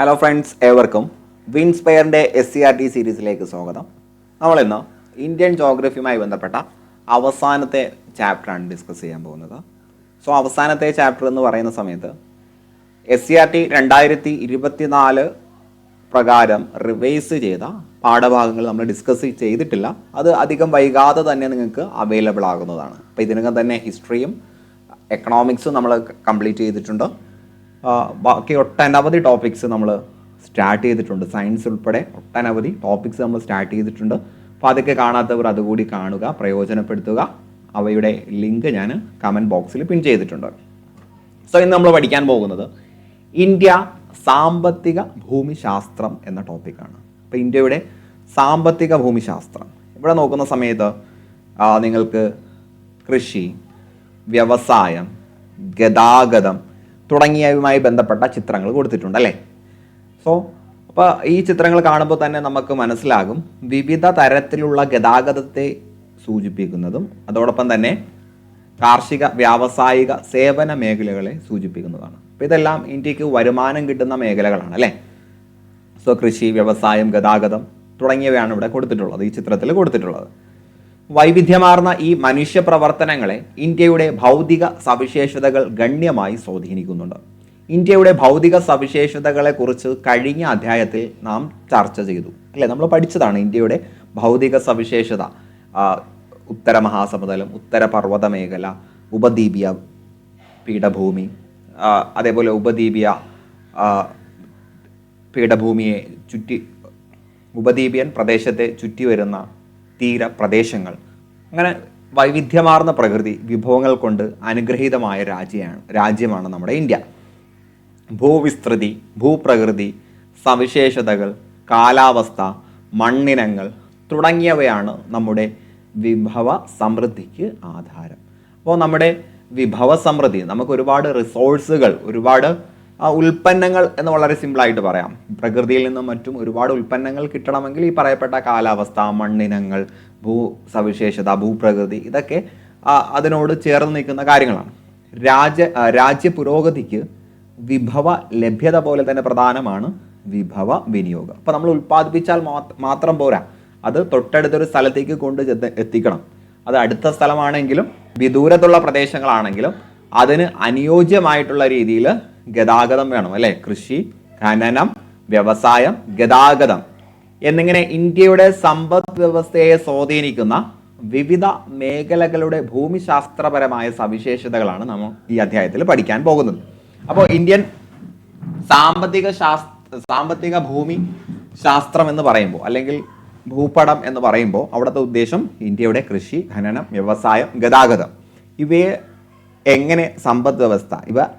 Hello friends, ഏവർക്കും വിൻസ്പയറിൻ്റെ SCRT സീരീസിലേക്ക് സ്വാഗതം. നമ്മളിന്ന് ഇന്ത്യൻ ജോഗ്രഫിയുമായി ബന്ധപ്പെട്ട അവസാനത്തെ ചാപ്റ്ററാണ് ഡിസ്കസ് ചെയ്യാൻ പോകുന്നത്. അവസാനത്തെ ചാപ്റ്റർ എന്ന് പറയുന്ന സമയത്ത് SCRT 2024 പ്രകാരം റിവൈസ് ചെയ്ത പാഠഭാഗങ്ങൾ നമ്മൾ ഡിസ്കസ് ചെയ്തിട്ടില്ല. അത് അധികം വൈകാതെ തന്നെ നിങ്ങൾക്ക് അവൈലബിൾ ആകുന്നതാണ്. അപ്പോൾ ഇതിനകം തന്നെ ഹിസ്റ്ററിയും എക്കണോമിക്സും നമ്മൾ കംപ്ലീറ്റ് ചെയ്തിട്ടുണ്ട്. ബാക്കി ഒട്ടനവധി ടോപ്പിക്സ് നമ്മൾ സ്റ്റാർട്ട് ചെയ്തിട്ടുണ്ട്. സയൻസ് ഉൾപ്പെടെ ഒട്ടനവധി ടോപ്പിക്സ് നമ്മൾ സ്റ്റാർട്ട് ചെയ്തിട്ടുണ്ട്. അപ്പോൾ അതൊക്കെ കാണാത്തവർ അതുകൂടി കാണുക, പ്രയോജനപ്പെടുത്തുക. അവയുടെ ലിങ്ക് ഞാൻ കമൻറ്റ് ബോക്സിൽ പിൻ ചെയ്തിട്ടുണ്ട്. ഇന്ന് നമ്മൾ പഠിക്കാൻ പോകുന്നത് ഇന്ത്യ സാമ്പത്തിക ഭൂമിശാസ്ത്രം എന്ന ടോപ്പിക്കാണ്. അപ്പോൾ ഇന്ത്യയുടെ സാമ്പത്തിക ഭൂമിശാസ്ത്രം ഇവിടെ നോക്കുന്ന സമയത്ത് നിങ്ങൾക്ക് കൃഷി, വ്യവസായം, ഗതാഗതം തുടങ്ങിയവയുമായി ബന്ധപ്പെട്ട ചിത്രങ്ങൾ കൊടുത്തിട്ടുണ്ട് അല്ലേ. അപ്പോൾ ഈ ചിത്രങ്ങൾ കാണുമ്പോൾ തന്നെ നമുക്ക് മനസ്സിലാകും വിവിധ തരത്തിലുള്ള ഗതാഗതത്തെ സൂചിപ്പിക്കുന്നതും അതോടൊപ്പം തന്നെ കാർഷിക, വ്യാവസായിക, സേവന മേഖലകളെ സൂചിപ്പിക്കുന്നതാണ്. അപ്പോൾ ഇതെല്ലാം ഇന്ത്യക്ക് വരുമാനം കിട്ടുന്ന മേഖലകളാണ് അല്ലേ. കൃഷി, വ്യവസായം, ഗതാഗതം തുടങ്ങിയവയാണ് ഇവിടെ കൊടുത്തിട്ടുള്ളത്, ഈ ചിത്രത്തിൽ കൊടുത്തിട്ടുള്ളത്. വൈവിധ്യമാർന്ന ഈ മനുഷ്യ പ്രവർത്തനങ്ങളെ ഇന്ത്യയുടെ ഭൗതിക സവിശേഷതകൾ ഗണ്യമായി സ്വാധീനിക്കുന്നുണ്ട്. ഇന്ത്യയുടെ ഭൗതിക സവിശേഷതകളെ കുറിച്ച് കഴിഞ്ഞ അധ്യായത്തിൽ നാം ചർച്ച ചെയ്തു അല്ലേ. നമ്മൾ പഠിച്ചതാണ് ഇന്ത്യയുടെ ഭൗതിക സവിശേഷത. ഉത്തര മഹാസമതലം, ഉത്തര പർവ്വത മേഖല, ഉപദ്വീപീയ പീഠഭൂമി, അതേപോലെ ഉപദ്വീപീയ പീഠഭൂമിയെ ചുറ്റി ഉപദ്വീപിയൻ പ്രദേശത്തെ ചുറ്റി വരുന്ന തീരപ്രദേശങ്ങൾ, അങ്ങനെ വൈവിധ്യമാർന്ന പ്രകൃതി വിഭവങ്ങൾ കൊണ്ട് അനുഗ്രഹീതമായ രാജ്യമാണ് നമ്മുടെ ഇന്ത്യ. ഭൂവിസ്തൃതി, ഭൂപ്രകൃതി സവിശേഷതകൾ, കാലാവസ്ഥ, മണ്ണിനങ്ങൾ തുടങ്ങിയവയാണ് നമ്മുടെ വിഭവ സമൃദ്ധിക്ക് ആധാരം. അപ്പോൾ നമ്മുടെ വിഭവ സമൃദ്ധി, നമുക്ക് ഒരുപാട് റിസോഴ്സുകൾ, ഒരുപാട് ഉൽപ്പന്നങ്ങൾ എന്ന് വളരെ സിമ്പിളായിട്ട് പറയാം. പ്രകൃതിയിൽ നിന്നും മറ്റും ഒരുപാട് ഉൽപ്പന്നങ്ങൾ കിട്ടണമെങ്കിൽ ഈ പറയപ്പെട്ട കാലാവസ്ഥ, മണ്ണിനങ്ങൾ, സവിശേഷത, ഭൂപ്രകൃതി ഇതൊക്കെ അതിനോട് ചേർന്ന് നിൽക്കുന്ന കാര്യങ്ങളാണ്. രാജ്യ പുരോഗതിക്ക് വിഭവ ലഭ്യത പോലെ തന്നെ പ്രധാനമാണ് വിഭവ വിനിയോഗം. അപ്പോൾ നമ്മൾ ഉൽപ്പാദിപ്പിച്ചാൽ മാത്രം പോരാ, അത് തൊട്ടടുത്തൊരു സ്ഥലത്തേക്ക് കൊണ്ട് എത്തിക്കണം. അത് അടുത്ത സ്ഥലമാണെങ്കിലും വിദൂരത്തുള്ള പ്രദേശങ്ങളാണെങ്കിലും അതിന് അനുയോജ്യമായിട്ടുള്ള രീതിയിൽ ഗതാഗതം വേണം അല്ലേ. കൃഷി, ഖനനം, വ്യവസായം, ഗതാഗതം എന്നിങ്ങനെ ഇന്ത്യയുടെ സമ്പദ് വ്യവസ്ഥയെ സ്വാധീനിക്കുന്ന വിവിധ മേഖലകളുടെ ഭൂമിശാസ്ത്രപരമായ സവിശേഷതകളാണ് നമ്മൾ ഈ അധ്യായത്തിൽ പഠിക്കാൻ പോകുന്നത്. അപ്പോൾ ഇന്ത്യൻ സാമ്പത്തിക ഭൂമി ശാസ്ത്രം എന്ന് പറയുമ്പോൾ, അല്ലെങ്കിൽ ഭൂപടം എന്ന് പറയുമ്പോൾ അവിടുത്തെ ഉദ്ദേശം ഇന്ത്യയുടെ കൃഷി, ഖനനം, വ്യവസായം, ഗതാഗതം ഇവയെ എങ്ങനെ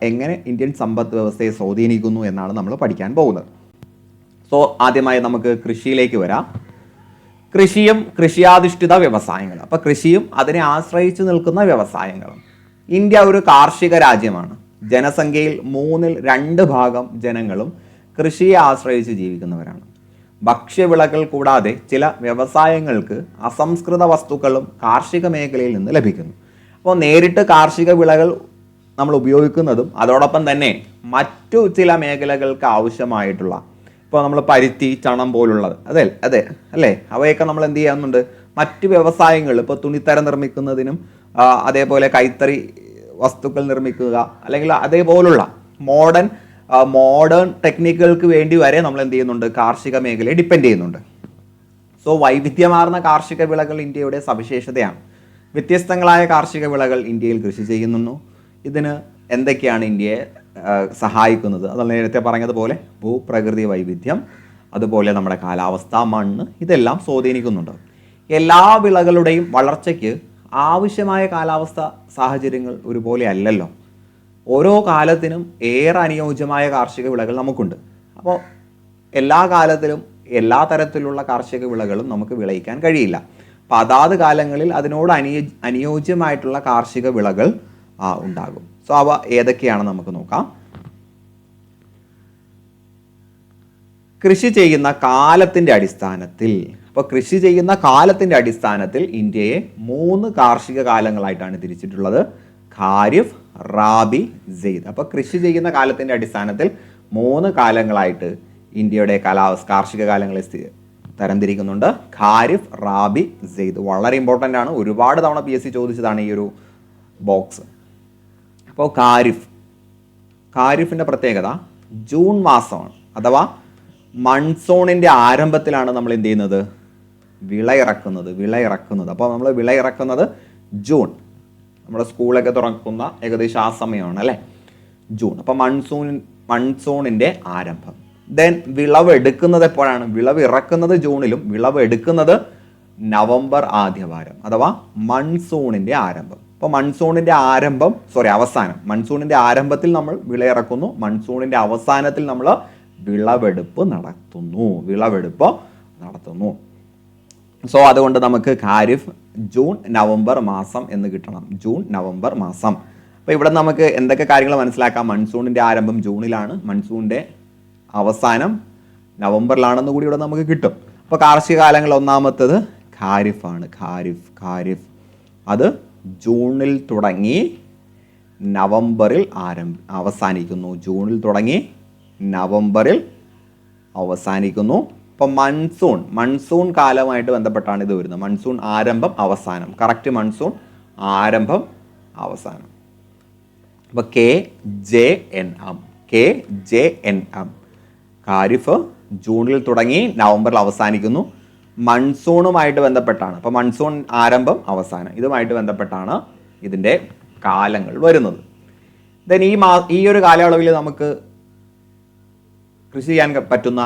എങ്ങനെ ഇന്ത്യൻ സമ്പദ് വ്യവസ്ഥയെ സ്വാധീനിക്കുന്നു എന്നാണ് നമ്മൾ പഠിക്കാൻ പോകുന്നത്. ആദ്യമായി നമുക്ക് കൃഷിയിലേക്ക് വരാം. കൃഷിയും കൃഷിയാധിഷ്ഠിത വ്യവസായങ്ങളും. അപ്പോൾ കൃഷിയും അതിനെ ആശ്രയിച്ച് നിൽക്കുന്ന വ്യവസായങ്ങളും. ഇന്ത്യ ഒരു കാർഷിക രാജ്യമാണ്. ജനസംഖ്യയിൽ 2/3 ജനങ്ങളും കൃഷിയെ ആശ്രയിച്ച് ജീവിക്കുന്നവരാണ്. ഭക്ഷ്യവിളകൾ കൂടാതെ ചില വ്യവസായങ്ങൾക്ക് അസംസ്കൃത വസ്തുക്കളും കാർഷിക മേഖലയിൽ നിന്ന് ലഭിക്കുന്നു. അപ്പോൾ നേരിട്ട് കാർഷിക വിളകൾ നമ്മൾ ഉപയോഗിക്കുന്നതും അതോടൊപ്പം തന്നെ മറ്റു ചില മേഖലകൾക്ക് ആവശ്യമായിട്ടുള്ള, ഇപ്പോൾ നമ്മൾ പരുത്തി, ചണം പോലുള്ളത് അതെ അല്ലേ, അവയൊക്കെ നമ്മൾ എന്ത് ചെയ്യാറുണ്ട്, മറ്റ് വ്യവസായങ്ങൾ, ഇപ്പോൾ തുണിത്തരം നിർമ്മിക്കുന്നതിനും അതേപോലെ കൈത്തറി വസ്തുക്കൾ നിർമ്മിക്കുക, അല്ലെങ്കിൽ അതേപോലുള്ള മോഡേൺ ടെക്നിക്കുകൾക്ക് വേണ്ടി വരെ നമ്മൾ എന്ത് ചെയ്യുന്നുണ്ട്, കാർഷിക മേഖലയെ ഡിപ്പെൻഡ് ചെയ്യുന്നുണ്ട്. വൈവിധ്യമാർന്ന കാർഷിക വിളകൾ ഇന്ത്യയുടെ സവിശേഷതയാണ്. വ്യത്യസ്തങ്ങളായ കാർഷിക വിളകൾ ഇന്ത്യയിൽ കൃഷി ചെയ്യുന്നു. ഇതിന് എന്തൊക്കെയാണ് ഇന്ത്യയെ സഹായിക്കുന്നത്? അത് നേരത്തെ പറഞ്ഞതുപോലെ ഭൂപ്രകൃതി വൈവിധ്യം, അതുപോലെ നമ്മുടെ കാലാവസ്ഥ, മണ്ണ് ഇതെല്ലാം സ്വാധീനിക്കുന്നുണ്ട്. എല്ലാ വിളകളുടെയും വളർച്ചയ്ക്ക് ആവശ്യമായ കാലാവസ്ഥ സാഹചര്യങ്ങൾ ഒരുപോലെ അല്ലല്ലോ. ഓരോ കാലത്തിനും ഏറെ അനുയോജ്യമായ കാർഷിക വിളകൾ നമുക്കുണ്ട്. അപ്പോൾ എല്ലാ കാലത്തിലും എല്ലാ തരത്തിലുള്ള കാർഷിക വിളകളും നമുക്ക് വിളയിക്കാൻ കഴിയില്ല. അപ്പോൾ അതാത് കാലങ്ങളിൽ അതിനോട് അനുയോജ്യമായിട്ടുള്ള കാർഷിക വിളകൾ ഉണ്ടാകും. അവ ഏതൊക്കെയാണ് നമുക്ക് നോക്കാം. കൃഷി ചെയ്യുന്ന കാലത്തിൻ്റെ അടിസ്ഥാനത്തിൽ ഇന്ത്യയെ 3 കാർഷിക കാലങ്ങളായിട്ടാണ് തിരിച്ചിട്ടുള്ളത്. ഖാരിഫ്, റാബി, സെയ്ദ്. അപ്പോൾ കൃഷി ചെയ്യുന്ന കാലത്തിൻ്റെ അടിസ്ഥാനത്തിൽ 3 കാലങ്ങളായിട്ട് ഇന്ത്യയുടെ കാർഷിക കാലങ്ങളെ തരംതിരിക്കുന്നുണ്ട്. ഖാരിഫ്, റാബി, സെയ്ദ്. വളരെ ഇമ്പോർട്ടൻ്റ് ആണ്, ഒരുപാട് തവണ PSC ചോദിച്ചതാണ് ഈ ഒരു ബോക്സ്. അപ്പോൾ ഖാരിഫിൻ്റെ പ്രത്യേകത ജൂൺ മാസമാണ്, അഥവാ മൺസൂണിൻ്റെ ആരംഭത്തിലാണ് നമ്മൾ എന്ത് ചെയ്യുന്നത്, വിളയിറക്കുന്നത്. അപ്പോൾ നമ്മൾ വിളയിറക്കുന്നത് ജൂൺ, നമ്മുടെ സ്കൂളൊക്കെ തുറക്കുന്ന ഏകദേശം ആ സമയമാണ് അല്ലേ, ജൂൺ. അപ്പോൾ മൺസൂണിൻ്റെ ആരംഭം. ദെൻ വിളവ് എടുക്കുന്നത് എപ്പോഴാണ്, വിളവ് ഇറക്കുന്നത് ജൂണിലും വിളവ് എടുക്കുന്നത് നവംബർ ആദ്യവാരം, അഥവാ മൺസൂണിൻ്റെ ആരംഭം. അപ്പോൾ അവസാനം. മൺസൂണിൻ്റെ ആരംഭത്തിൽ നമ്മൾ വിളയിറക്കുന്നു, മൺസൂണിൻ്റെ അവസാനത്തിൽ നമ്മൾ വിളവെടുപ്പ് നടത്തുന്നു. സോ അതുകൊണ്ട് നമുക്ക് ഖാരിഫ് ജൂൺ നവംബർ മാസം എന്ന് കിട്ടണം, ജൂൺ നവംബർ മാസം. അപ്പോൾ ഇവിടെ നമുക്ക് എന്തൊക്കെ കാര്യങ്ങൾ മനസ്സിലാക്കാം, മൺസൂണിൻ്റെ ആരംഭം ജൂണിലാണ്, മൺസൂണിൻ്റെ അവസാനം നവംബറിലാണെന്ന് കൂടി ഇവിടെ നമുക്ക് കിട്ടും. അപ്പോൾ കാർഷിക കാലങ്ങൾ ഒന്നാമത്തേത് ഖാരിഫാണ്. ഖാരിഫ് അത് ജൂണിൽ തുടങ്ങി നവംബറിൽ അവസാനിക്കുന്നു. അപ്പോൾ മൺസൂൺ കാലമായിട്ട് ബന്ധപ്പെട്ടാണ് ഇത് വരുന്നത്. മൺസൂൺ ആരംഭം അവസാനം, കറക്റ്റ് മൺസൂൺ ആരംഭം അവസാനം. അപ്പോൾ KJNM ഖാരിഫ് ജൂണിൽ തുടങ്ങി നവംബറിൽ അവസാനിക്കുന്നു, മൺസൂണുമായിട്ട് ബന്ധപ്പെട്ടാണ്. അപ്പോൾ മൺസൂൺ ആരംഭം അവസാനം, ഇതുമായിട്ട് ബന്ധപ്പെട്ടാണ് ഇതിൻ്റെ കാലങ്ങൾ വരുന്നത്. ദെൻ ഈ ഒരു കാലയളവിൽ നമുക്ക് കൃഷി ചെയ്യാൻ പറ്റുന്ന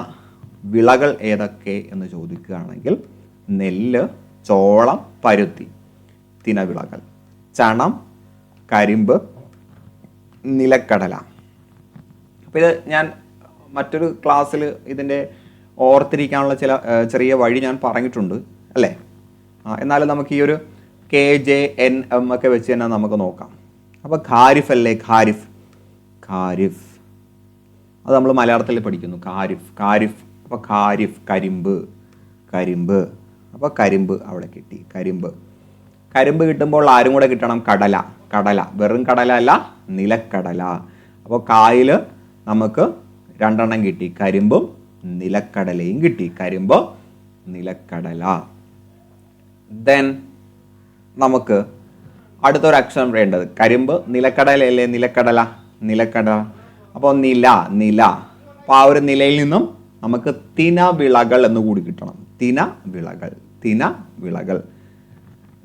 വിളകൾ ഏതൊക്കെ എന്ന് ചോദിക്കുകയാണെങ്കിൽ നെല്ല്, ചോളം, പരുത്തി, തിനവിളകൾ, ചണം, കരിമ്പ്, നിലക്കടല. അപ്പോൾ ഇത് ഞാൻ മറ്റൊരു ക്ലാസ്സിൽ ഇതിൻ്റെ ഓർത്തിരിക്കാനുള്ള ചില ചെറിയ വഴി ഞാൻ പറഞ്ഞിട്ടുണ്ട് അല്ലേ. എന്നാലും നമുക്ക് ഈ ഒരു KJNM ഒക്കെ വെച്ച് തന്നെ നമുക്ക് നോക്കാം. അപ്പോൾ ഖാരിഫ് അല്ലേ, ഖാരിഫ് അത് നമ്മൾ മലയാളത്തിൽ പഠിക്കുന്നു, ഖാരിഫ്. അപ്പോൾ കരിമ്പ്. അപ്പോൾ കരിമ്പ് അവിടെ കിട്ടി, കരിമ്പ് കിട്ടുമ്പോൾ ആരും കൂടെ കിട്ടണം, കടല. വെറും കടല അല്ല, നിലക്കടല. അപ്പോൾ കായിൽ നമുക്ക് 2 എണ്ണം കിട്ടി, കരിമ്പും നിലക്കടലയും കിട്ടി, നിലക്കടല. ദെൻ നമുക്ക് അടുത്തൊരു അക്ഷരം വേണ്ടത് കരിമ്പ്, നിലക്കടലയല്ലേ, നിലക്കടല. അപ്പോൾ നില. അപ്പോൾ ആ ഒരു നിലയിൽ നിന്നും നമുക്ക് തിനവിളകൾ എന്ന് കൂടി കിട്ടണം, തിനവിളകൾ.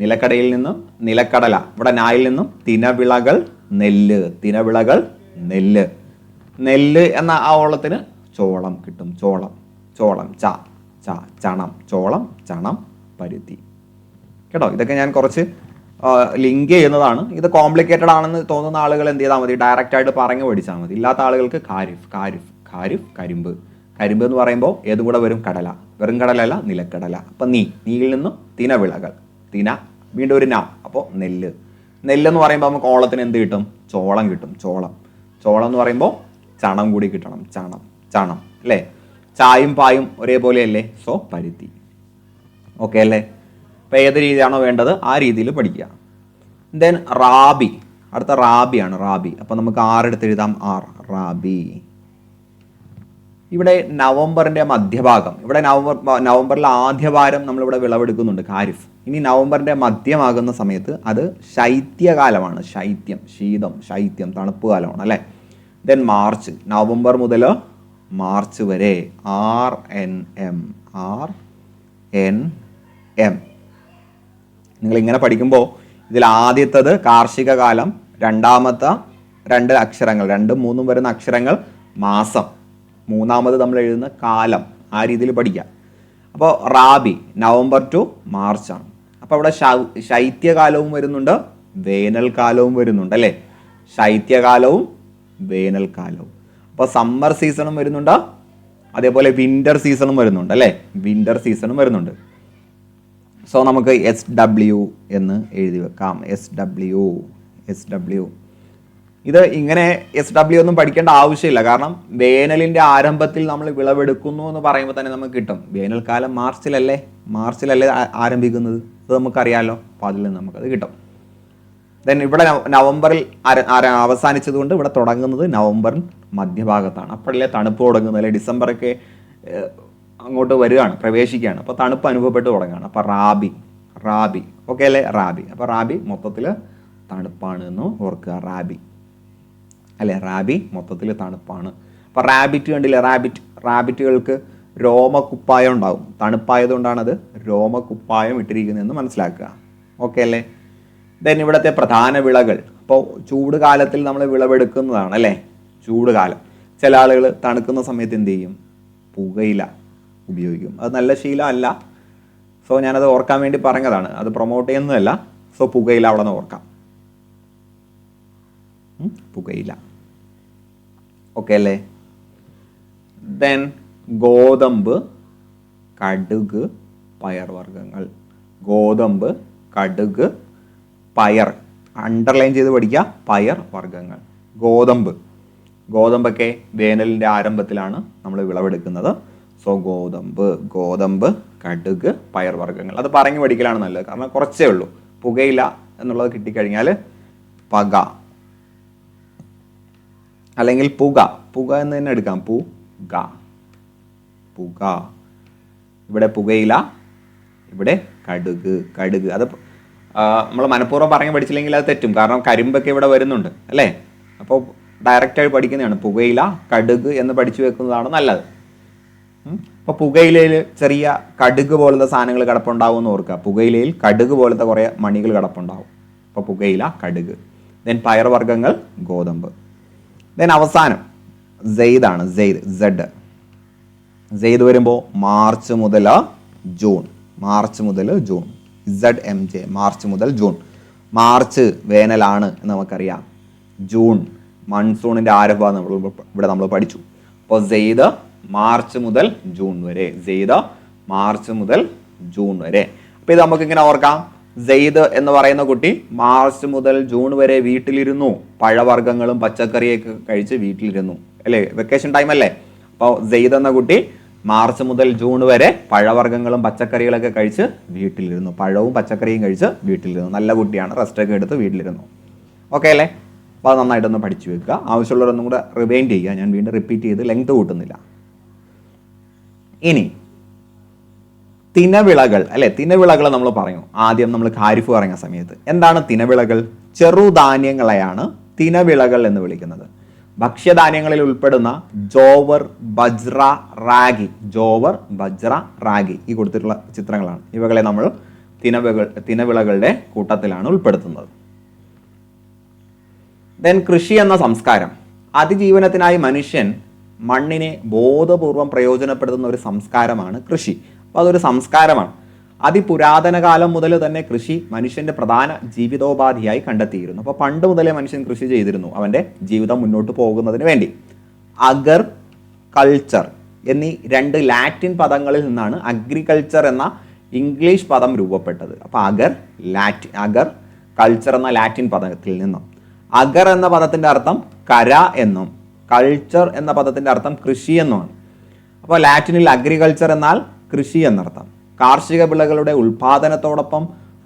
നിലക്കടയിൽ നിന്നും നിലക്കടല, ഇവിടെ നായിൽ നിന്നും തിനവിളകൾ നെല്ല് എന്ന ആ ഓളത്തിന് ചോളം കിട്ടും, ചോളം, ചണം, പരുത്തി. കേട്ടോ, ഇതൊക്കെ ഞാൻ കുറച്ച് ലിങ്ക് ചെയ്യുന്നതാണ്. ഇത് കോംപ്ലിക്കേറ്റഡ് ആണെന്ന് തോന്നുന്ന ആളുകൾ എന്ത് ചെയ്താൽ മതി, ഡയറക്റ്റ് ആയിട്ട് പറഞ്ഞു പഠിച്ചാൽ മതി. ഇല്ലാത്ത ആളുകൾക്ക് ഖാരിഫ് കരിമ്പ് എന്ന് പറയുമ്പോൾ ഏതും കൂടെ വരും, കടല. വെറും കടലല്ല, നിലക്കടല. അപ്പം നീയിൽ നിന്നും തിനവിളകൾ, വീണ്ടും ഒരു അപ്പോൾ നെല്ലെന്ന് പറയുമ്പോൾ നമുക്ക് ഓളത്തിന് എന്ത് കിട്ടും, ചോളം കിട്ടും, ചോളം എന്ന് പറയുമ്പോൾ ചണം കൂടി കിട്ടണം, ചണം അല്ലേ. ചായും പായും ഒരേപോലെ അല്ലേ, സോ പരുത്തി. ഓക്കെ അല്ലേ. അപ്പോൾ ഏത് രീതിയാണോ വേണ്ടത് ആ രീതിയിൽ പഠിക്കുക. ദെൻ റാബി, അടുത്ത റാബിയാണ്. അപ്പോൾ നമുക്ക് 6 എടുത്ത് എഴുതാം, റാബി. ഇവിടെ നവംബറിൻ്റെ മധ്യഭാഗം, ഇവിടെ നവംബറിലെ ആദ്യവാരം നമ്മളിവിടെ വിളവെടുക്കുന്നുണ്ട് ഖാരിഫ്. ഇനി നവംബറിൻ്റെ മധ്യമാകുന്ന സമയത്ത് അത് ശൈത്യകാലമാണ്, ശൈത്യം തണുപ്പ് കാലമാണ് അല്ലേ. ദെൻ മാർച്ച്, നവംബർ മുതൽ മാർച്ച് വരെ RNM. നിങ്ങളിങ്ങനെ പഠിക്കുമ്പോൾ ഇതിൽ ആദ്യത്തത് കാർഷിക കാലം, രണ്ടാമത്തെ 2 അക്ഷരങ്ങൾ, 2ഉം 3ഉം വരുന്ന അക്ഷരങ്ങൾ മാസം, മൂന്നാമത് നമ്മൾ എഴുതുന്ന കാലം, ആ രീതിയിൽ പഠിക്കാം. അപ്പോൾ റാബി നവംബർ ടു മാർച്ചാണ്. അപ്പോൾ ഇവിടെ ശൈത്യകാലവും വരുന്നുണ്ട്, വേനൽക്കാലവും വരുന്നുണ്ട് അല്ലേ. ശൈത്യകാലവും വേനൽക്കാലവും. അപ്പോൾ സമ്മർ സീസണും വരുന്നുണ്ട്, അതേപോലെ വിൻ്റർ സീസണും വരുന്നുണ്ട് അല്ലേ. സോ നമുക്ക് SW എന്ന് എഴുതി വെക്കാം. SW. ഇത് ഇങ്ങനെ SW ഒന്നും പഠിക്കേണ്ട ആവശ്യമില്ല, കാരണം വേനലിൻ്റെ ആരംഭത്തിൽ നമ്മൾ വിളവെടുക്കുന്നു എന്ന് പറയുമ്പോൾ തന്നെ നമുക്ക് കിട്ടും. വേനൽക്കാലം മാർച്ചിലല്ലേ ആരംഭിക്കുന്നത്, അത് നമുക്കറിയാമല്ലോ. അപ്പോൾ അതിൽ നിന്ന് നമുക്കത് കിട്ടും. ദെൻ ഇവിടെ നവംബറിൽ അവസാനിച്ചതുകൊണ്ട് ഇവിടെ തുടങ്ങുന്നത് നവംബറിൽ മധ്യഭാഗത്താണ്. അപ്പോഴല്ലേ തണുപ്പ് തുടങ്ങുന്നത്, അല്ലെ ഡിസംബറൊക്കെ അങ്ങോട്ട് വരികയാണ്, പ്രവേശിക്കുകയാണ്. അപ്പോൾ തണുപ്പ് അനുഭവപ്പെട്ട് തുടങ്ങുകയാണ്. അപ്പോൾ റാബി ഓക്കെ അല്ലേ, റാബി. അപ്പോൾ റാബി മൊത്തത്തിൽ തണുപ്പാണ് എന്ന് ഓർക്കുക, റാബി അല്ലേ, റാബി മൊത്തത്തിൽ തണുപ്പാണ്. അപ്പോൾ റാബിറ്റ് കണ്ടില്ലേ, റാബിറ്റുകൾക്ക് രോമക്കുപ്പായം ഉണ്ടാവും, തണുപ്പായതുകൊണ്ടാണത് രോമക്കുപ്പായം ഇട്ടിരിക്കുന്നതെന്ന് മനസ്സിലാക്കുക. ഓക്കെ അല്ലേ. ദെൻ ഇവിടുത്തെ പ്രധാന വിളകൾ, അപ്പോൾ ചൂട് കാലത്തിൽ നമ്മൾ വിളവെടുക്കുന്നതാണ് അല്ലേ, ചൂട് കാലം. ചില ആളുകൾ തണുക്കുന്ന സമയത്ത് എന്ത് ചെയ്യും, പുകയില ഉപയോഗിക്കും. അത് നല്ല ശീലമല്ല. സോ ഞാനത് ഓർക്കാൻ വേണ്ടി പറഞ്ഞതാണ്, അത് പ്രൊമോട്ട് ചെയ്യുന്നതല്ല. സോ പുകയില അവിടെ നിന്ന് ഓർക്കാം, പുകയില. ഓക്കെ അല്ലേ. ദെൻ ഗോതമ്പ്, കടുക്, പയർവർഗ്ഗങ്ങൾ. ഗോതമ്പ്, കടുക്, പയർ, അണ്ടർലൈൻ ചെയ്ത് പഠിക്കുക, പയർ വർഗ്ഗങ്ങൾ. ഗോതമ്പൊക്കെ വേനലിൻ്റെ ആരംഭത്തിലാണ് നമ്മൾ വിളവെടുക്കുന്നത്. സോ ഗോതമ്പ്, കടുക്, പയർ വർഗ്ഗങ്ങൾ. അത് പറഞ്ഞു പഠിക്കലാണ് നല്ലത്, കാരണം കുറച്ചേ ഉള്ളൂ. പുകയില എന്നുള്ളത് കിട്ടിക്കഴിഞ്ഞാൽ പക അല്ലെങ്കിൽ പുക എന്ന് തന്നെ എടുക്കാം, പുക. ഇവിടെ പുകയില, ഇവിടെ കടുക്. അത് നമ്മൾ മനഃപൂർവ്വം പറഞ്ഞ് പഠിച്ചില്ലെങ്കിൽ അത് തെറ്റും, കാരണം കരിമ്പൊക്കെ ഇവിടെ വരുന്നുണ്ട് അല്ലേ. അപ്പോൾ ഡയറക്റ്റായി പഠിക്കുന്നതാണ്. പുകയില, കടുക് എന്ന് പഠിച്ചു വെക്കുന്നതാണ് നല്ലത്. അപ്പോൾ പുകയിലയിൽ ചെറിയ കടുക് പോലത്തെ സാധനങ്ങൾ കിടപ്പുണ്ടാവും എന്ന് ഓർക്കുക. പുകയിലയിൽ കടുക് പോലത്തെ കുറേ മണികൾ കിടപ്പുണ്ടാവും. അപ്പോൾ പുകയില, കടുക്. ദെൻ പയർവർഗ്ഗങ്ങൾ, ഗോതമ്പ്. ദെൻ അവസാനം സെയ്ദാണ്, സെയ്ദ് വരുമ്പോൾ മാർച്ച് മുതൽ ജൂൺ. ZMJ, മാർച്ച് മുതൽ ജൂൺ. മാർച്ച് വേനലാണ് എന്ന് നമുക്കറിയാം. ജൂൺ മൺസൂണിൻ്റെ ആരംഭമാണ് ഇവിടെ നമ്മൾ പഠിച്ചു. അപ്പോൾ സെയ്ദ് മാർച്ച് മുതൽ ജൂൺ വരെ. അപ്പോൾ ഇത് നമുക്കിങ്ങനെ ഓർക്കാം. സെയ്ദ് എന്ന് പറയുന്ന കുട്ടി മാർച്ച് മുതൽ ജൂൺ വരെ വീട്ടിലിരുന്നു, പഴവർഗ്ഗങ്ങളും പച്ചക്കറിയൊക്കെ കഴിച്ച് വീട്ടിലിരുന്നു അല്ലേ, വെക്കേഷൻ ടൈം അല്ലേ. അപ്പോൾ സെയ്ദ് എന്ന കുട്ടി മാർച്ച് മുതൽ ജൂൺ വരെ പഴവർഗ്ഗങ്ങളും പച്ചക്കറികളൊക്കെ കഴിച്ച് വീട്ടിലിരുന്നു, പഴവും പച്ചക്കറിയും കഴിച്ച് വീട്ടിലിരുന്നു. നല്ല കുട്ടിയാണ്, റെസ്റ്റൊക്കെ എടുത്ത് വീട്ടിലിരുന്നു. ഓക്കെ അല്ലേ. അപ്പോൾ അത് നന്നായിട്ടൊന്ന് പഠിച്ചു വെക്കുക. ആവശ്യമുള്ളവരൊന്നും കൂടെ റിവൈൻഡ് ചെയ്യുക. ഞാൻ വീണ്ടും റിപ്പീറ്റ് ചെയ്ത് ലെങ്ത് കൂട്ടുന്നില്ല. ഇനി തിനവിളകൾ അല്ലെ, തിനവിളകൾ നമ്മൾ പറയും. ആദ്യം നമ്മൾ ഖാരിഫ് പറയുന്ന സമയത്ത് എന്താണ് തിനവിളകൾ? ചെറുധാന്യങ്ങളെയാണ് തിനവിളകൾ എന്ന് വിളിക്കുന്നത്. ഭക്ഷ്യധാന്യങ്ങളിൽ ഉൾപ്പെടുന്ന ജോവർ, ബജ്റ, റാഗി ഈ കൊടുത്തിട്ടുള്ള ചിത്രങ്ങളാണ്. ഇവകളെ നമ്മൾ തിനവിളകളുടെ കൂട്ടത്തിലാണ് ഉൾപ്പെടുത്തുന്നത്. ദെൻ കൃഷി എന്ന സംസ്കാരം. അതിജീവനത്തിനായി മനുഷ്യൻ മണ്ണിനെ ബോധപൂർവം പ്രയോജനപ്പെടുത്തുന്ന ഒരു സംസ്കാരമാണ് കൃഷി. അപ്പോൾ അതൊരു സംസ്കാരമാണ്. അതിപുരാതന കാലം മുതൽ തന്നെ കൃഷി മനുഷ്യന്റെ പ്രധാന ജീവിതോപാധിയായി കണ്ടെത്തിയിരുന്നു. അപ്പോൾ പണ്ട് മുതലേ മനുഷ്യൻ കൃഷി ചെയ്തിരുന്നു അവൻ്റെ ജീവിതം മുന്നോട്ട് പോകുന്നതിന് വേണ്ടി. അഗർ, കൾച്ചർ എന്നീ രണ്ട് ലാറ്റിൻ പദങ്ങളിൽ നിന്നാണ് അഗ്രികൾച്ചർ എന്ന ഇംഗ്ലീഷ് പദം രൂപപ്പെട്ടത്. അപ്പോൾ അഗർ, കൾച്ചർ എന്ന ലാറ്റിൻ പദത്തിൽ നിന്നും. അഗർ എന്ന പദത്തിൻ്റെ അർത്ഥം കര എന്നും കൾച്ചർ എന്ന പദത്തിൻ്റെ അർത്ഥം കൃഷി എന്നുമാണ്. അപ്പോൾ ലാറ്റിനിൽ അഗ്രികൾച്ചർ എന്നാൽ കൃഷി എന്നർത്ഥം. കാർഷിക വിളകളുടെ ഉൽപാദനത്തോടൊപ്പം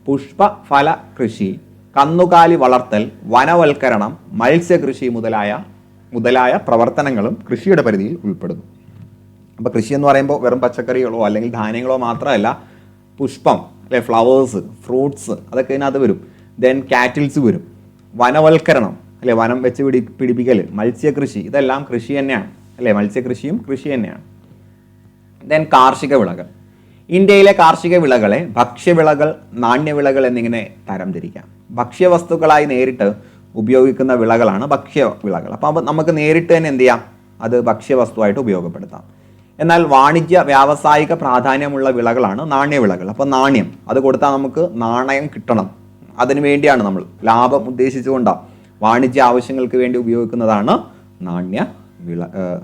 പുഷ്പഫല കൃഷി, കന്നുകാലി വളർത്തൽ, വനവൽക്കരണം, മത്സ്യകൃഷി മുതലായ പ്രവർത്തനങ്ങളും കൃഷിയുടെ പരിധിയിൽ ഉൾപ്പെടുന്നു. അപ്പോൾ കൃഷി എന്ന് പറയുമ്പോൾ വെറും പച്ചക്കറികളോ അല്ലെങ്കിൽ ധാന്യങ്ങളോ മാത്രമല്ല, പുഷ്പം അല്ലെ, ഫ്ലവേഴ്സ്, ഫ്രൂട്ട്സ് അതൊക്കെ ഇതിനകത്ത് വരും. ദെൻ കാറ്റിൽസ് വരും. വനവൽക്കരണം അല്ലെ, വനം വെച്ച് പിടിപ്പിക്കൽ, മത്സ്യകൃഷി ഇതെല്ലാം കൃഷി തന്നെയാണ് അല്ലെ, മത്സ്യകൃഷിയും കൃഷി തന്നെയാണ്. ദെൻ കാർഷിക വിളകൾ. ഇന്ത്യയിലെ കാർഷിക വിളകളെ ഭക്ഷ്യവിളകൾ, നാണ്യവിളകൾ എന്നിങ്ങനെ തരംതിരിക്കാം. ഭക്ഷ്യവസ്തുക്കളായി നേരിട്ട് ഉപയോഗിക്കുന്ന വിളകളാണ് ഭക്ഷ്യവിളകൾ. അപ്പോൾ നമുക്ക് നേരിട്ട് തന്നെ എന്ത് ചെയ്യാം, അത് ഭക്ഷ്യവസ്തുവായിട്ട് ഉപയോഗപ്പെടുത്താം. എന്നാൽ വാണിജ്യ വ്യാവസായിക പ്രാധാന്യമുള്ള വിളകളാണ് നാണ്യവിളകൾ. അപ്പോൾ നാണ്യം അത് കൊടുത്താൽ നമുക്ക് നാണയം കിട്ടണം, അതിനു വേണ്ടിയാണ് നമ്മൾ ലാഭം ഉദ്ദേശിച്ചുകൊണ്ടാണ് വാണിജ്യ ആവശ്യങ്ങൾക്ക് വേണ്ടി ഉപയോഗിക്കുന്നതാണ്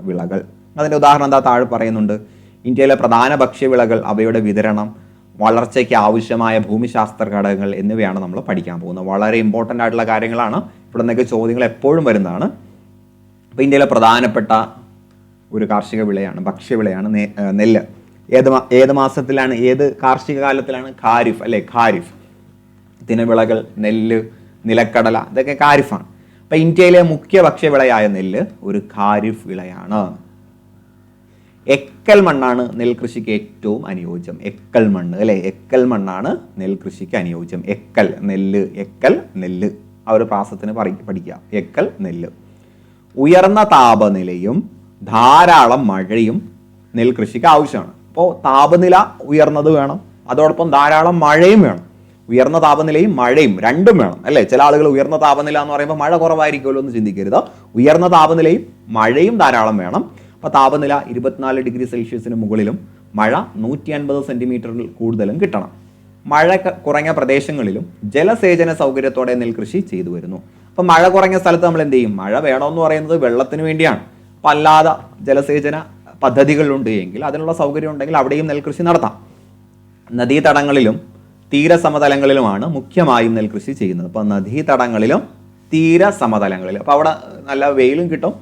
വിളകൾ. അതിൻ്റെ ഉദാഹരണം എന്താ താഴെ പറയുന്നുണ്ട്. ഇന്ത്യയിലെ പ്രധാന ഭക്ഷ്യവിളകൾ, അവയുടെ വിതരണം, വളർച്ചയ്ക്ക് ആവശ്യമായ ഭൂമിശാസ്ത്ര ഘടകങ്ങൾ എന്നിവയാണ് നമ്മൾ പഠിക്കാൻ പോകുന്നത്. വളരെ ഇമ്പോർട്ടൻ്റ് ആയിട്ടുള്ള കാര്യങ്ങളാണ്. ഇവിടെ നിന്നൊക്കെ ചോദ്യങ്ങൾ എപ്പോഴും വരുന്നതാണ്. അപ്പോൾ ഇന്ത്യയിലെ പ്രധാനപ്പെട്ട ഒരു കാർഷിക വിളയാണ്, ഭക്ഷ്യവിളയാണ് നെല്ല്. ഏത് മാസത്തിലാണ്, ഏത് കാർഷിക കാലത്തിലാണ്? ഖാരിഫ് അല്ലേ, ഖാരിഫ്. തിനവിളകൾ നെല്ല്, നിലക്കടല, ഇതൊക്കെ ഖാരിഫാണ്. അപ്പം ഇന്ത്യയിലെ മുഖ്യ ഭക്ഷ്യവിളയായ നെല്ല് ഒരു ഖാരിഫ് വിളയാണ്. എക്കൽ മണ്ണാണ് നെൽകൃഷിക്ക് ഏറ്റവും അനുയോജ്യം. എക്കൽ മണ്ണ് അല്ലെ, എക്കൽ മണ്ണാണ് നെൽകൃഷിക്ക് അനുയോജ്യം. എക്കൽ നെല്ല്, എക്കൽ നെല്ല്, ആ ഒരു പ്രാസത്തിന് പഠിക്കുക. എക്കൽ നെല്ല്. ഉയർന്ന താപനിലയും ധാരാളം മഴയും നെൽകൃഷിക്ക് ആവശ്യമാണ്. അപ്പോൾ താപനില ഉയർന്നത് വേണം, അതോടൊപ്പം ധാരാളം മഴയും വേണം. ഉയർന്ന താപനിലയും മഴയും രണ്ടും വേണം അല്ലേ. ചില ആളുകൾ ഉയർന്ന താപനില എന്ന് പറയുമ്പോൾ മഴ കുറവായിരിക്കുമല്ലോ എന്ന് ചിന്തിക്കരുത്. ഉയർന്ന താപനിലയും മഴയും ധാരാളം വേണം. അപ്പോൾ താപനില 24 ഡിഗ്രി സെൽഷ്യസിന് മുകളിലും മഴ 150 സെന്റിമീറ്ററിൽ കൂടുതലും കിട്ടണം. മഴ കുറഞ്ഞ പ്രദേശങ്ങളിലും ജലസേചന സൗകര്യത്തോടെ നെൽകൃഷി ചെയ്തു വരുന്നു. അപ്പം മഴ കുറഞ്ഞ സ്ഥലത്ത് നമ്മൾ എന്ത് ചെയ്യും? മഴ വേണമെന്ന് പറയുന്നത് വെള്ളത്തിന് വേണ്ടിയാണ്. അപ്പം അല്ലാതെ ജലസേചന പദ്ധതികളുണ്ട് എങ്കിൽ, അതിനുള്ള സൗകര്യം ഉണ്ടെങ്കിൽ അവിടെയും നെൽകൃഷി നടത്താം. നദീതടങ്ങളിലും തീരസമതലങ്ങളിലുമാണ് മുഖ്യമായും നെൽകൃഷി ചെയ്യുന്നത്. അപ്പോൾ നദീതടങ്ങളിലും തീരസമതലങ്ങളിലും, അപ്പോൾ അവിടെ നല്ല വെയിലും കിട്ടും,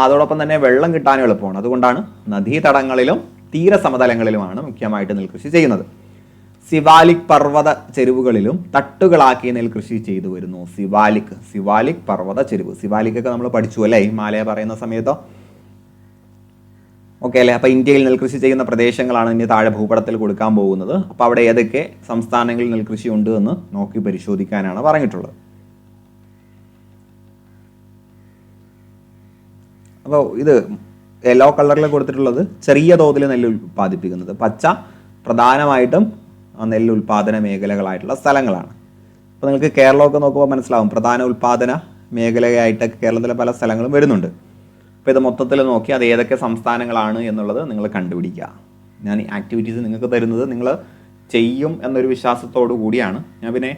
അതോടൊപ്പം തന്നെ വെള്ളം കിട്ടാനും എളുപ്പമാണ്. അതുകൊണ്ടാണ് നദീതടങ്ങളിലും തീരസമതലങ്ങളിലുമാണ് മുഖ്യമായിട്ട് നെൽകൃഷി ചെയ്യുന്നത്. സിവാലിക് പർവ്വത ചെരുവുകളിലും തട്ടുകളാക്കി നെൽകൃഷി ചെയ്തു വരുന്നു. സിവാലിക് പർവ്വത ചെരുവ്, സിവാലിക്കൊക്കെ നമ്മൾ പഠിച്ചു അല്ലേ ഹിമാലയ പറയുന്ന സമയത്തോ. ഓക്കെ അല്ലേ. അപ്പോൾ ഇന്ത്യയിൽ നെൽകൃഷി ചെയ്യുന്ന പ്രദേശങ്ങളാണ് ഇനി താഴെ ഭൂപടത്തിൽ കൊടുക്കാൻ പോകുന്നത്. അപ്പോൾ അവിടെ ഏതൊക്കെ സംസ്ഥാനങ്ങളിൽ നെൽകൃഷി ഉണ്ട് എന്ന് നോക്കി പരിശോധിക്കാനാണ് പറഞ്ഞിട്ടുള്ളത്. അപ്പോൾ ഇത് യെല്ലോ കളറിൽ കൊടുത്തിട്ടുള്ളത് ചെറിയ തോതിൽ നെല്ല് ഉൽപ്പാദിപ്പിക്കുന്നത്, പച്ച പ്രധാനമായിട്ടും നെല്ല് ഉൽപ്പാദന മേഖലകളായിട്ടുള്ള സ്ഥലങ്ങളാണ്. അപ്പോൾ നിങ്ങൾക്ക് കേരളമൊക്കെ നോക്കുമ്പോൾ മനസ്സിലാവും പ്രധാന ഉൽപ്പാദന മേഖലയായിട്ടൊക്കെ കേരളത്തിലെ പല സ്ഥലങ്ങളും വരുന്നുണ്ട്. അപ്പോൾ ഇത് മൊത്തത്തിൽ നോക്കി അത് ഏതൊക്കെ സംസ്ഥാനങ്ങളാണ് എന്നുള്ളത് നിങ്ങൾ കണ്ടുപിടിക്കുക. ഞാൻ ഈ ആക്ടിവിറ്റീസ് നിങ്ങൾക്ക് തരുന്നത് നിങ്ങൾ ചെയ്യും എന്നൊരു വിശ്വാസത്തോടു കൂടിയാണ്. ഞാൻ പിന്നെ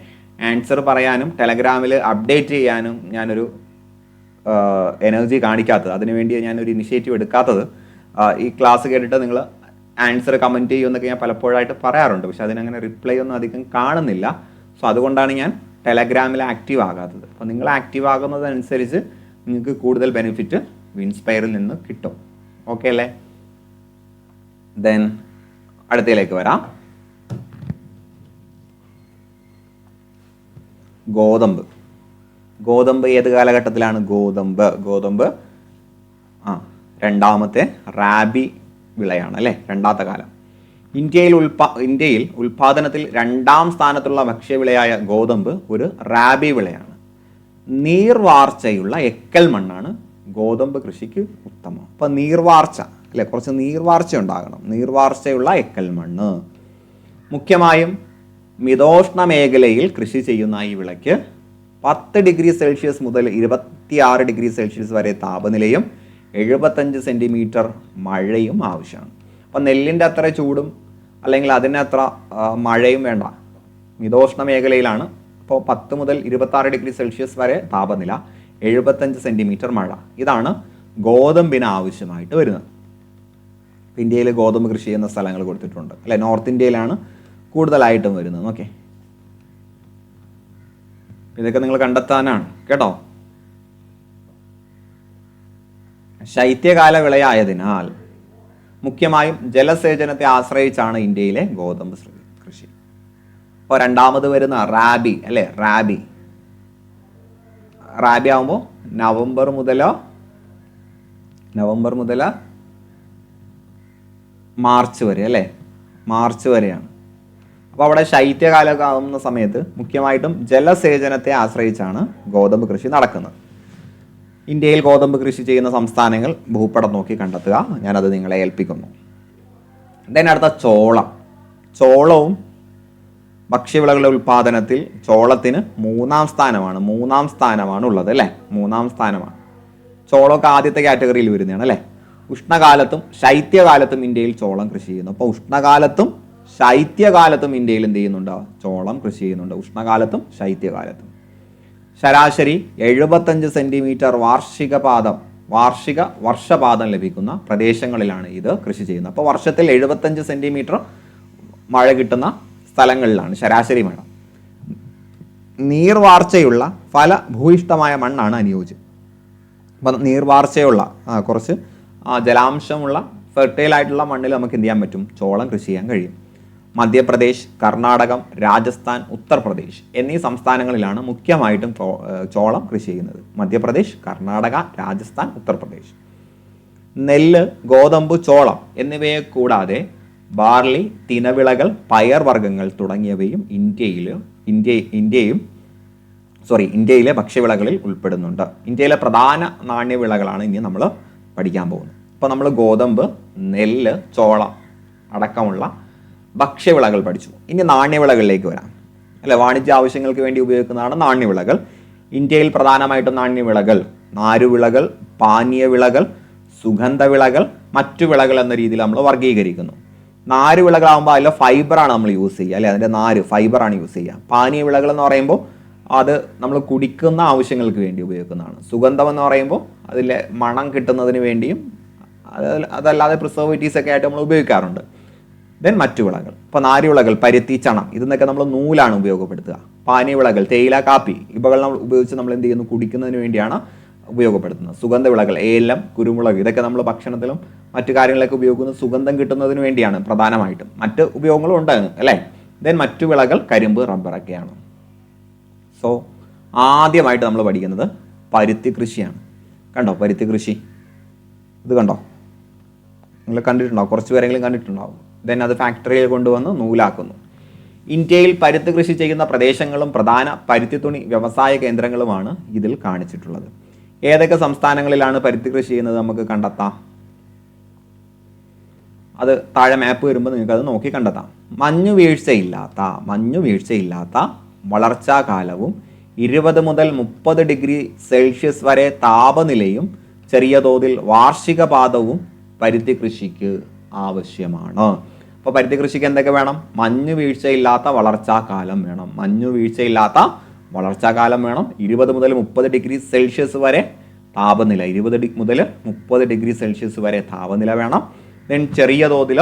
ആൻസർ പറയാനും ടെലഗ്രാമിൽ അപ്ഡേറ്റ് ചെയ്യാനും ഞാനൊരു എനർജി കാണിക്കാത്തത്, അതിനുവേണ്ടി ഞാനൊരു ഇനിഷ്യേറ്റീവ് എടുക്കാത്തത്. ഈ ക്ലാസ് കേട്ടിട്ട് നിങ്ങൾ ആൻസർ കമൻറ്റ് ചെയ്യുമെന്നൊക്കെ ഞാൻ പലപ്പോഴായിട്ട് പറയാറുണ്ട്, പക്ഷെ അതിനങ്ങനെ റിപ്ലൈ ഒന്നും അധികം കാണുന്നില്ല. സോ അതുകൊണ്ടാണ് ഞാൻ ടെലഗ്രാമിൽ ആക്റ്റീവ് ആകാത്തത്. അപ്പോൾ നിങ്ങൾ ആക്റ്റീവ് ആകുന്നതനുസരിച്ച് നിങ്ങൾക്ക് കൂടുതൽ ബെനിഫിറ്റ് വിൻസ്പയറിൽ നിന്ന് കിട്ടും. ഓക്കെ അല്ലേ? ദെൻ അടുത്തയിലേക്ക് വരാം. ഗോതമ്പ് ഏത് കാലഘട്ടത്തിലാണ്? ഗോതമ്പ് രണ്ടാമത്തെ റാബി വിളയാണ് അല്ലേ, രണ്ടാമത്തെ കാലം. ഇന്ത്യയിൽ ഉൽപാദനത്തിൽ രണ്ടാം സ്ഥാനത്തുള്ള ഭക്ഷ്യവിളയായ ഗോതമ്പ് ഒരു റാബി വിളയാണ്. നീർവാർച്ചയുള്ള എക്കൽ മണ്ണാണ് ഗോതമ്പ് കൃഷിക്ക് ഉത്തമം. അപ്പം നീർവാർച്ച അല്ലെ, കുറച്ച് നീർവാർച്ച ഉണ്ടാകണം. നീർവാർച്ചയുള്ള എക്കൽ മണ്ണ്. മുഖ്യമായും മിതോഷ്ണ മേഖലയിൽ കൃഷി ചെയ്യുന്ന ഈ വിളയ്ക്ക് 10 ഡിഗ്രി സെൽഷ്യസ് മുതൽ 26 ഡിഗ്രി സെൽഷ്യസ് വരെ താപനിലയും 75 സെൻറ്റിമീറ്റർ മഴയും ആവശ്യമാണ്. അപ്പം നെല്ലിൻ്റെ അത്ര ചൂടും അല്ലെങ്കിൽ അതിനത്ര മഴയും വേണ്ട. മിതോഷ്ണ മേഖലയിലാണ്. അപ്പോൾ 10 മുതൽ 26 ഡിഗ്രി സെൽഷ്യസ് വരെ താപനില, 75 സെൻറ്റിമീറ്റർ മഴ. ഇതാണ് ഗോതമ്പിന് ആവശ്യമായിട്ട് വരുന്നത്. ഇന്ത്യയിൽ ഗോതമ്പ് കൃഷി ചെയ്യുന്ന സ്ഥലങ്ങൾ കൊടുത്തിട്ടുണ്ട് അല്ലെ. നോർത്ത് ഇന്ത്യയിലാണ് കൂടുതലായിട്ടും വരുന്നത്. ഓക്കെ, ഇതൊക്കെ നിങ്ങൾ കണ്ടെത്താനാണ് കേട്ടോ. ശൈത്യകാല വിളയായതിനാൽ മുഖ്യമായും ജലസേചനത്തെ ആശ്രയിച്ചാണ് ഇന്ത്യയിലെ ഗോതമ്പ് കൃഷി. അപ്പോൾ രണ്ടാമത് വരുന്ന റാബി അല്ലേ, റാബി ആകുമ്പോൾ നവംബർ മുതൽ മാർച്ച് വരെ അല്ലേ, മാർച്ച് വരെയാണ്. അപ്പോൾ അവിടെ ശൈത്യകാലമൊക്കെ ആകുന്ന സമയത്ത് മുഖ്യമായിട്ടും ജലസേചനത്തെ ആശ്രയിച്ചാണ് ഗോതമ്പ് കൃഷി നടക്കുന്നത്. ഇന്ത്യയിൽ ഗോതമ്പ് കൃഷി ചെയ്യുന്ന സംസ്ഥാനങ്ങൾ ഭൂപടം നോക്കി കണ്ടെത്തുക. ഞാനത് നിങ്ങളെ ഏൽപ്പിക്കുന്നു. ദെൻ അടുത്ത ചോളവും ഭക്ഷ്യവിളകളുടെ ഉൽപ്പാദനത്തിൽ ചോളത്തിന് മൂന്നാം സ്ഥാനമാണ് ഉള്ളത് അല്ലേ, മൂന്നാം സ്ഥാനമാണ്. ചോളമൊക്കെ ആദ്യത്തെ കാറ്റഗറിയിൽ വരുന്നതാണ് അല്ലേ. ഉഷ്ണകാലത്തും ശൈത്യകാലത്തും ഇന്ത്യയിൽ ചോളം കൃഷി ചെയ്യുന്നു. അപ്പോൾ ഉഷ്ണകാലത്തും ശൈത്യകാലത്തും ഇന്ത്യയിൽ എന്ത് ചെയ്യുന്നുണ്ട്? ചോളം കൃഷി ചെയ്യുന്നുണ്ട്. ഉഷ്ണകാലത്തും ശൈത്യകാലത്തും. ശരാശരി 75 സെൻറ്റിമീറ്റർ വാർഷിക വർഷപാതം ലഭിക്കുന്ന പ്രദേശങ്ങളിലാണ് ഇത് കൃഷി ചെയ്യുന്നത്. അപ്പോൾ വർഷത്തിൽ 75 സെൻറ്റിമീറ്റർ മഴ കിട്ടുന്ന സ്ഥലങ്ങളിലാണ് ശരാശരി മഴ. നീർവാർച്ചയുള്ള ഫലഭൂയിഷ്ടമായ മണ്ണാണ് അനുയോജ്യം. അപ്പം നീർവാർച്ചയുള്ള കുറച്ച് ജലാംശമുള്ള ഫെർട്ടൈൽ ആയിട്ടുള്ള മണ്ണിൽ നമുക്ക് എന്ത് ചെയ്യാൻ പറ്റും? ചോളം കൃഷി ചെയ്യാൻ കഴിയും. മധ്യപ്രദേശ്, കർണാടകം, രാജസ്ഥാൻ, ഉത്തർപ്രദേശ് എന്നീ സംസ്ഥാനങ്ങളിലാണ് മുഖ്യമായിട്ടും ചോളം കൃഷി ചെയ്യുന്നത്. മധ്യപ്രദേശ്, കർണാടക, രാജസ്ഥാൻ, ഉത്തർപ്രദേശ്. നെല്ല്, ഗോതമ്പ്, ചോളം എന്നിവയെ കൂടാതെ ബാർലി, തിനവിളകൾ, പയർ വർഗ്ഗങ്ങൾ തുടങ്ങിയവയും ഇന്ത്യയിലെ ഭക്ഷ്യവിളകളിൽ ഉൾപ്പെടുന്നുണ്ട്. ഇന്ത്യയിലെ പ്രധാന നാണ്യവിളകളാണ് ഇനി നമ്മൾ പഠിക്കാൻ പോകുന്നത്. ഇപ്പോൾ നമ്മൾ ഗോതമ്പ്, നെല്ല്, ചോളം അടക്കമുള്ള ഭക്ഷ്യവിളകൾ പഠിച്ചു. ഇനി നാണ്യവിളകളിലേക്ക് വരാം. അല്ലെ, വാണിജ്യ ആവശ്യങ്ങൾക്ക് വേണ്ടി ഉപയോഗിക്കുന്നതാണ് നാണ്യവിളകൾ. ഇന്ത്യയിൽ പ്രധാനമായിട്ടും നാണ്യവിളകൾ നാരുവിളകൾ, പാനീയവിളകൾ, സുഗന്ധവിളകൾ, മറ്റു വിളകൾ എന്ന രീതിയിൽ നമ്മൾ വർഗീകരിക്കുന്നു. നാരുവിളകളാകുമ്പോൾ അതിലെ ഫൈബറാണ് നമ്മൾ യൂസ് ചെയ്യുക, അല്ലെ, അതിൻ്റെ നാര് ഫൈബറാണ് യൂസ് ചെയ്യുക. പാനീയവിളകൾ എന്ന് പറയുമ്പോൾ അത് നമ്മൾ കുടിക്കുന്ന ആവശ്യങ്ങൾക്ക് വേണ്ടി ഉപയോഗിക്കുന്നതാണ്. സുഗന്ധം എന്ന് പറയുമ്പോൾ അതിലെ മണം കിട്ടുന്നതിന് വേണ്ടിയും അതല്ലാതെ പ്രിസർവേറ്റീവ്സ് ഒക്കെ ആയിട്ട് നമ്മൾ ഉപയോഗിക്കാറുണ്ട്. ദെൻ മറ്റു വിളകൾ, ഇപ്പോൾ നാരുവിളകൾ പരുത്തി, ചണം, ഇതിന്നൊക്കെ നമ്മൾ നൂലാണ് ഉപയോഗപ്പെടുത്തുക. പാനീയവിളകൾ തേയില, കാപ്പി ഇവകൾ നമ്മൾ ഉപയോഗിച്ച് നമ്മൾ എന്ത് ചെയ്യുന്നു, കുടിക്കുന്നതിന് വേണ്ടിയാണ് ഉപയോഗപ്പെടുത്തുന്നത്. സുഗന്ധവിളകൾ ഏലം, കുരുമുളക് ഇതൊക്കെ നമ്മൾ ഭക്ഷണത്തിലും മറ്റു കാര്യങ്ങളിലൊക്കെ ഉപയോഗിക്കുന്നത് സുഗന്ധം കിട്ടുന്നതിന് വേണ്ടിയാണ് പ്രധാനമായിട്ടും. മറ്റ് ഉപയോഗങ്ങളും ഉണ്ട്, അല്ലേ. ദെൻ മറ്റു വിളകൾ കരിമ്പ്, റബ്ബറൊക്കെയാണ്. സോ ആദ്യമായിട്ട് നമ്മൾ പഠിക്കുന്നത് പരുത്തി കൃഷിയാണ്. കണ്ടോ പരുത്തി കൃഷി? ഇത് കണ്ടോ? നിങ്ങൾ കണ്ടിട്ടുണ്ടാവും, കുറച്ച് പേരെങ്കിലും കണ്ടിട്ടുണ്ടാവും. ദെൻ അത് ഫാക്ടറിയിൽ കൊണ്ടുവന്ന് നൂലാക്കുന്നു. ഇന്ത്യയിൽ പരുത്തി കൃഷി ചെയ്യുന്ന പ്രദേശങ്ങളും പ്രധാന പരുത്തി തുണി വ്യവസായ കേന്ദ്രങ്ങളുമാണ് ഇതിൽ കാണിച്ചിട്ടുള്ളത്. ഏതൊക്കെ സംസ്ഥാനങ്ങളിലാണ് പരുത്തി കൃഷി ചെയ്യുന്നത് നമുക്ക് കണ്ടെത്താം. അത് താഴെ മാപ്പ് വരുമ്പോൾ നിങ്ങൾക്ക് അത് നോക്കി കണ്ടെത്താം. മഞ്ഞുവീഴ്ചയില്ലാത്ത വളർച്ചാകാലവും 20 മുതൽ 30 ഡിഗ്രി സെൽഷ്യസ് വരെ താപനിലയും ചെറിയ തോതിൽ വാർഷിക പാതവും പരുത്തി കൃഷിക്ക് ആവശ്യമാണ്. അപ്പോൾ പരുത്തി കൃഷിക്ക് എന്തൊക്കെ വേണം? മഞ്ഞുവീഴ്ചയില്ലാത്ത വളർച്ചാകാലം വേണം. 20 മുതൽ 30 ഡിഗ്രി സെൽഷ്യസ് വരെ താപനില, 20 മുതൽ 30 ഡിഗ്രി സെൽഷ്യസ് വരെ താപനില വേണം. ദെൻ ചെറിയ തോതിൽ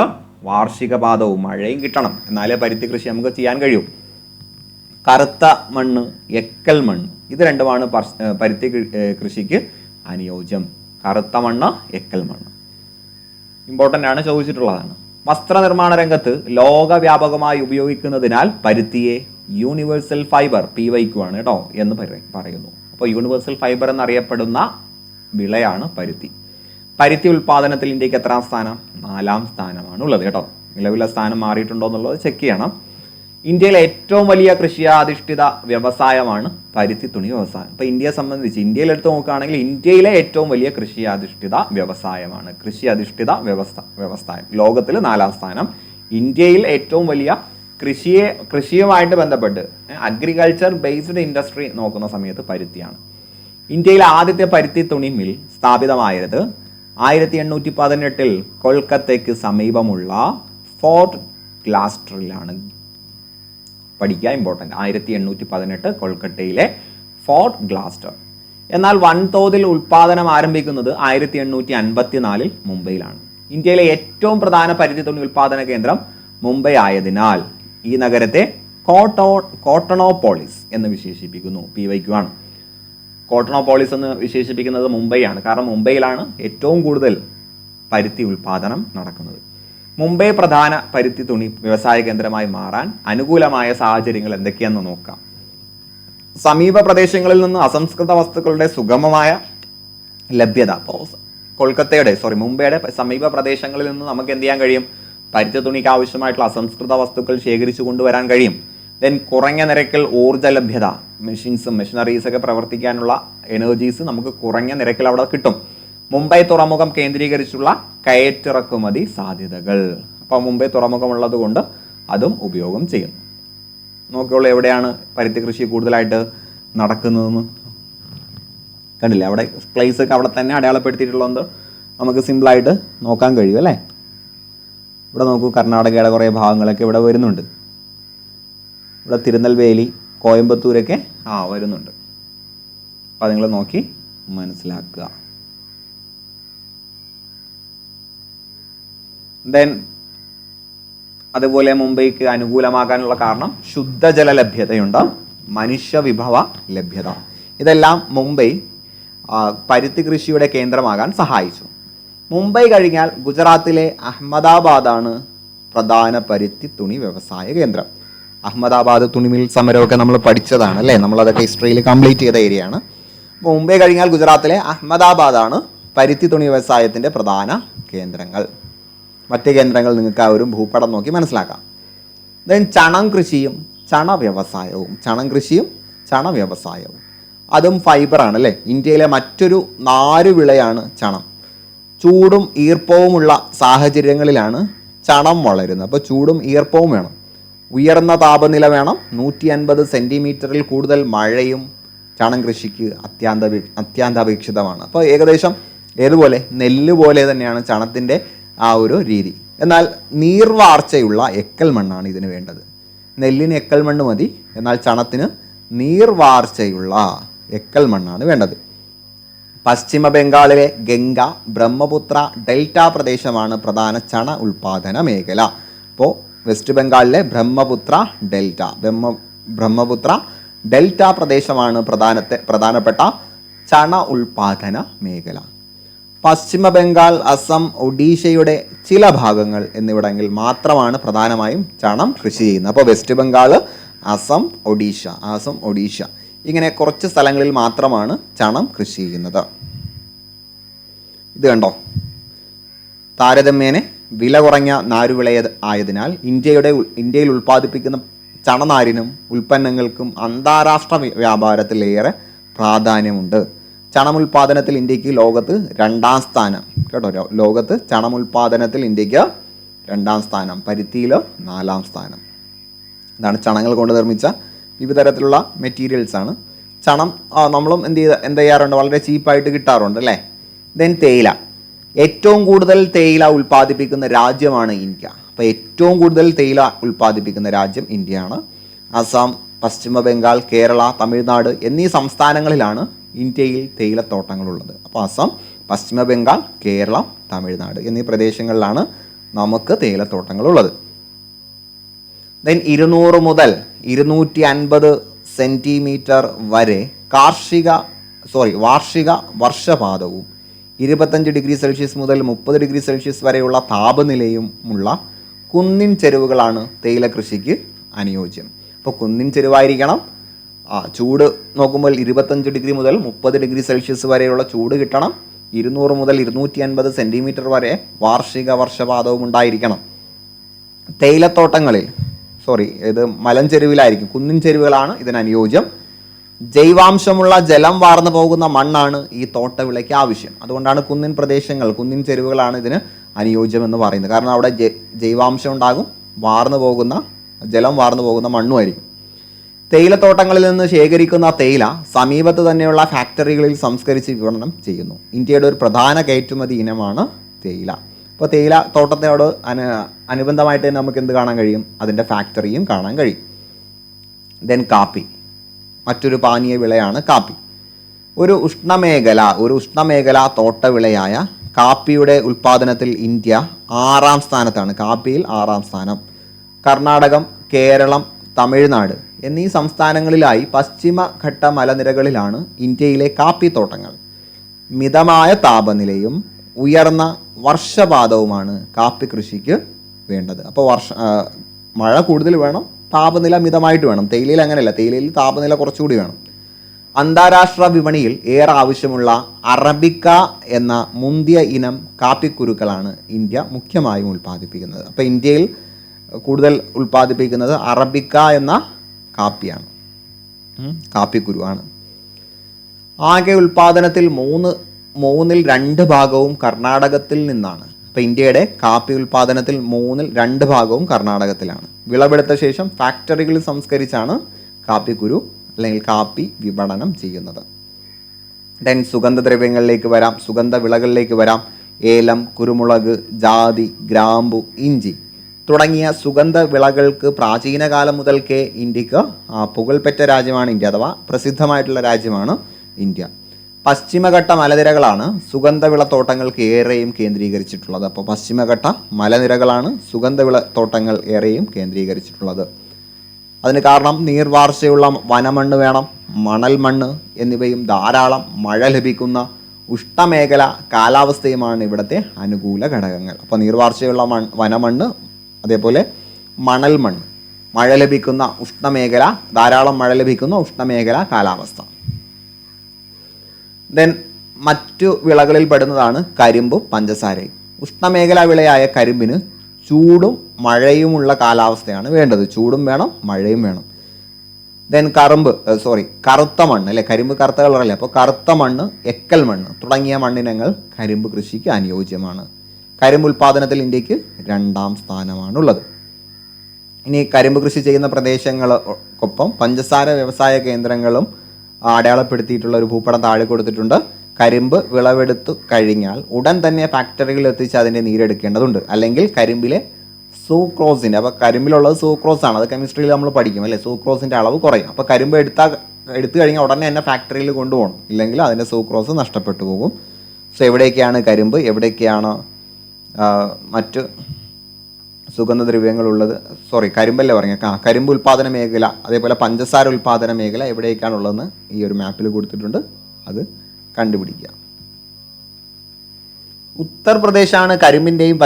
വാർഷിക പാതവും മഴയും കിട്ടണം. എന്നാലേ പരുത്തി കൃഷി നമുക്ക് ചെയ്യാൻ കഴിയും. കറുത്ത മണ്ണ്, എക്കൽ മണ്ണ്, ഇത് രണ്ടുമാണ് പരുത്തി കൃഷിക്ക് അനുയോജ്യം. കറുത്ത മണ്ണ്, എക്കൽ മണ്ണ് ഇമ്പോർട്ടൻ്റ് ആണ്, ചോദിച്ചിട്ടുള്ളതാണ്. വസ്ത്രനിർമ്മാണ രംഗത്ത് ലോകവ്യാപകമായി ഉപയോഗിക്കുന്നതിനാൽ പരുത്തിയെ യൂണിവേഴ്സൽ ഫൈബർ, PYQ ആണ് കേട്ടോ എന്ന് പറയുന്നു. അപ്പോൾ യൂണിവേഴ്സൽ ഫൈബർ എന്നറിയപ്പെടുന്ന വിളയാണ് പരുത്തി. പരുത്തി ഉൽപ്പാദനത്തിൽ ഇന്ത്യക്ക് എത്രാം സ്ഥാനം? 4ാം സ്ഥാനമാണ് ഉള്ളത് കേട്ടോ. നിലവിലെ സ്ഥാനം മാറിയിട്ടുണ്ടോ എന്നുള്ളത് ചെക്ക് ചെയ്യണം. ഇന്ത്യയിലെ ഏറ്റവും വലിയ കൃഷിയാധിഷ്ഠിത വ്യവസായമാണ് പരുത്തി തുണി വ്യവസായം. ഇപ്പോൾ ഇന്ത്യയെ സംബന്ധിച്ച് ഇന്ത്യയിൽ എടുത്ത് നോക്കുകയാണെങ്കിൽ ഇന്ത്യയിലെ ഏറ്റവും വലിയ കൃഷിയാധിഷ്ഠിത വ്യവസായമാണ് വ്യവസായം. ലോകത്തിൽ 4ാം സ്ഥാനം. ഇന്ത്യയിൽ ഏറ്റവും വലിയ കൃഷിയുമായിട്ട് ബന്ധപ്പെട്ട് അഗ്രികൾച്ചർ ബേസ്ഡ് ഇൻഡസ്ട്രി നോക്കുന്ന സമയത്ത് പരുത്തിയാണ്. ഇന്ത്യയിലെ ആദ്യത്തെ പരുത്തി തുണി മിൽ സ്ഥാപിതമായത് 1818 കൊൽക്കത്തയ്ക്ക് സമീപമുള്ള ഫോർട്ട് ഗ്ലാസ്റ്ററിലാണ്. പഠിക്കുക, ഇമ്പോർട്ടൻ്റ്. 1818 കൊൽക്കത്തയിലെ ഫോർട്ട് ഗ്ലാസ്റ്റർ. എന്നാൽ വൻതോതിൽ ഉൽപ്പാദനം ആരംഭിക്കുന്നത് 1854 മുംബൈയിലാണ്. ഇന്ത്യയിലെ ഏറ്റവും പ്രധാന പരുത്തി തുണി ഉൽപ്പാദന കേന്ദ്രം മുംബൈ ആയതിനാൽ ഈ നഗരത്തെ കോട്ടണോപോളിസ് എന്ന് വിശേഷിപ്പിക്കുന്നു. PYQ ആണ്. കോട്ടണോപോളിസ് എന്ന് വിശേഷിപ്പിക്കുന്നത് മുംബൈയാണ്. കാരണം മുംബൈയിലാണ് ഏറ്റവും കൂടുതൽ പരുത്തി ഉൽപ്പാദനം നടക്കുന്നത്. മുംബൈ പ്രധാന പരുത്തി തുണി വ്യവസായ കേന്ദ്രമായി മാറാൻ അനുകൂലമായ സാഹചര്യങ്ങൾ എന്തൊക്കെയാണെന്ന് നോക്കാം. സമീപ പ്രദേശങ്ങളിൽ നിന്ന് അസംസ്കൃത വസ്തുക്കളുടെ സുഗമമായ ലഭ്യത. മുംബൈയുടെ സമീപ പ്രദേശങ്ങളിൽ നിന്ന് നമുക്ക് എന്ത് ചെയ്യാൻ കഴിയും? പരുത്തി തുണിക്ക് ആവശ്യമായിട്ടുള്ള അസംസ്കൃത വസ്തുക്കൾ ശേഖരിച്ചു കൊണ്ടുവരാൻ കഴിയും. ദെൻ കുറഞ്ഞ നിരക്കിൽ ഊർജ്ജ ലഭ്യത, മെഷീനറീസൊക്കെ പ്രവർത്തിക്കാനുള്ള എനർജീസ് നമുക്ക് കുറഞ്ഞ നിരക്കിൽ അവിടെ കിട്ടും. മുംബൈ തുറമുഖം കേന്ദ്രീകരിച്ചുള്ള കയറ്റിറക്കുമതി സാധ്യതകൾ. അപ്പോൾ മുംബൈ തുറമുഖമുള്ളത് കൊണ്ട് അതും ഉപയോഗം ചെയ്യുന്നു. നോക്കിയുള്ള എവിടെയാണ് പരുത്തി കൃഷി കൂടുതലായിട്ട് നടക്കുന്നതെന്ന് കണ്ടില്ലേ? അവിടെ പ്ലേസ് ഒക്കെ അവിടെ തന്നെ അടയാളപ്പെടുത്തിയിട്ടുള്ളത് നമുക്ക് സിമ്പിളായിട്ട് നോക്കാൻ കഴിയും അല്ലേ? ഇവിടെ നോക്കൂ, കർണാടകയുടെ കുറേ ഭാഗങ്ങളൊക്കെ ഇവിടെ വരുന്നുണ്ട്. ഇവിടെ തിരുനെൽവേലി, കോയമ്പത്തൂരൊക്കെ വരുന്നുണ്ട്. അപ്പോൾ അത് നിങ്ങൾ നോക്കി മനസ്സിലാക്കുക. ദെൻ അതുപോലെ മുംബൈക്ക് അനുകൂലമാകാനുള്ള കാരണം ശുദ്ധജല ലഭ്യതയുണ്ട്, മനുഷ്യവിഭവ ലഭ്യത. ഇതെല്ലാം മുംബൈ പരുത്തി കൃഷിയുടെ കേന്ദ്രമാകാൻ സഹായിച്ചു. മുംബൈ കഴിഞ്ഞാൽ ഗുജറാത്തിലെ അഹമ്മദാബാദാണ് പ്രധാന പരുത്തി തുണി വ്യവസായ കേന്ദ്രം. അഹമ്മദാബാദ് തുണിമിൽ സമരമൊക്കെ നമ്മൾ പഠിച്ചതാണ് അല്ലേ, നമ്മളതൊക്കെ ഹിസ്റ്ററിയിൽ കംപ്ലീറ്റ് ചെയ്ത ഏരിയയാണ്. അപ്പോൾ മുംബൈ കഴിഞ്ഞാൽ ഗുജറാത്തിലെ അഹമ്മദാബാദാണ് പരുത്തി തുണി വ്യവസായത്തിൻ്റെ പ്രധാന കേന്ദ്രങ്ങൾ. മറ്റ് കേന്ദ്രങ്ങൾ നിങ്ങൾക്ക് ആ ഒരു ഭൂപടം നോക്കി മനസ്സിലാക്കാം. ദെൻ ചണം കൃഷിയും ചണ വ്യവസായവും അതും ഫൈബറാണ് അല്ലേ. ഇന്ത്യയിലെ മറ്റൊരു നാരുവിളയാണ് ചണം. ചൂടും ഈർപ്പവുമുള്ള സാഹചര്യങ്ങളിലാണ് ചണം വളരുന്നത്. അപ്പോൾ ചൂടും ഈർപ്പവും വേണം, ഉയർന്ന താപനില വേണം, 150 സെൻറ്റിമീറ്ററിൽ കൂടുതൽ മഴയും ചണം കൃഷിക്ക് അത്യാന്താപേക്ഷിതമാണ്. അപ്പോൾ ഏകദേശം ഏതുപോലെ നെല്ല് പോലെ തന്നെയാണ് ചണത്തിൻ്റെ ആ ഒരു രീതി. എന്നാൽ നീർവാർച്ചയുള്ള എക്കൽ മണ്ണാണ് ഇതിന് വേണ്ടത്. നെല്ലിന് എക്കൽ മണ്ണ് മതി, എന്നാൽ ചണത്തിന് നീർവാർച്ചയുള്ള എക്കൽ മണ്ണാണ് വേണ്ടത്. പശ്ചിമ ബംഗാളിലെ ഗംഗ, ബ്രഹ്മപുത്ര ഡെൽറ്റ പ്രദേശമാണ് പ്രധാന ചണ ഉൽപാദന മേഖല. അപ്പോൾ വെസ്റ്റ് ബംഗാളിലെ ബ്രഹ്മപുത്ര ഡെൽറ്റ പ്രദേശമാണ് പ്രധാനപ്പെട്ട ചണ ഉൽപാദന മേഖല. പശ്ചിമ ബംഗാൾ, അസം, ഒഡീഷയുടെ ചില ഭാഗങ്ങൾ എന്നിവിടങ്ങളിൽ മാത്രമാണ് പ്രധാനമായും ചണം കൃഷി ചെയ്യുന്നത്. അപ്പോൾ വെസ്റ്റ് ബംഗാൾ, അസം, ഒഡീഷ ഇങ്ങനെ കുറച്ച് സ്ഥലങ്ങളിൽ മാത്രമാണ് ചണം കൃഷി ചെയ്യുന്നത്. ഇത് കണ്ടോ, താരതമ്യേന വില കുറഞ്ഞ നാരുവിള ആയതിനാൽ ഇന്ത്യയിൽ ഉൽപ്പാദിപ്പിക്കുന്ന ചണനാരിനും ഉൽപ്പന്നങ്ങൾക്കും അന്താരാഷ്ട്ര വ്യാപാരത്തിൽ ഏറെ പ്രാധാന്യമുണ്ട്. ചണമുൽപാദനത്തിൽ ഇന്ത്യക്ക് ലോകത്ത് 2ാം സ്ഥാനം കേട്ടോ. ലോകത്ത് ചണമുൽപാദനത്തിൽ ഇന്ത്യക്ക് 2ാം സ്ഥാനം, പരുത്തിയിൽ 4ാം സ്ഥാനം. ഇതാണ് ചണങ്ങൾ കൊണ്ട് നിർമ്മിച്ച വിവിധ തരത്തിലുള്ള മെറ്റീരിയൽസ് ആണ്. ചണം നമ്മളും എന്ത് ചെയ്യാറുണ്ട്, വളരെ ചീപ്പായിട്ട് കിട്ടാറുണ്ട് അല്ലേ. ദെൻ തേയില. ഏറ്റവും കൂടുതൽ തേയില ഉൽപ്പാദിപ്പിക്കുന്ന രാജ്യമാണ് ഇന്ത്യ. അപ്പോൾ ഏറ്റവും കൂടുതൽ തേയില ഉൽപ്പാദിപ്പിക്കുന്ന രാജ്യം ഇന്ത്യയാണ്. അസം, പശ്ചിമ ബംഗാൾ, കേരള, തമിഴ്നാട് എന്നീ സംസ്ഥാനങ്ങളിലാണ് ഇന്ത്യയിൽ തേയിലത്തോട്ടങ്ങളുള്ളത്. അപ്പോൾ അസം, പശ്ചിമ ബംഗാൾ, കേരളം, തമിഴ്നാട് എന്നീ പ്രദേശങ്ങളിലാണ് നമുക്ക് തേയിലത്തോട്ടങ്ങളുള്ളത്. ദെൻ 200 മുതൽ 250 സെൻറ്റിമീറ്റർ വരെ വാർഷിക വർഷപാതവും 25 ഡിഗ്രി സെൽഷ്യസ് മുതൽ 30 ഡിഗ്രി സെൽഷ്യസ് വരെയുള്ള താപനിലയുമുള്ള കുന്നിൻ ചെരുവുകളാണ് തേയില കൃഷിക്ക് അനുയോജ്യം. അപ്പോൾ കുന്നിൻ ചെരുവായിരിക്കണം. ചൂട് നോക്കുമ്പോൾ 25 ഡിഗ്രി മുതൽ 30 ഡിഗ്രി സെൽഷ്യസ് വരെയുള്ള ചൂട് കിട്ടണം. 200 മുതൽ 250 സെൻറ്റിമീറ്റർ വരെ വാർഷിക വർഷപാതവും ഉണ്ടായിരിക്കണം. തേയിലത്തോട്ടങ്ങളിൽ ഇത് മലഞ്ചെരുവിലായിരിക്കും, കുന്നിൻ ചെരുവുകളാണ് ഇതിന് അനുയോജ്യം. ജൈവാംശമുള്ള ജലം വാർന്നു പോകുന്ന മണ്ണാണ് ഈ തോട്ടവിളയ്ക്ക് ആവശ്യം. അതുകൊണ്ടാണ് കുന്നിൻ ചെരുവുകളാണ് ഇതിന് അനുയോജ്യമെന്ന് പറയുന്നത്. കാരണം അവിടെ ജൈവാംശം ഉണ്ടാകും, ജലം വാർന്നു പോകുന്ന മണ്ണുമായിരിക്കും. തേയിലത്തോട്ടങ്ങളിൽ നിന്ന് ശേഖരിക്കുന്ന തേയില സമീപത്ത് തന്നെയുള്ള ഫാക്ടറികളിൽ സംസ്കരിച്ച് വിപണനം ചെയ്യുന്നു. ഇന്ത്യയുടെ ഒരു പ്രധാന കയറ്റുമതി ഇനമാണ് തേയില. അപ്പോൾ തേയില തോട്ടത്തോട് അനുബന്ധമായിട്ട് തന്നെ നമുക്ക് എന്ത് കാണാൻ കഴിയും, അതിൻ്റെ ഫാക്ടറിയും കാണാൻ കഴിയും. ദെൻ കാപ്പി, മറ്റൊരു പാനീയ വിളയാണ് കാപ്പി. ഒരു ഉഷ്ണമേഖല തോട്ടവിളയായ കാപ്പിയുടെ ഉൽപ്പാദനത്തിൽ ഇന്ത്യ 6ാം സ്ഥാനത്താണ്. കാപ്പിയിൽ 6ാം സ്ഥാനം. കർണാടകം, കേരളം, തമിഴ്നാട് എന്നീ സംസ്ഥാനങ്ങളിലായി പശ്ചിമഘട്ട മലനിരകളിലാണ് ഇന്ത്യയിലെ കാപ്പിത്തോട്ടങ്ങൾ. മിതമായ താപനിലയും ഉയർന്ന വർഷപാതവുമാണ് കാപ്പി കൃഷിക്ക് വേണ്ടത്. അപ്പോൾ മഴ കൂടുതൽ വേണം, താപനില മിതമായിട്ട് വേണം. തേയിലയിൽ അങ്ങനെയല്ല, തേയിലയിൽ താപനില കുറച്ചുകൂടി വേണം. അന്താരാഷ്ട്ര വിപണിയിൽ ഏറെ ആവശ്യമുള്ള അറബിക്ക എന്ന മുന്തിയ ഇനം കാപ്പിക്കുരുക്കളാണ് ഇന്ത്യ മുഖ്യമായും ഉൽപ്പാദിപ്പിക്കുന്നത്. അപ്പോൾ ഇന്ത്യയിൽ കൂടുതൽ ഉൽപ്പാദിപ്പിക്കുന്നത് അറബിക്ക എന്ന കാപ്പിയാണ്, കാപ്പിക്കുരുവാണ്. ആകെ ഉൽപ്പാദനത്തിൽ 2 ഭാഗവും കർണാടകത്തിൽ നിന്നാണ്. അപ്പോൾ ഇന്ത്യയുടെ കാപ്പി ഉൽപ്പാദനത്തിൽ 2 ഭാഗവും കർണാടകത്തിലാണ്. വിളവെടുത്ത ശേഷം ഫാക്ടറികളിൽ സംസ്കരിച്ചാണ് കാപ്പിക്കുരു അല്ലെങ്കിൽ കാപ്പി വിപണനം ചെയ്യുന്നത്. ദെൻ സുഗന്ധ വിളകളിലേക്ക് വരാം. ഏലം, കുരുമുളക്, ജാതി, ഗ്രാമ്പു, ഇഞ്ചി തുടങ്ങിയ സുഗന്ധ വിളകൾക്ക് പ്രാചീന കാലം മുതൽക്കേ ഇന്ത്യക്ക് പുകൾപെറ്റ രാജ്യമാണ് ഇന്ത്യ, അഥവാ പ്രസിദ്ധമായിട്ടുള്ള രാജ്യമാണ് ഇന്ത്യ. പശ്ചിമഘട്ട മലനിരകളാണ് സുഗന്ധവിളത്തോട്ടങ്ങൾക്ക് ഏറെയും കേന്ദ്രീകരിച്ചിട്ടുള്ളത്. അപ്പോൾ പശ്ചിമഘട്ട മലനിരകളാണ് സുഗന്ധവിളത്തോട്ടങ്ങൾ ഏറെയും കേന്ദ്രീകരിച്ചിട്ടുള്ളത്. അതിന് കാരണം നീർവാർച്ചയുള്ള വനമണ്ണ് വേണം, മണൽ മണ്ണ് എന്നിവയും ധാരാളം മഴ ലഭിക്കുന്ന ഉഷ്ണമേഖല കാലാവസ്ഥയുമാണ് ഇവിടുത്തെ അനുകൂല ഘടകങ്ങൾ. അപ്പോൾ നീർവാർച്ചയുള്ള വനമണ്ണ്, അതേപോലെ മണൽ മണ്ണ്, മഴ ലഭിക്കുന്ന ഉഷ്ണമേഖല, ധാരാളം മഴ ലഭിക്കുന്ന ഉഷ്ണമേഖല കാലാവസ്ഥ. ദെൻ മറ്റു വിളകളിൽ പെടുന്നതാണ് കരിമ്പും പഞ്ചസാരയും. ഉഷ്ണമേഖലാ വിളയായ കരിമ്പിന് ചൂടും മഴയുമുള്ള കാലാവസ്ഥയാണ് വേണ്ടത്. ചൂടും വേണം, മഴയും വേണം. ദെൻ കറുത്ത മണ്ണ് അല്ലെ, കരിമ്പ് കറുത്ത കളറല്ലേ, അപ്പോൾ കറുത്ത മണ്ണ്, എക്കൽ മണ്ണ് തുടങ്ങിയ മണ്ണിനങ്ങൾ കരിമ്പ് കൃഷിക്ക് അനുയോജ്യമാണ്. കരിമ്പ് ഉൽപ്പാദനത്തിൽ ഇന്ത്യക്ക് 2ാം സ്ഥാനമാണുള്ളത്. ഇനി കരിമ്പ് കൃഷി ചെയ്യുന്ന പ്രദേശങ്ങൾക്കൊപ്പം പഞ്ചസാര വ്യവസായ കേന്ദ്രങ്ങളും അടയാളപ്പെടുത്തിയിട്ടുള്ള ഒരു ഭൂപടം താഴെ കൊടുത്തിട്ടുണ്ട്. കരിമ്പ് വിളവെടുത്തു കഴിഞ്ഞാൽ ഉടൻ തന്നെ ഫാക്ടറികളിൽ എത്തിച്ച് അതിൻ്റെ നീരെടുക്കേണ്ടതുണ്ട്. അല്ലെങ്കിൽ കരിമ്പിലെ സൂക്രോസിൻ്റെ, അപ്പോൾ കരിമ്പിലുള്ളത് സൂക്രോസ് ആണ്, അത് കെമിസ്ട്രിയിൽ നമ്മൾ പഠിക്കും അല്ലേ, സൂക്രോസിൻ്റെ അളവ് കുറയും. അപ്പോൾ കരിമ്പ് എടുത്തു കഴിഞ്ഞാൽ ഉടനെ തന്നെ ഫാക്ടറിയിൽ കൊണ്ടുപോകണം, ഇല്ലെങ്കിൽ അതിൻ്റെ സൂക്രോസ് നഷ്ടപ്പെട്ടു പോകും. സോ എവിടെയൊക്കെയാണ് കരിമ്പ്, എവിടെയൊക്കെയാണ് മറ്റ് സുഗന്ധദ്രവ്യങ്ങളുള്ളത്, കരിമ്പല്ലേ കരിമ്പ് ഉൽപ്പാദന മേഖല, അതേപോലെ പഞ്ചസാര ഉൽപ്പാദന മേഖല എവിടെയൊക്കെയാണുള്ളതെന്ന് ഈ ഒരു മാപ്പിൽ കൊടുത്തിട്ടുണ്ട്, അത് കണ്ടുപിടിക്കുക. ഉത്തർപ്രദേശാണ് കരിമ്പിൻ്റെയും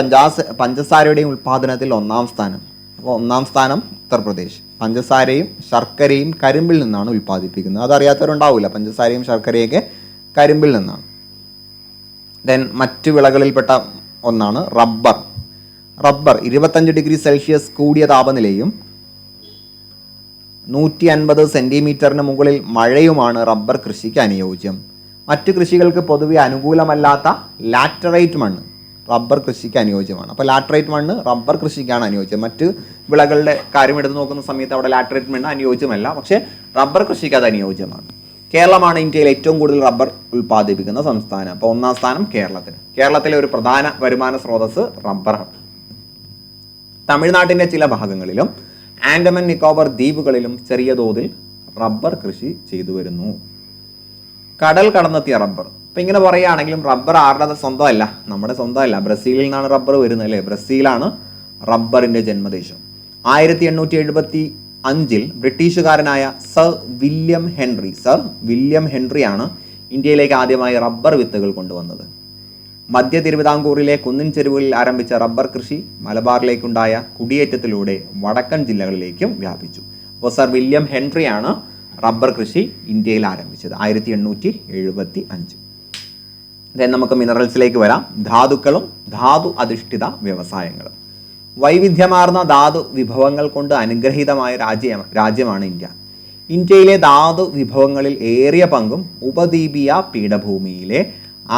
പഞ്ചസാരയുടെയും ഉൽപ്പാദനത്തിൽ 1ാം സ്ഥാനം. അപ്പോൾ 1ാം സ്ഥാനം ഉത്തർപ്രദേശ്. പഞ്ചസാരയും ശർക്കരയും കരിമ്പിൽ നിന്നാണ് ഉൽപ്പാദിപ്പിക്കുന്നത്. അതറിയാത്തവരുണ്ടാവില്ല, പഞ്ചസാരയും ശർക്കരയൊക്കെ കരിമ്പിൽ നിന്നാണ്. ദെൻ മറ്റു വിളകളിൽപ്പെട്ട ഒന്നാണ് റബ്ബർ. 25 ഡിഗ്രി സെൽഷ്യസ് കൂടിയ താപനിലയും 150 സെൻറ്റിമീറ്ററിന് മുകളിൽ മഴയുമാണ് റബ്ബർ കൃഷിക്ക് അനുയോജ്യം. മറ്റു കൃഷികൾക്ക് പൊതുവെ അനുകൂലമല്ലാത്ത ലാറ്ററൈറ്റ് മണ്ണ് റബ്ബർ കൃഷിക്ക് അനുയോജ്യമാണ്. അപ്പോൾ ലാറ്ററൈറ്റ് മണ്ണ് റബ്ബർ കൃഷിക്കാണ് അനുയോജ്യം. മറ്റ് വിളകളുടെ കാര്യം എടുത്ത് നോക്കുന്ന സമയത്ത് അവിടെ ലാറ്ററൈറ്റ് മണ്ണ് അനുയോജ്യമല്ല, പക്ഷേ റബ്ബർ കൃഷിക്ക് അത് അനുയോജ്യമാണ്. കേരളമാണ് ഇന്ത്യയിൽ ഏറ്റവും കൂടുതൽ റബ്ബർ ഉൽപ്പാദിപ്പിക്കുന്ന സംസ്ഥാനം. അപ്പോൾ 1ാം സ്ഥാനം കേരളത്തിന്. കേരളത്തിലെ ഒരു പ്രധാന വരുമാന സ്രോതസ് റബ്ബറാണ്. തമിഴ്നാട്ടിൻ്റെ ചില ഭാഗങ്ങളിലും ആൻഡമാൻ നിക്കോബർ ദ്വീപുകളിലും ചെറിയ തോതിൽ റബ്ബർ കൃഷി ചെയ്തു വരുന്നു. കടൽ കടന്നെത്തിയ റബ്ബർ. ഇപ്പം ഇങ്ങനെ പറയുകയാണെങ്കിലും റബ്ബർ ആരുടെ സ്വന്തമല്ല, നമ്മുടെ സ്വന്തമല്ല. ബ്രസീലിൽ നിന്നാണ് റബ്ബർ വരുന്നത് അല്ലേ, ബ്രസീലാണ് റബ്ബറിൻ്റെ ജന്മദേശം. 1875 ബ്രിട്ടീഷുകാരനായ സർ വില്യം ഹെൻറിയാണ് ഇന്ത്യയിലേക്ക് ആദ്യമായി റബ്ബർ വിത്തുകൾ കൊണ്ടുവന്നത്. മധ്യ തിരുവിതാംകൂറിലെ കുന്നിൻ ചെരുവുകളിൽ ആരംഭിച്ച റബ്ബർ കൃഷി മലബാറിലേക്കുണ്ടായ കുടിയേറ്റത്തിലൂടെ വടക്കൻ ജില്ലകളിലേക്കും വ്യാപിച്ചു. അപ്പോൾ സർ വില്യം ഹെൻറിയാണ് റബ്ബർ കൃഷി ഇന്ത്യയിൽ ആരംഭിച്ചത് 1875. ദെൻ നമുക്ക് മിനറൽസിലേക്ക് വരാം. ധാതുക്കളും ധാതു അധിഷ്ഠിത വ്യവസായങ്ങളും. വൈവിധ്യമാർന്ന ധാതു വിഭവങ്ങൾ കൊണ്ട് അനുഗ്രഹീതമായ രാജ്യമാണ് ഇന്ത്യ. ഇന്ത്യയിലെ ധാതു വിഭവങ്ങളിൽ ഏറിയ പങ്കും ഉപദ്വീപീയ പീഠഭൂമിയിലെ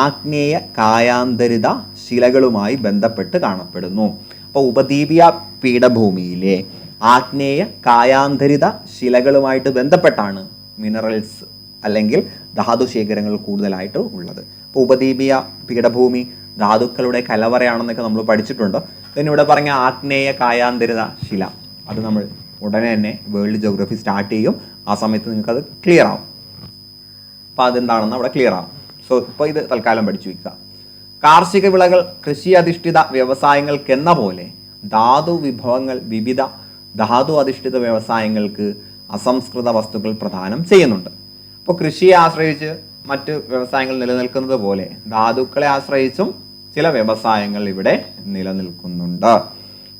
ആഗ്നേയ കായാന്തരിത ശിലകളുമായി ബന്ധപ്പെട്ട് കാണപ്പെടുന്നു. അപ്പോൾ ഉപദ്വീപീയ പീഠഭൂമിയിലെ ആഗ്നേയ കായാന്തരിത ശിലകളുമായിട്ട് ബന്ധപ്പെട്ടാണ് മിനറൽസ് അല്ലെങ്കിൽ ധാതുശേഖരങ്ങൾ കൂടുതലായിട്ട് ഉള്ളത്. അപ്പോൾ ഉപദ്വീപീയ പീഠഭൂമി ധാതുക്കളുടെ കലവറയാണെന്നൊക്കെ നമ്മൾ പഠിച്ചിട്ടുണ്ട്. ഇവിടെ പറഞ്ഞ ആഗ്നേയ കായാന്തരിത ശില, അത് നമ്മൾ ഉടനെ തന്നെ വേൾഡ് ജോഗ്രഫി സ്റ്റാർട്ട് ചെയ്യും. ആ സമയത്ത് നിങ്ങൾക്കത് ക്ലിയർ ആവും. അപ്പോൾ അതെന്താണെന്ന് അവിടെ ക്ലിയർ ആവും. സോ ഇപ്പോൾ ഇത് തൽക്കാലം പഠിച്ചു വയ്ക്കുക. കാർഷിക വിളകൾ കൃഷി അധിഷ്ഠിത വ്യവസായങ്ങൾക്കെന്ന പോലെ ധാതു വിഭവങ്ങൾ വിവിധ ധാതു അധിഷ്ഠിത വ്യവസായങ്ങൾക്ക് അസംസ്കൃത വസ്തുക്കൾ പ്രദാനം ചെയ്യുന്നുണ്ട്. അപ്പോൾ കൃഷിയെ ആശ്രയിച്ച് മറ്റ് വ്യവസായങ്ങൾ നിലനിൽക്കുന്നത് പോലെ ധാതുക്കളെ ആശ്രയിച്ചും ചില വ്യവസായങ്ങൾ ഇവിടെ നിലനിൽക്കുന്നുണ്ട്.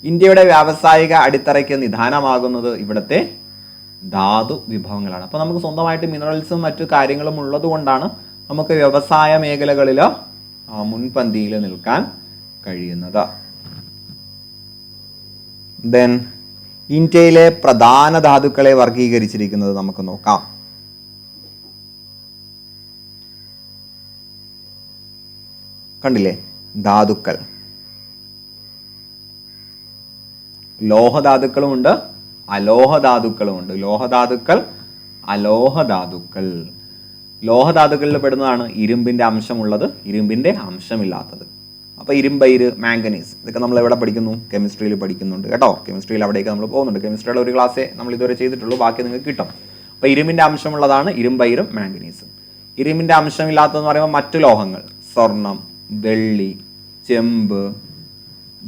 ഇന്ത്യയുടെ വ്യാവസായിക അടിത്തറയ്ക്ക് നിദാനമാകുന്നത് ഇവിടുത്തെ ധാതു വിഭവങ്ങളാണ്. അപ്പോൾ നമുക്ക് സ്വന്തമായിട്ട് മിനറൽസും മറ്റു കാര്യങ്ങളും ഉള്ളത് കൊണ്ടാണ് നമുക്ക് വ്യവസായ മേഖലകളിൽ മുൻപന്തിയിൽ നിൽക്കാൻ കഴിയുന്നത്. ദെൻ ഇന്ത്യയിലെ പ്രധാന ധാതുക്കളെ വർഗീകരിച്ചിരിക്കുന്നത് നമുക്ക് നോക്കാം. കണ്ടില്ലേ, ധാതുക്കൾ. ലോഹധാതുക്കളുമുണ്ട്, അലോഹധാതുക്കളുമുണ്ട്. ലോഹധാതുക്കൾ, അലോഹധാതുക്കൾ. ലോഹധാതുക്കളിൽ പെടുന്നതാണ് ഇരുമ്പിൻ്റെ അംശമുള്ളത്, ഇരുമ്പിൻ്റെ അംശമില്ലാത്തത്. അപ്പോൾ ഇരുമ്പയിര്, മാംഗനീസ്, ഇതൊക്കെ നമ്മൾ എവിടെ പഠിക്കുന്നു? കെമിസ്ട്രിയിൽ പഠിക്കുന്നുണ്ട് കേട്ടോ. കെമിസ്ട്രിയിൽ അവിടേക്ക് നമ്മൾ പോകുന്നുണ്ട്. കെമിസ്ട്രിയുടെ ഒരു ക്ലാസ്സേ നമ്മൾ ഇതുവരെ ചെയ്തിട്ടുള്ളൂ, ബാക്കി നിങ്ങൾക്ക് കിട്ടും. അപ്പോൾ ഇരുമ്പിൻ്റെ അംശമുള്ളതാണ് ഇരുമ്പയിരും മാംഗനീസും. ഇരുമ്പിൻ്റെ അംശമില്ലാത്തതെന്ന് പറയുമ്പോൾ മറ്റു ലോഹങ്ങൾ, സ്വർണം, വെള്ളി, ചെമ്പ്,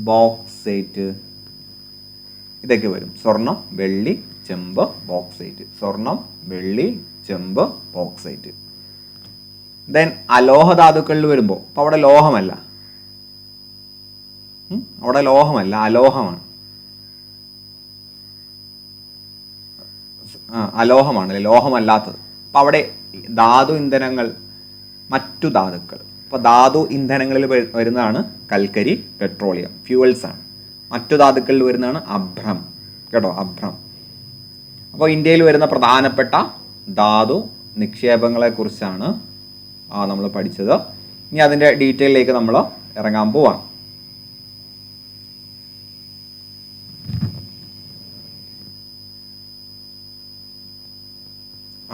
ബോക്സൈറ്റ്, ഇതൊക്കെ വരും. സ്വർണം, വെള്ളി, ചെമ്പ്, ബോക്സൈറ്റ്. സ്വർണം, വെള്ളി, ചെമ്പ്, ബോക്സൈറ്റ്. ദെൻ അലോഹധാതുക്കളിൽ വരുമ്പോൾ അപ്പോൾ അവിടെ ലോഹമല്ല, അലോഹമാണ്. അലോഹമാണ് അല്ലെ, ലോഹമല്ലാത്തത്. അപ്പോൾ അവിടെ ധാതു ഇന്ധനങ്ങൾ, മറ്റു ധാതുക്കൾ. അപ്പോൾ ധാതു ഇന്ധനങ്ങളിൽ വരുന്നതാണ് കൽക്കരി, പെട്രോളിയം, ഫ്യൂവൽസ് ആണ്. മറ്റു ധാതുക്കളിൽ വരുന്നതാണ് അഭ്രം, കേട്ടോ, അഭ്രം. അപ്പോൾ ഇന്ത്യയിൽ വരുന്ന പ്രധാനപ്പെട്ട ധാതു നിക്ഷേപങ്ങളെക്കുറിച്ചാണ് നമ്മൾ പഠിച്ചത്. ഇനി അതിൻ്റെ ഡീറ്റെയിലേക്ക് നമ്മൾ ഇറങ്ങാൻ പോവാണ്.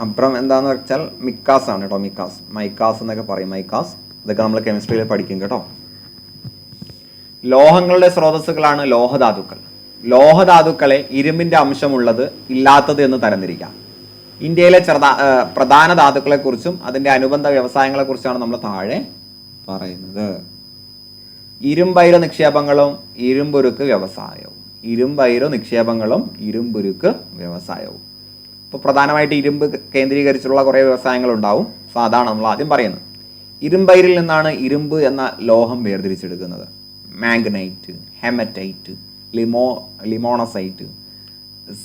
അഭ്രം എന്താണെന്ന് വെച്ചാൽ മിക്കാസ് ആണ് കേട്ടോ, മിക്കാസ്, മൈക്കാസ് എന്നൊക്കെ പറയും, മൈക്കാസ്. ഇതൊക്കെ നമ്മൾ കെമിസ്ട്രിയിൽ പഠിക്കും കേട്ടോ. ലോഹങ്ങളുടെ സ്രോതസ്സുകളാണ് ലോഹധാതുക്കൾ. ലോഹധാതുക്കളെ ഇരുമ്പിൻ്റെ അംശമുള്ളത്, ഇല്ലാത്തത് എന്ന് തരംതിരിക്കാം. ഇന്ത്യയിലെ പ്രധാന ധാതുക്കളെക്കുറിച്ചും അതിൻ്റെ അനുബന്ധ വ്യവസായങ്ങളെക്കുറിച്ചാണ് നമ്മൾ താഴെ പറയുന്നത്. ഇരുമ്പയിര് നിക്ഷേപങ്ങളും ഇരുമ്പുരുക്ക് വ്യവസായവും. ഇരുമ്പയിര് നിക്ഷേപങ്ങളും ഇരുമ്പുരുക്ക് വ്യവസായവും. ഇപ്പോൾ പ്രധാനമായിട്ട് ഇരുമ്പ് കേന്ദ്രീകരിച്ചുള്ള കുറേ വ്യവസായങ്ങളുണ്ടാവും. സോ അതാണ് നമ്മൾ ആദ്യം പറയുന്നത്. ഇരുമ്പയിരിൽ നിന്നാണ് ഇരുമ്പ് എന്ന ലോഹം വേർതിരിച്ചെടുക്കുന്നത്. മാംഗനൈറ്റ്, ഹെമറ്റൈറ്റ്, ലിമോണസൈറ്റ്,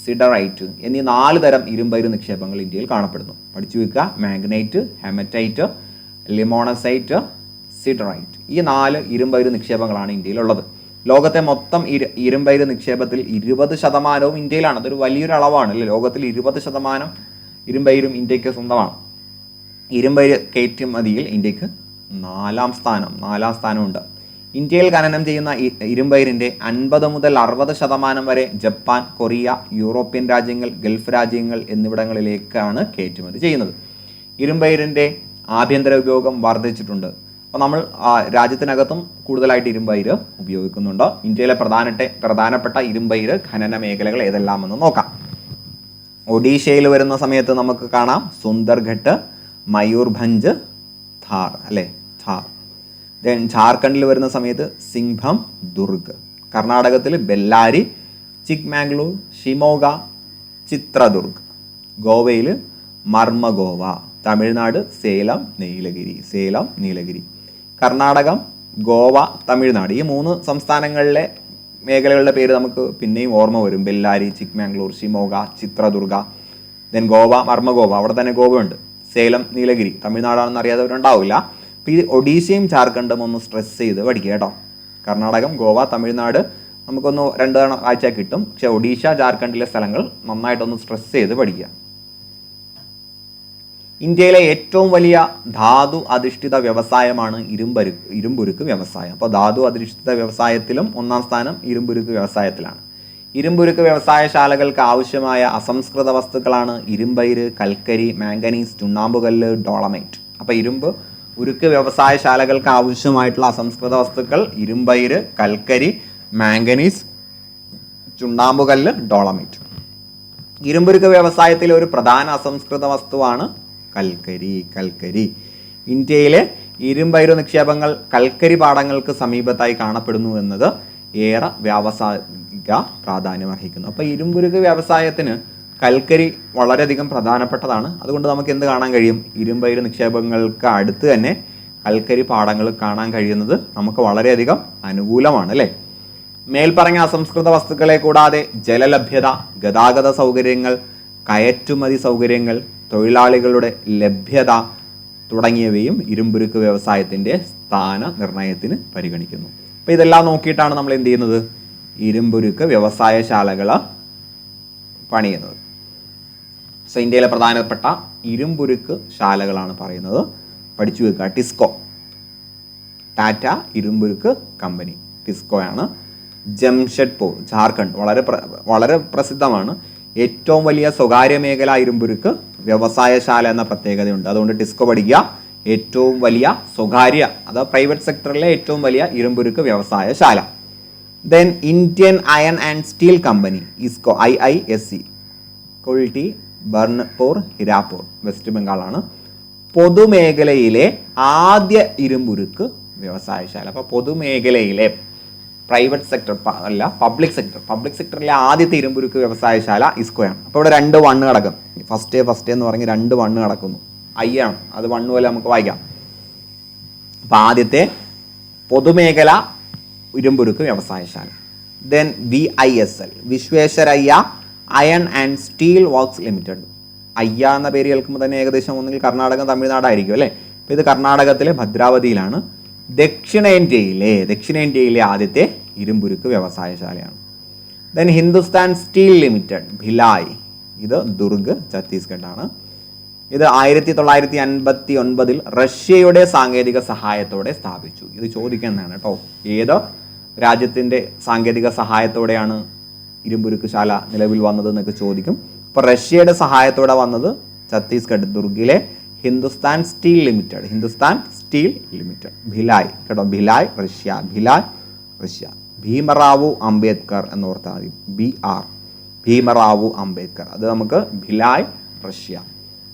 സിഡറൈറ്റ് എന്നീ 4 തരം ഇരുമ്പയിര് നിക്ഷേപങ്ങൾ ഇന്ത്യയിൽ കാണപ്പെടുന്നു. പഠിച്ചു വെക്കുക. മാംഗനൈറ്റ്, ഹെമറ്റൈറ്റ്, ലിമോണസൈറ്റ്, സിഡറൈറ്റ്, ഈ 4 ഇരുമ്പയിര് നിക്ഷേപങ്ങളാണ് ഇന്ത്യയിലുള്ളത്. ലോകത്തെ മൊത്തം ഇരുമ്പയിര് നിക്ഷേപത്തിൽ 20% ഇന്ത്യയിലാണ്. അതൊരു വലിയൊരു അളവാണ് അല്ലേ. ലോകത്തിൽ 20% ഇരുമ്പയിരും ഇന്ത്യക്ക് സ്വന്തമാണ്. ഇരുമ്പയിര് കയറ്റുമതിയിൽ ഇന്ത്യക്ക് 4ാം സ്ഥാനമുണ്ട്. ഇന്ത്യയിൽ ഖനനം ചെയ്യുന്ന ഇരുമ്പയിരിൻ്റെ 50 മുതൽ 60% വരെ ജപ്പാൻ, കൊറിയ, യൂറോപ്യൻ രാജ്യങ്ങൾ, ഗൾഫ് രാജ്യങ്ങൾ എന്നിവിടങ്ങളിലേക്കാണ് കയറ്റുമതി ചെയ്യുന്നത്. ഇരുമ്പയിരിൻ്റെ ആഭ്യന്തര ഉപയോഗം വർദ്ധിച്ചിട്ടുണ്ട്. അപ്പോൾ നമ്മൾ രാജ്യത്തിനകത്തും കൂടുതലായിട്ട് ഇരുമ്പയിര് ഉപയോഗിക്കുന്നുണ്ട്. ഇന്ത്യയിലെ പ്രധാനപ്പെട്ട ഇരുമ്പയിര് ഖനന മേഖലകൾ ഏതെല്ലാമെന്ന് നോക്കാം. ഒഡീഷയിൽ വരുന്ന സമയത്ത് നമുക്ക് കാണാം സുന്ദർഘട്ട്, മയൂർഭഞ്ച്, ധാർ അല്ലേ, ധാർ. ദെൻ ജാർഖണ്ഡിൽ വരുന്ന സമയത്ത് സിംഗ്ഭം, ദുർഗ്. കർണാടകത്തിൽ ബെല്ലാരി, ചിക്മാംഗ്ലൂർ, ഷിമോഗ, ചിത്രദുർഗ്. ഗോവയിൽ മർമഗോവ. തമിഴ്നാട് സേലം, നീലഗിരി. കർണാടകം, ഗോവ, തമിഴ്നാട്, ഈ 3 സംസ്ഥാനങ്ങളിലെ മേഖലകളുടെ പേര് നമുക്ക് പിന്നെയും ഓർമ്മ വരും. ബെല്ലാരി, ചിക്മാംഗ്ലൂർ, ഷിമോഗ, ചിത്രദുർഗ. ദെൻ ഗോവ, മർമഗോവ, അവിടെ തന്നെ ഗോവയുണ്ട്. സേലം, നീലഗിരി, തമിഴ്നാടാണെന്ന് അറിയാത്തവരുണ്ടാവില്ല. അപ്പോൾ ഈ ഒഡീഷയും ജാർഖണ്ഡും ഒന്ന് സ്ട്രെസ് ചെയ്ത് പഠിക്കുക കേട്ടോ. കർണാടകം, ഗോവ, തമിഴ്നാട് നമുക്കൊന്ന് 2 ആഴ്ച കിട്ടും. പക്ഷേ ഒഡീഷ, ജാർഖണ്ഡിലെ സ്ഥലങ്ങൾ നന്നായിട്ടൊന്ന് സ്ട്രെസ് ചെയ്ത് പഠിക്കുക. ഇന്ത്യയിലെ ഏറ്റവും വലിയ ധാതു അധിഷ്ഠിത വ്യവസായമാണ് ഇരുമ്പുരുക്ക് വ്യവസായം. അപ്പോൾ ധാതു അധിഷ്ഠിത വ്യവസായത്തിലും 1ാം സ്ഥാനം ഇരുമ്പുരുക്ക് വ്യവസായത്തിലാണ്. ഇരുമ്പുരുക്ക് വ്യവസായശാലകൾക്ക് ആവശ്യമായ അസംസ്കൃത വസ്തുക്കളാണ് ഇരുമ്പയിര്, കൽക്കരി, മാംഗനീസ്, ചുണ്ണാമ്പുകല്ല്, ഡോളമൈറ്റ്. അപ്പോൾ ഇരുമ്പ് ഉരുക്ക് വ്യവസായശാലകൾക്ക് ആവശ്യമായിട്ടുള്ള അസംസ്കൃത വസ്തുക്കൾ ഇരുമ്പയിര്, കൽക്കരി, മാംഗനീസ്, ചുണ്ണാമ്പുകല്ല്, ഡോളമൈറ്റ്. ഇരുമ്പുരുക്ക് വ്യവസായത്തിലെ ഒരു പ്രധാന അസംസ്കൃത വസ്തുവാണ് കൽക്കരി. ഇന്ത്യയിലെ ഇരുമ്പയിര് നിക്ഷേപങ്ങൾ കൽക്കരി പാടങ്ങൾക്ക് സമീപത്തായി കാണപ്പെടുന്നു എന്നത് ഏറെ വ്യാവസായിക പ്രാധാന്യം അർഹിക്കുന്നു. അപ്പോൾ ഇരുമ്പുരുക്ക് വ്യവസായത്തിന് കൽക്കരി വളരെയധികം പ്രധാനപ്പെട്ടതാണ്. അതുകൊണ്ട് നമുക്ക് എന്ത് കാണാൻ കഴിയും? ഇരുമ്പയിര് നിക്ഷേപങ്ങൾക്ക് അടുത്ത് തന്നെ കൽക്കരി പാടങ്ങൾ കാണാൻ കഴിയുന്നത് നമുക്ക് വളരെയധികം അനുകൂലമാണ് അല്ലേ. മേൽപ്പറഞ്ഞ അസംസ്കൃത വസ്തുക്കളെ കൂടാതെ ജലലഭ്യത, ഗതാഗത സൗകര്യങ്ങൾ, കയറ്റുമതി സൗകര്യങ്ങൾ, തൊഴിലാളികളുടെ ലഭ്യത തുടങ്ങിയവയും ഇരുമ്പുരുക്ക് വ്യവസായത്തിൻ്റെ സ്ഥാന നിർണയത്തിന് പരിഗണിക്കുന്നു. അപ്പോൾ ഇതെല്ലാം നോക്കിയിട്ടാണ് നമ്മൾ എന്ത് ചെയ്യുന്നത്? ഇരുമ്പുരുക്ക് വ്യവസായശാലകൾ പണിയുന്നത്. സോ ഇന്ത്യയിലെ പ്രധാനപ്പെട്ട ഇരുമ്പുരുക്ക് ശാലകളാണ് പറയുന്നത്. പഠിച്ചു വെക്കുക. ടിസ്കോ, ടാറ്റ ഇരുമ്പുരുക്ക് കമ്പനി, ടിസ്കോയാണ്. ജംഷഡ്പൂർ, ജാർഖണ്ഡ്, വളരെ പ്രസിദ്ധമാണ്. ഏറ്റവും വലിയ സ്വകാര്യ മേഖല ഇരുമ്പുരുക്ക് വ്യവസായശാല എന്ന പ്രത്യേകതയുണ്ട്. അതുകൊണ്ട് ടിസ്കോ പഠിക്കുക. ഏറ്റവും വലിയ സ്വകാര്യ, അത് പ്രൈവറ്റ് സെക്ടറിലെ ഏറ്റവും വലിയ ഇരുമ്പുരുക്ക് വ്യവസായശാല. Then Indian iron and steel company, IISCO, IISC, Kulti, Burnpur, Hirapur, west ബംഗാളാണ്. പൊതുമേഖലയിലെ ആദ്യ ഇരുമ്പുരുക്ക് വ്യവസായശാല. അപ്പോൾ പൊതുമേഖലയിലെ, പ്രൈവറ്റ് സെക്ടർ അല്ല, പബ്ലിക് സെക്ടറിലെ ആദ്യത്തെ ഇരുമ്പുരുക്ക് വ്യവസായശാല ഇസ്കോയാണ്. അപ്പോൾ ഇവിടെ 2 1 കിടക്കും. ഫസ്റ്റ് എന്ന് പറഞ്ഞ് 2 1 കിടക്കുന്നു. I ആണ്, അത് 1 പോലെ നമുക്ക് വായിക്കാം. അപ്പോൾ ആദ്യത്തെ പൊതുമേഖല ഇരുമ്പുരുക്ക് വ്യവസായശാല. Then VISL, Visvesvaraya iron and steel works limited. അയ്യ എന്ന പേര് കേൾക്കുമ്പോൾ തന്നെ ഏകദേശം ഒന്നുകിൽ കർണാടകം തമിഴ്നാടായിരിക്കും അല്ലേ. അപ്പോൾ ഇത് കർണാടകത്തിലെ ഭദ്രാവതിയിലാണ്. ദക്ഷിണേന്ത്യയിലെ ആദ്യത്തെ ഇരുമ്പുരുക്ക് വ്യവസായശാലയാണ്. Then Hindustan steel limited Bhilai, ഇത് ദുർഗ് ഛത്തീസ്ഗഡാണ്. ഇത് 1959 റഷ്യയുടെ സാങ്കേതിക സഹായത്തോടെ സ്ഥാപിച്ചു. ഇത് ചോദിക്കുന്നതാണ് കേട്ടോ, ഏത് രാജ്യത്തിൻ്റെ സാങ്കേതിക സഹായത്തോടെയാണ് ഇരുമ്പുരുക്ക് ശാല നിലവിൽ വന്നത് എന്നൊക്കെ ചോദിക്കും. അപ്പോൾ റഷ്യയുടെ സഹായത്തോടെ വന്നത് ഛത്തീസ്ഗഡ് ദുർഗിലെ ഹിന്ദുസ്ഥാൻ സ്റ്റീൽ ലിമിറ്റഡ് ഭിലായ് കേട്ടോ, ഭിലായ് റഷ്യ. ഭീമറാവു അംബേദ്കർ എന്നോർത്താൽ മതി, BR ഭീമറാവു അംബേദ്കർ, അത് നമുക്ക് ഭിലായ് റഷ്യ.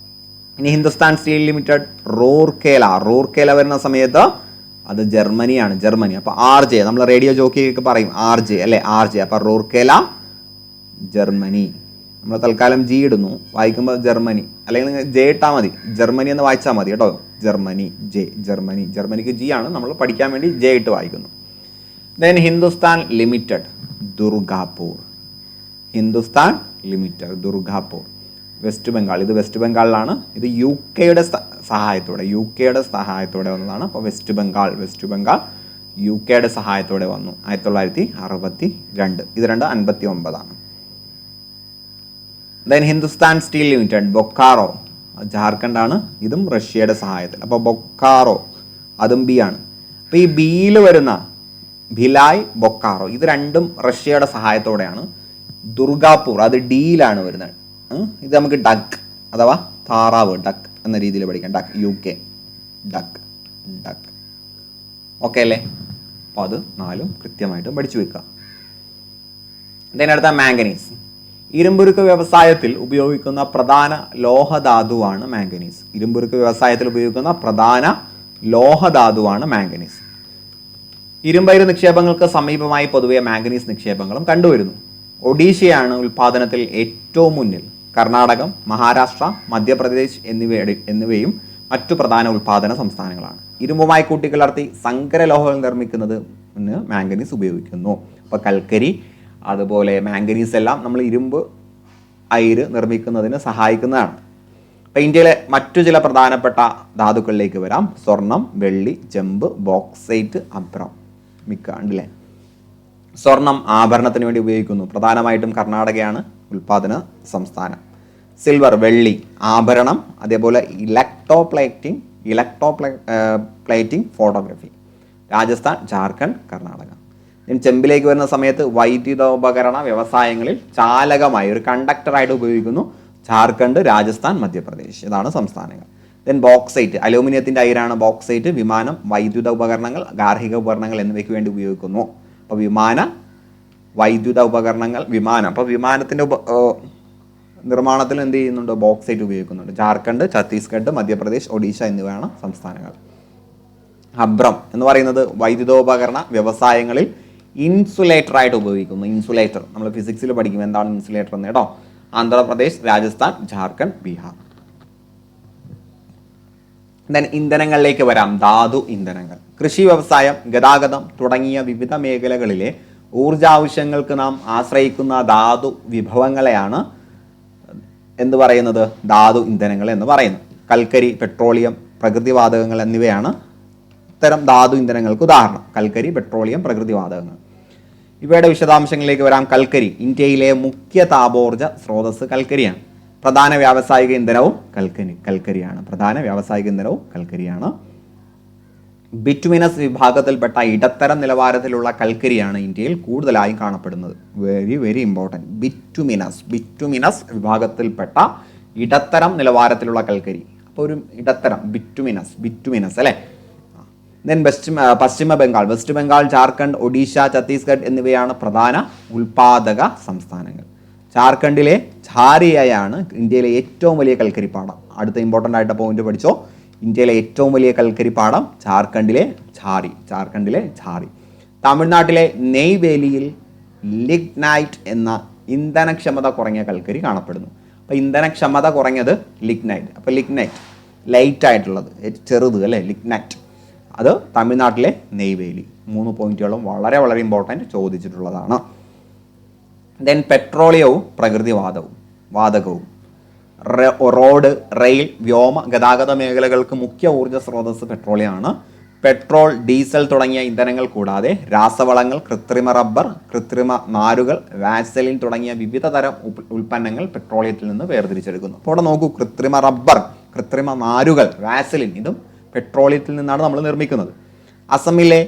ഇനി ഹിന്ദുസ്ഥാൻ സ്റ്റീൽ ലിമിറ്റഡ് റൂർക്കേല വരുന്ന സമയത്ത് അത് ജർമ്മനിയാണ്. അപ്പോൾ RJ, നമ്മൾ റേഡിയോ ജോക്കിയൊക്കെ പറയും RJ അല്ലേ, RJ. അപ്പോൾ റൂർക്കേല ജർമ്മനി. നമ്മൾ തൽക്കാലം G ഇടുന്നു, വായിക്കുമ്പോൾ ജർമ്മനി, അല്ലെങ്കിൽ നിങ്ങൾ J ഇട്ടാൽ മതി, ജർമ്മനി എന്ന് വായിച്ചാൽ മതി കേട്ടോ. ജർമ്മനിക്ക് G ആണ്, നമ്മൾ പഠിക്കാൻ വേണ്ടി J ഇട്ട് വായിക്കുന്നു. Then Hindustan limited Durgapur, west Bengal. ഇത് വെസ്റ്റ് ബംഗാളിലാണ്. ഇത് UK സഹായത്തോടെ വന്നതാണ്. അപ്പോൾ വെസ്റ്റ് ബംഗാൾ UK സഹായത്തോടെ വന്നു 1962. ഇത് 59. Then Hindustan steel limited Bokaro, ജാർഖണ്ഡാണ്. ഇതും റഷ്യയുടെ സഹായത്തിൽ. അപ്പോൾ ബൊക്കാറോ അതും B ആണ്. അപ്പോൾ ഈ ബിയിൽ വരുന്ന ഭിലായ്, ബൊക്കാറോ, ഇത് രണ്ടും റഷ്യയുടെ സഹായത്തോടെയാണ്. ദുർഗാപൂർ അത് ഡിയിലാണ് വരുന്നത്. ഇത് നമുക്ക് ഡക്ക് അഥവാ താറാവ്, ഡക്ക് എന്ന രീതിയിൽ പഠിക്കാം. UK duck. ഓക്കെ അല്ലേ. അപ്പോൾ അത് 4 കൃത്യമായിട്ട് പഠിച്ചു വെക്കുക. ഇതിനടുത്ത മാംഗനീസ്. ഇരുമ്പുരുക്ക് വ്യവസായത്തിൽ ഉപയോഗിക്കുന്ന പ്രധാന ലോഹധാതുവാണ് മാംഗനീസ്. ഇരുമ്പയിര് നിക്ഷേപങ്ങൾക്ക് സമീപമായി പൊതുവെ മാംഗനീസ് നിക്ഷേപങ്ങളും കണ്ടുവരുന്നു. ഒഡീഷയാണ് ഉൽപാദനത്തിൽ ഏറ്റവും മുന്നിൽ. കർണാടകം, മഹാരാഷ്ട്ര, മധ്യപ്രദേശ് എന്നിവയും മറ്റു പ്രധാന ഉൽപാദന സംസ്ഥാനങ്ങളാണ്. ഇരുമ്പുമായി കൂട്ടിക്കലർത്തി സങ്കരലോഹങ്ങൾ നിർമ്മിക്കുന്നതിന് മാംഗനീസ് ഉപയോഗിക്കുന്നു. അപ്പോൾ കൽക്കരി, അതുപോലെ മാംഗനീസ് എല്ലാം നമ്മൾ ഇരുമ്പ് അയിര് നിർമ്മിക്കുന്നതിന് സഹായിക്കുന്നതാണ്. അപ്പോൾ ഇന്ത്യയിലെ മറ്റു ചില പ്രധാനപ്പെട്ട ധാതുക്കളിലേക്ക് വരാം. സ്വർണം, വെള്ളി, ചെമ്പ്, ബോക്സൈറ്റ്, അബ്രം. ഉണ്ടല്ലേ. സ്വർണം ആഭരണത്തിന് വേണ്ടി ഉപയോഗിക്കുന്നു. പ്രധാനമായിട്ടും കർണാടകയാണ് ഉൽപാദന സംസ്ഥാനം. സിൽവർ, വെള്ളി ആഭരണം, അതേപോലെ ഇലക്ട്രോപ്ലേറ്റിംഗ് ഫോട്ടോഗ്രഫി. രാജസ്ഥാൻ, ജാർഖണ്ഡ്, കർണാടക. ചെമ്പിലേക്ക് വരുന്ന സമയത്ത് വൈദ്യുതോപകരണ വ്യവസായങ്ങളിൽ ചാലകമായി ഒരു കണ്ടക്ടറായിട്ട് ഉപയോഗിക്കുന്നു. ജാർഖണ്ഡ്, രാജസ്ഥാൻ, മധ്യപ്രദേശ്, ഇതാണ് സംസ്ഥാനങ്ങൾ. ദെൻ ബോക്സൈറ്റ്, അലൂമിനിയത്തിൻ്റെ അയിരാണ് ബോക്സൈറ്റ്. വിമാനം, വൈദ്യുത ഉപകരണങ്ങൾ, ഗാർഹിക ഉപകരണങ്ങൾ എന്നിവയ്ക്ക് വേണ്ടി ഉപയോഗിക്കുന്നു. അപ്പോൾ വൈദ്യുത ഉപകരണങ്ങൾ, വിമാനം. അപ്പോൾ വിമാനത്തിൻ്റെ നിർമ്മാണത്തിൽ എന്ത് ചെയ്യുന്നുണ്ട്? ബോക്സൈറ്റ് ഉപയോഗിക്കുന്നുണ്ട്. ജാർഖണ്ഡ്, ഛത്തീസ്ഗഡ്, മധ്യപ്രദേശ്, ഒഡീഷ എന്നിവയാണ് സംസ്ഥാനങ്ങൾ. അബ്രം എന്ന് പറയുന്നത് വൈദ്യുതോപകരണ വ്യവസായങ്ങളിൽ ഇൻസുലേറ്ററായിട്ട് ഉപയോഗിക്കുന്നു. ഇൻസുലേറ്റർ നമ്മൾ ഫിസിക്സിൽ പഠിക്കും എന്താണ് ഇൻസുലേറ്റർ എന്ന് കേട്ടോ. ആന്ധ്രാപ്രദേശ്, രാജസ്ഥാൻ, ജാർഖണ്ഡ്, ബീഹാർ. ദെൻ ഇന്ധനങ്ങളിലേക്ക് വരാം. ധാതു ഇന്ധനങ്ങൾ. കൃഷി, വ്യവസായം, ഗതാഗതം തുടങ്ങിയ വിവിധ മേഖലകളിലെ ഊർജാവശ്യങ്ങൾക്ക് നാം ആശ്രയിക്കുന്ന ധാതു വിഭവങ്ങളെയാണ് എന്ത് പറയുന്നത്? ധാതു ഇന്ധനങ്ങൾ എന്ന് പറയുന്നത്. കൽക്കരി, പെട്രോളിയം, പ്രകൃതിവാതകങ്ങൾ എന്നിവയാണ് ഇത്തരം ധാതു ഇന്ധനങ്ങൾക്ക് ഉദാഹരണം. കൽക്കരി, പെട്രോളിയം, പ്രകൃതിവാതകങ്ങൾ. ഇവയുടെ വിശദാംശങ്ങളിലേക്ക് വരാം. കൽക്കരി. ഇന്ത്യയിലെ മുഖ്യ താപോർജ സ്രോതസ് കൽക്കരിയാണ്. പ്രധാന വ്യാവസായിക ഇന്ധനവും കൽക്കരിയാണ്. ബിറ്റുമിനസ് വിഭാഗത്തിൽപ്പെട്ട ഇടത്തരം നിലവാരത്തിലുള്ള കൽക്കരിയാണ് ഇന്ത്യയിൽ കൂടുതലായും കാണപ്പെടുന്നത്. Very very important. ബിറ്റുമിനസ് വിഭാഗത്തിൽപ്പെട്ട ഇടത്തരം നിലവാരത്തിലുള്ള കൽക്കരി. അപ്പോൾ ഒരു ഇടത്തരം ബിറ്റുമിനസ് അല്ലേ. ദെൻ പശ്ചിമ ബംഗാൾ, വെസ്റ്റ് ബംഗാൾ, ജാർഖണ്ഡ്, ഒഡീഷ, ഛത്തീസ്ഗഡ് എന്നിവയാണ് പ്രധാന ഉൽപാദക സംസ്ഥാനങ്ങൾ. ജാർഖണ്ഡിലെ ഝാരിയയാണ് ഇന്ത്യയിലെ ഏറ്റവും വലിയ കൽക്കരിപ്പാടം. അടുത്ത ഇമ്പോർട്ടൻ്റ് ആയിട്ട് പോയിന്റ് പഠിച്ചോ. ഇന്ത്യയിലെ ഏറ്റവും വലിയ കൽക്കരിപ്പാടം ജാർഖണ്ഡിലെ ഝാരി. തമിഴ്നാട്ടിലെ നെയ്വേലിയിൽ ലിഗ്നൈറ്റ് എന്ന ഇന്ധനക്ഷമത കുറഞ്ഞ കൽക്കരി കാണപ്പെടുന്നു. അപ്പോൾ ഇന്ധനക്ഷമത കുറഞ്ഞത് ലിഗ്നൈറ്റ്. അപ്പോൾ ലിഗ്നൈറ്റ് ലൈറ്റ് ആയിട്ടുള്ളത്, ചെറുത് അല്ലേ, ലിഗ്നൈറ്റ്. അത് തമിഴ്നാട്ടിലെ നെയ്വേലി. 3 പോയിന്റുകളും വളരെ വളരെ ഇമ്പോർട്ടൻറ്റ് ചോദിച്ചിട്ടുള്ളതാണ്. ദെൻ പെട്രോളിയവും വാതകവും റോഡ്, റെയിൽ, വ്യോമ ഗതാഗത മേഖലകൾക്ക് മുഖ്യ ഊർജ്ജ സ്രോതസ് പെട്രോളിയമാണ്. പെട്രോൾ, ഡീസൽ തുടങ്ങിയ ഇന്ധനങ്ങൾ കൂടാതെ രാസവളങ്ങൾ, കൃത്രിമ റബ്ബർ, കൃത്രിമ നാരുകൾ, വാസലിൻ തുടങ്ങിയ വിവിധ തരം ഉൽപ്പന്നങ്ങൾ പെട്രോളിയത്തിൽ നിന്ന് വേർതിരിച്ചെടുക്കുന്നു. അപ്പോൾ ഇവിടെ നോക്കൂ, കൃത്രിമ റബ്ബർ, കൃത്രിമ നാരുകൾ, വാസലിൻ, ഇതും പെട്രോളിയത്തിൽ നിന്നാണ് നമ്മൾ നിർമ്മിക്കുന്നത്. അസമിലെ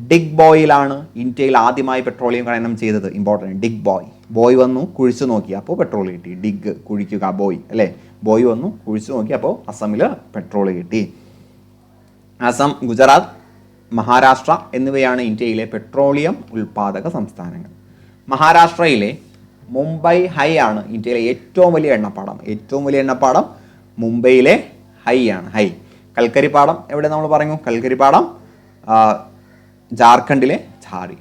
ഡിഗ് ബോയിലാണ് ഇന്ത്യയിൽ ആദ്യമായി പെട്രോളിയം ഖനനം ചെയ്തത്. ഇമ്പോർട്ടൻറ്റ്, ഡിഗ് ബോയ് വന്നു, കുഴിച്ചു നോക്കി, അപ്പോൾ പെട്രോൾ കിട്ടി. ഡിഗ് കുഴിക്കുക, ബോയ് അല്ലേ, ബോയ് വന്നു കുഴിച്ചു നോക്കി, അപ്പോൾ അസമിൽ പെട്രോൾ കിട്ടി. അസം, ഗുജറാത്ത്, മഹാരാഷ്ട്ര എന്നിവയാണ് ഇന്ത്യയിലെ പെട്രോളിയം ഉൽപ്പാദക സംസ്ഥാനങ്ങൾ. മഹാരാഷ്ട്രയിലെ മുംബൈ ഹൈ ആണ് ഇന്ത്യയിലെ ഏറ്റവും വലിയ എണ്ണപ്പാടം മുംബൈയിലെ ഹൈ ആണ്. കൽക്കരിപ്പാടം എവിടെ നമ്മൾ പറഞ്ഞു? കൽക്കരിപ്പാടം ജാർഖണ്ഡിലെ ഝാറി.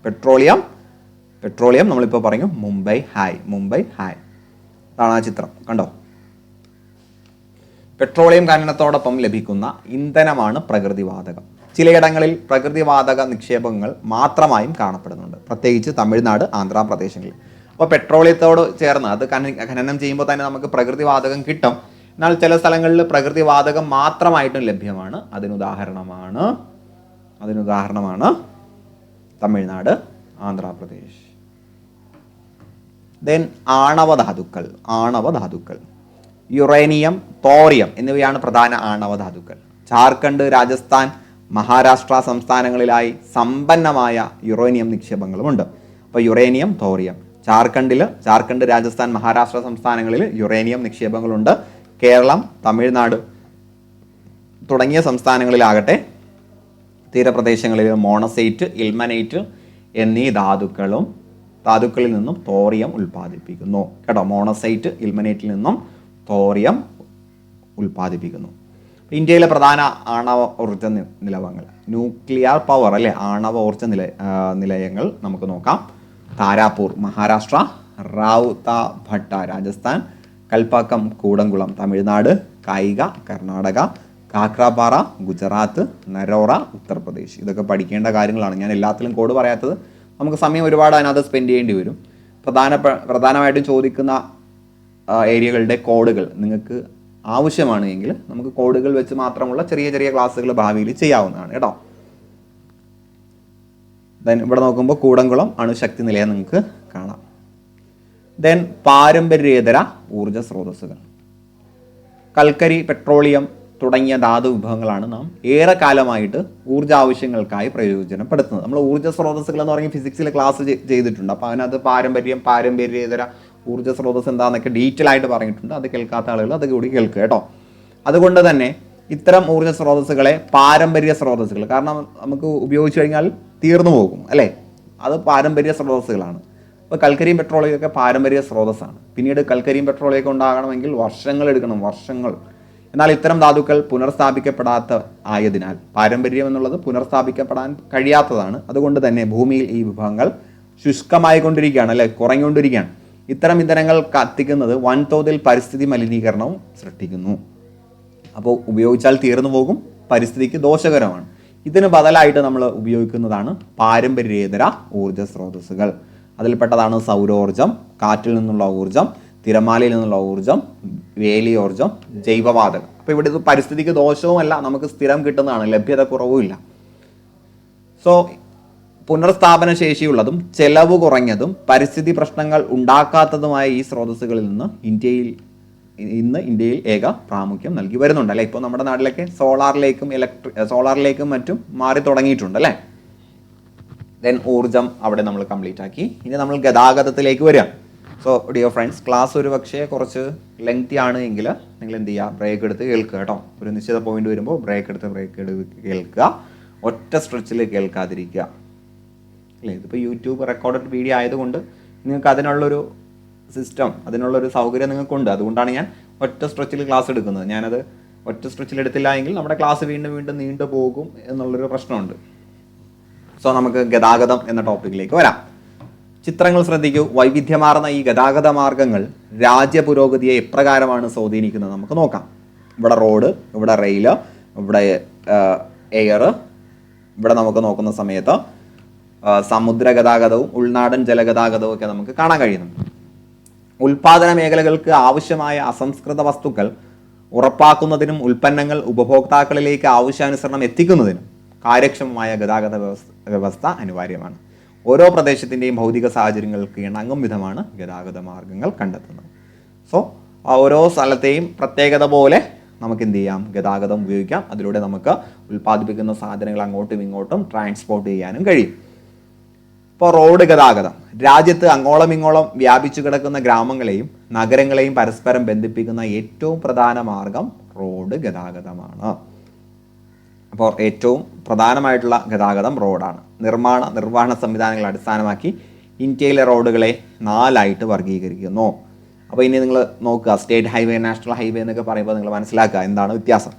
പെട്രോളിയം നമ്മളിപ്പോൾ പറഞ്ഞു മുംബൈ ഹൈ. അതാണ് ആ ചിത്രം, കണ്ടോ? പെട്രോളിയം ഖനനത്തോടൊപ്പം ലഭിക്കുന്ന ഇന്ധനമാണ് പ്രകൃതിവാതകം. ചിലയിടങ്ങളിൽ പ്രകൃതിവാതക നിക്ഷേപങ്ങൾ മാത്രമായും കാണപ്പെടുന്നുണ്ട്, പ്രത്യേകിച്ച് തമിഴ്നാട്, ആന്ധ്രാപ്രദേശങ്ങളിൽ. അപ്പോൾ പെട്രോളിയത്തോട് ചേർന്ന് അത് ഖനനം ചെയ്യുമ്പോൾ തന്നെ നമുക്ക് പ്രകൃതിവാതകം കിട്ടും. എന്നാൽ ചില സ്ഥലങ്ങളിൽ പ്രകൃതിവാതകം മാത്രമായിട്ടും ലഭ്യമാണ്. അതിനുദാഹരണമാണ് തമിഴ്നാട്, ആന്ധ്രാപ്രദേശ്. ദെൻ ആണവധാതുക്കൾ യുറേനിയം, തോറിയം എന്നിവയാണ് പ്രധാന ആണവധാതുക്കൾ. ജാർഖണ്ഡ്, രാജസ്ഥാൻ, മഹാരാഷ്ട്ര സംസ്ഥാനങ്ങളിലായി സമ്പന്നമായ യുറേനിയം നിക്ഷേപങ്ങളുമുണ്ട്. അപ്പോൾ യുറേനിയം, തോറിയം. ജാർഖണ്ഡ്, രാജസ്ഥാൻ, മഹാരാഷ്ട്ര സംസ്ഥാനങ്ങളിൽ യുറേനിയം നിക്ഷേപങ്ങളുണ്ട്. കേരളം, തമിഴ്നാട് തുടങ്ങിയ സംസ്ഥാനങ്ങളിലാകട്ടെ തീരപ്രദേശങ്ങളിൽ മോണസൈറ്റ്, ഇൽമനൈറ്റ് എന്നീ ധാതുക്കളിൽ നിന്നും തോറിയം ഉൽപ്പാദിപ്പിക്കുന്നു. കേട്ടോ, മോണസൈറ്റ്, ഇൽമനൈറ്റിൽ നിന്നും തോറിയം ഉൽപ്പാദിപ്പിക്കുന്നു. ഇന്ത്യയിലെ പ്രധാന ആണവ ഊർജ്ജ നിലയങ്ങൾ, ന്യൂക്ലിയർ പവർ അല്ലെ, ആണവ ഊർജ്ജ നിലയങ്ങൾ നമുക്ക് നോക്കാം. താരാപൂർ, മഹാരാഷ്ട്ര; റാവുത്തഭട്ട, രാജസ്ഥാൻ; കൽപ്പാക്കം, കൂടംകുളം, തമിഴ്നാട്; കൈഗ, കർണാടക; കാക്രാപാറ, ഗുജറാത്ത്; നരോറ, ഉത്തർപ്രദേശ്. ഇതൊക്കെ പഠിക്കേണ്ട കാര്യങ്ങളാണ്. ഞാൻ എല്ലാത്തിലും കോഡ് പറയാത്തത്, നമുക്ക് സമയം ഒരുപാട് അതിനകത്ത് സ്പെൻഡ് ചെയ്യേണ്ടി വരും. പ്രധാനമായിട്ടും ചോദിക്കുന്ന ഏരിയകളുടെ കോഡുകൾ നിങ്ങൾക്ക് ആവശ്യമാണ് എങ്കിൽ നമുക്ക് കോഡുകൾ വെച്ച് മാത്രമുള്ള ചെറിയ ചെറിയ ക്ലാസ്സുകൾ ഭാവിയിൽ ചെയ്യാവുന്നതാണ് കേട്ടോ. ദെൻ ഇവിടെ നോക്കുമ്പോൾ കൂടംകുളം അണുശക്തി നിലയം നിങ്ങൾക്ക് കാണാം. ദെൻ പാരമ്പര്യേതര ഊർജ സ്രോതസ്സുകൾ, കൽക്കരി, പെട്രോളിയം തുടങ്ങിയ ധാതു വിഭവങ്ങളാണ് നാം ഏറെ കാലമായിട്ട് ഊർജ്ജ ആവശ്യങ്ങൾക്കായി പ്രയോജനപ്പെടുത്തുന്നത്. നമ്മൾ ഊർജ്ജ സ്രോതസ്സുകൾ എന്ന് പറഞ്ഞ് ഫിസിക്സിൽ ക്ലാസ് ചെയ്തിട്ടുണ്ട്. അപ്പോൾ അതിനകത്ത് പാരമ്പര്യേതര ഊർജ്ജ സ്രോതസ് എന്താണെന്നൊക്കെ ഡീറ്റെയിൽ ആയിട്ട് പറഞ്ഞിട്ടുണ്ട്. അത് കേൾക്കാത്ത ആളുകൾ അത് കൂടി കേൾക്കുക കേട്ടോ. അതുകൊണ്ട് തന്നെ ഇത്തരം ഊർജ്ജ സ്രോതസ്സുകളെ പാരമ്പര്യ സ്രോതസ്സുകൾ, കാരണം നമുക്ക് ഉപയോഗിച്ച് കഴിഞ്ഞാൽ തീർന്നു പോകും അല്ലേ, അത് പാരമ്പര്യ സ്രോതസ്സുകളാണ്. അപ്പോൾ കൽക്കരിയും പെട്രോളിയം ഒക്കെ പാരമ്പര്യ സ്രോതസ്സാണ്. പിന്നീട് കൽക്കരിയും പെട്രോളിയം ഒക്കെ ഉണ്ടാകണമെങ്കിൽ വർഷങ്ങൾ എടുക്കണം. എന്നാൽ ഇത്തരം ധാതുക്കൾ പുനർസ്ഥാപിക്കപ്പെടാത്ത ആയതിനാൽ പാരമ്പര്യം എന്നുള്ളത് പുനർസ്ഥാപിക്കപ്പെടാൻ കഴിയാത്തതാണ്. അതുകൊണ്ട് തന്നെ ഭൂമിയിൽ ഈ വിഭവങ്ങൾ ശുഷ്കമായി കൊണ്ടിരിക്കുകയാണ് അല്ലെ, കുറഞ്ഞുകൊണ്ടിരിക്കുകയാണ്. ഇത്തരം ഇന്ധനങ്ങൾ കത്തിക്കുന്നത് വൻതോതിൽ പരിസ്ഥിതി മലിനീകരണവും സൃഷ്ടിക്കുന്നു. അപ്പോൾ ഉപയോഗിച്ചാൽ തീർന്നു പോകും, പരിസ്ഥിതിക്ക് ദോഷകരമാണ്. ഇതിന് ബദലായിട്ട് നമ്മൾ ഉപയോഗിക്കുന്നതാണ് പാരമ്പര്യേതര ഊർജ്ജ സ്രോതസ്സുകൾ. അതിൽപ്പെട്ടതാണ് സൗരോർജം, കാറ്റിൽ നിന്നുള്ള ഊർജം, തിരമാലയിൽ നിന്നുള്ള ഊർജം, വേലിയോർജം, ജൈവവാതകം. അപ്പോൾ ഇവിടെ ഇത് പരിസ്ഥിതിക്ക് ദോഷവുമല്ല, നമുക്ക് സ്ഥിരം കിട്ടുന്നതാണ്, ലഭ്യത കുറവുമില്ല. സോ പുനർസ്ഥാപന ശേഷിയുള്ളതും ചെലവ് കുറഞ്ഞതും പരിസ്ഥിതി പ്രശ്നങ്ങൾ ഉണ്ടാക്കാത്തതുമായ ഈ സ്രോതസ്സുകളിൽ നിന്ന് ഇന്ത്യയിൽ ഏക പ്രാമുഖ്യം നൽകി വരുന്നുണ്ട് അല്ലേ. ഇപ്പോൾ നമ്മുടെ നാട്ടിലൊക്കെ സോളാറിലേക്കും മറ്റും മാറി തുടങ്ങിയിട്ടുണ്ട് അല്ലേ. ദെൻ ഊർജം അവിടെ നമ്മൾ കംപ്ലീറ്റ് ആക്കി. ഇനി നമ്മൾ ഗതാഗതത്തിലേക്ക് വരിക. സോ ഡിയർ ഫ്രണ്ട്സ്, ക്ലാസ് ഒരു പക്ഷേ കുറച്ച് ലെങ്തി ആണ് എങ്കിൽ നിങ്ങൾ എന്ത് ചെയ്യുക, ബ്രേക്ക് എടുത്ത് കേൾക്കുക കേട്ടോ. ഒരു നിശ്ചിത പോയിന്റ് വരുമ്പോൾ ബ്രേക്ക് എടുത്ത് കേൾക്കുക, ഒറ്റ സ്ട്രെച്ചിൽ കേൾക്കാതിരിക്കുക അല്ലേ. ഇതിപ്പോൾ യൂട്യൂബ് റെക്കോർഡഡ് വീഡിയോ ആയതുകൊണ്ട് നിങ്ങൾക്ക് അതിനുള്ളൊരു സിസ്റ്റം, അതിനുള്ളൊരു സൗകര്യം നിങ്ങൾക്കുണ്ട്. അതുകൊണ്ടാണ് ഞാൻ ഒറ്റ സ്ട്രെച്ചിൽ ക്ലാസ് എടുക്കുന്നത്. ഞാനത് ഒറ്റ സ്ട്രെച്ചിൽ എടുത്തില്ല എങ്കിൽ നമ്മുടെ ക്ലാസ് വീണ്ടും നീണ്ടു പോകും എന്നുള്ളൊരു പ്രശ്നമുണ്ട്. സോ നമുക്ക് ഗതാഗതം എന്ന ടോപ്പിക്കിലേക്ക് വരാം. ചിത്രങ്ങൾ ശ്രദ്ധിക്കൂ. വൈവിധ്യമാർന്ന ഈ ഗതാഗത മാർഗങ്ങൾ രാജ്യ പുരോഗതിയെ എപ്രകാരമാണ് സ്വാധീനിക്കുന്നത് നമുക്ക് നോക്കാം. ഇവിടെ റോഡ്, ഇവിടെ റെയില്, ഇവിടെ എയർ. ഇവിടെ നമുക്ക് നോക്കുന്ന സമയത്ത് സമുദ്ര ഗതാഗതവും ഉൾനാടൻ ജലഗതാഗതവും ഒക്കെ നമുക്ക് കാണാൻ കഴിയുന്നുണ്ട്. ഉൽപാദന മേഖലകൾക്ക് ആവശ്യമായ അസംസ്കൃത വസ്തുക്കൾ ഉറപ്പാക്കുന്നതിനും ഉൽപ്പന്നങ്ങൾ ഉപഭോക്താക്കളിലേക്ക് ആവശ്യാനുസരണം എത്തിക്കുന്നതിനും കാര്യക്ഷമമായ ഗതാഗത വ്യവസ്ഥ അനിവാര്യമാണ്. ഓരോ പ്രദേശത്തിൻ്റെയും ഭൗതിക സാഹചര്യങ്ങൾക്ക് ഇണങ്ങും വിധമാണ് ഗതാഗത മാർഗങ്ങൾ കണ്ടെത്തുന്നത്. സോ ഓരോ സ്ഥലത്തെയും പ്രത്യേകത പോലെ നമുക്ക് എന്ത് ചെയ്യാം, ഗതാഗതം ഉപയോഗിക്കാം. അതിലൂടെ നമുക്ക് ഉൽപ്പാദിപ്പിക്കുന്ന സാധനങ്ങൾ അങ്ങോട്ടും ഇങ്ങോട്ടും ട്രാൻസ്പോർട്ട് ചെയ്യാനും കഴിയും. ഇപ്പോൾ റോഡ് ഗതാഗതം രാജ്യത്ത് അങ്ങോളം ഇങ്ങോളം വ്യാപിച്ചു കിടക്കുന്ന ഗ്രാമങ്ങളെയും നഗരങ്ങളെയും പരസ്പരം ബന്ധിപ്പിക്കുന്ന ഏറ്റവും പ്രധാന മാർഗം റോഡ് ഗതാഗതമാണ്. അപ്പോൾ ഏറ്റവും പ്രധാനമായിട്ടുള്ള ഗതാഗതം റോഡാണ്. നിർവ്വഹണ സംവിധാനങ്ങൾ അടിസ്ഥാനമാക്കി ഇന്ത്യയിലെ റോഡുകളെ 4 വർഗീകരിക്കുന്നു. അപ്പോൾ ഇനി നിങ്ങൾ നോക്കുക, സ്റ്റേറ്റ് ഹൈവേ, നാഷണൽ ഹൈവേ എന്നൊക്കെ പറയുമ്പോൾ നിങ്ങൾ മനസ്സിലാക്കുക എന്താണ് വ്യത്യാസം.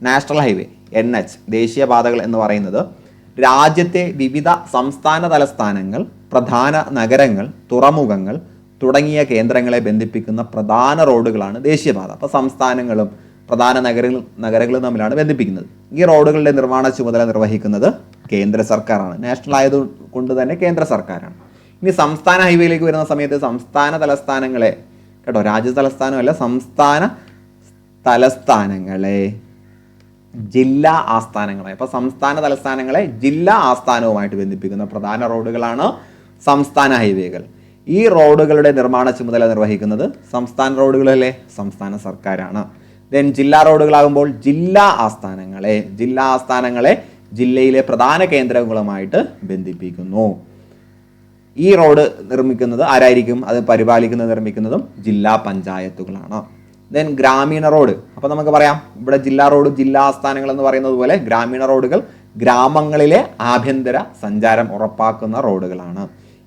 നാഷണൽ ഹൈവേ NH ദേശീയപാതകൾ എന്ന് പറയുന്നത് രാജ്യത്തെ വിവിധ സംസ്ഥാന തലസ്ഥാനങ്ങൾ, പ്രധാന നഗരങ്ങൾ, തുറമുഖങ്ങൾ തുടങ്ങിയ കേന്ദ്രങ്ങളെ ബന്ധിപ്പിക്കുന്ന പ്രധാന റോഡുകളാണ് ദേശീയപാത. അപ്പോൾ സംസ്ഥാനങ്ങളും പ്രധാന നഗരങ്ങളും തമ്മിലാണ് ബന്ധിപ്പിക്കുന്നത്. ഈ റോഡുകളുടെ നിർമ്മാണ ചുമതല നിർവഹിക്കുന്നത് കേന്ദ്ര സർക്കാരാണ്. നാഷണൽ ആയതുകൊണ്ട് തന്നെ കേന്ദ്ര സർക്കാരാണ്. ഇനി സംസ്ഥാന ഹൈവേയിലേക്ക് വരുന്ന സമയത്ത് സംസ്ഥാന തലസ്ഥാനങ്ങളെ, കേട്ടോ, രാജ്യ തലസ്ഥാനമല്ല, സംസ്ഥാന തലസ്ഥാനങ്ങളെ ജില്ലാ ആസ്ഥാനങ്ങളെ, അപ്പോൾ സംസ്ഥാന തലസ്ഥാനങ്ങളെ ജില്ലാ ആസ്ഥാനവുമായിട്ട് ബന്ധിപ്പിക്കുന്ന പ്രധാന റോഡുകളാണ് സംസ്ഥാന ഹൈവേകൾ. ഈ റോഡുകളുടെ നിർമ്മാണ ചുമതല നിർവഹിക്കുന്നത് സംസ്ഥാന റോഡുകളിലെ സംസ്ഥാന സർക്കാരാണ്. ദെൻ ജില്ലാ റോഡുകളാകുമ്പോൾ ജില്ലാ ആസ്ഥാനങ്ങളെ ജില്ലയിലെ പ്രധാന കേന്ദ്രങ്ങളുമായിട്ട് ബന്ധിപ്പിക്കുന്നു. ഈ റോഡ് നിർമ്മിക്കുന്നത് ആരായിരിക്കും? അത് നിർമ്മിക്കുന്നതും ജില്ലാ പഞ്ചായത്തുകളാണ്. ദെൻ ഗ്രാമീണ റോഡ്, അപ്പോൾ നമുക്ക് പറയാം ഇവിടെ ജില്ലാ റോഡ്, ജില്ലാ ആസ്ഥാനങ്ങൾ എന്ന് പറയുന്നത് പോലെ ഗ്രാമീണ റോഡുകൾ ഗ്രാമങ്ങളിലെ ആഭ്യന്തര സഞ്ചാരം ഉറപ്പാക്കുന്ന റോഡുകളാണ്.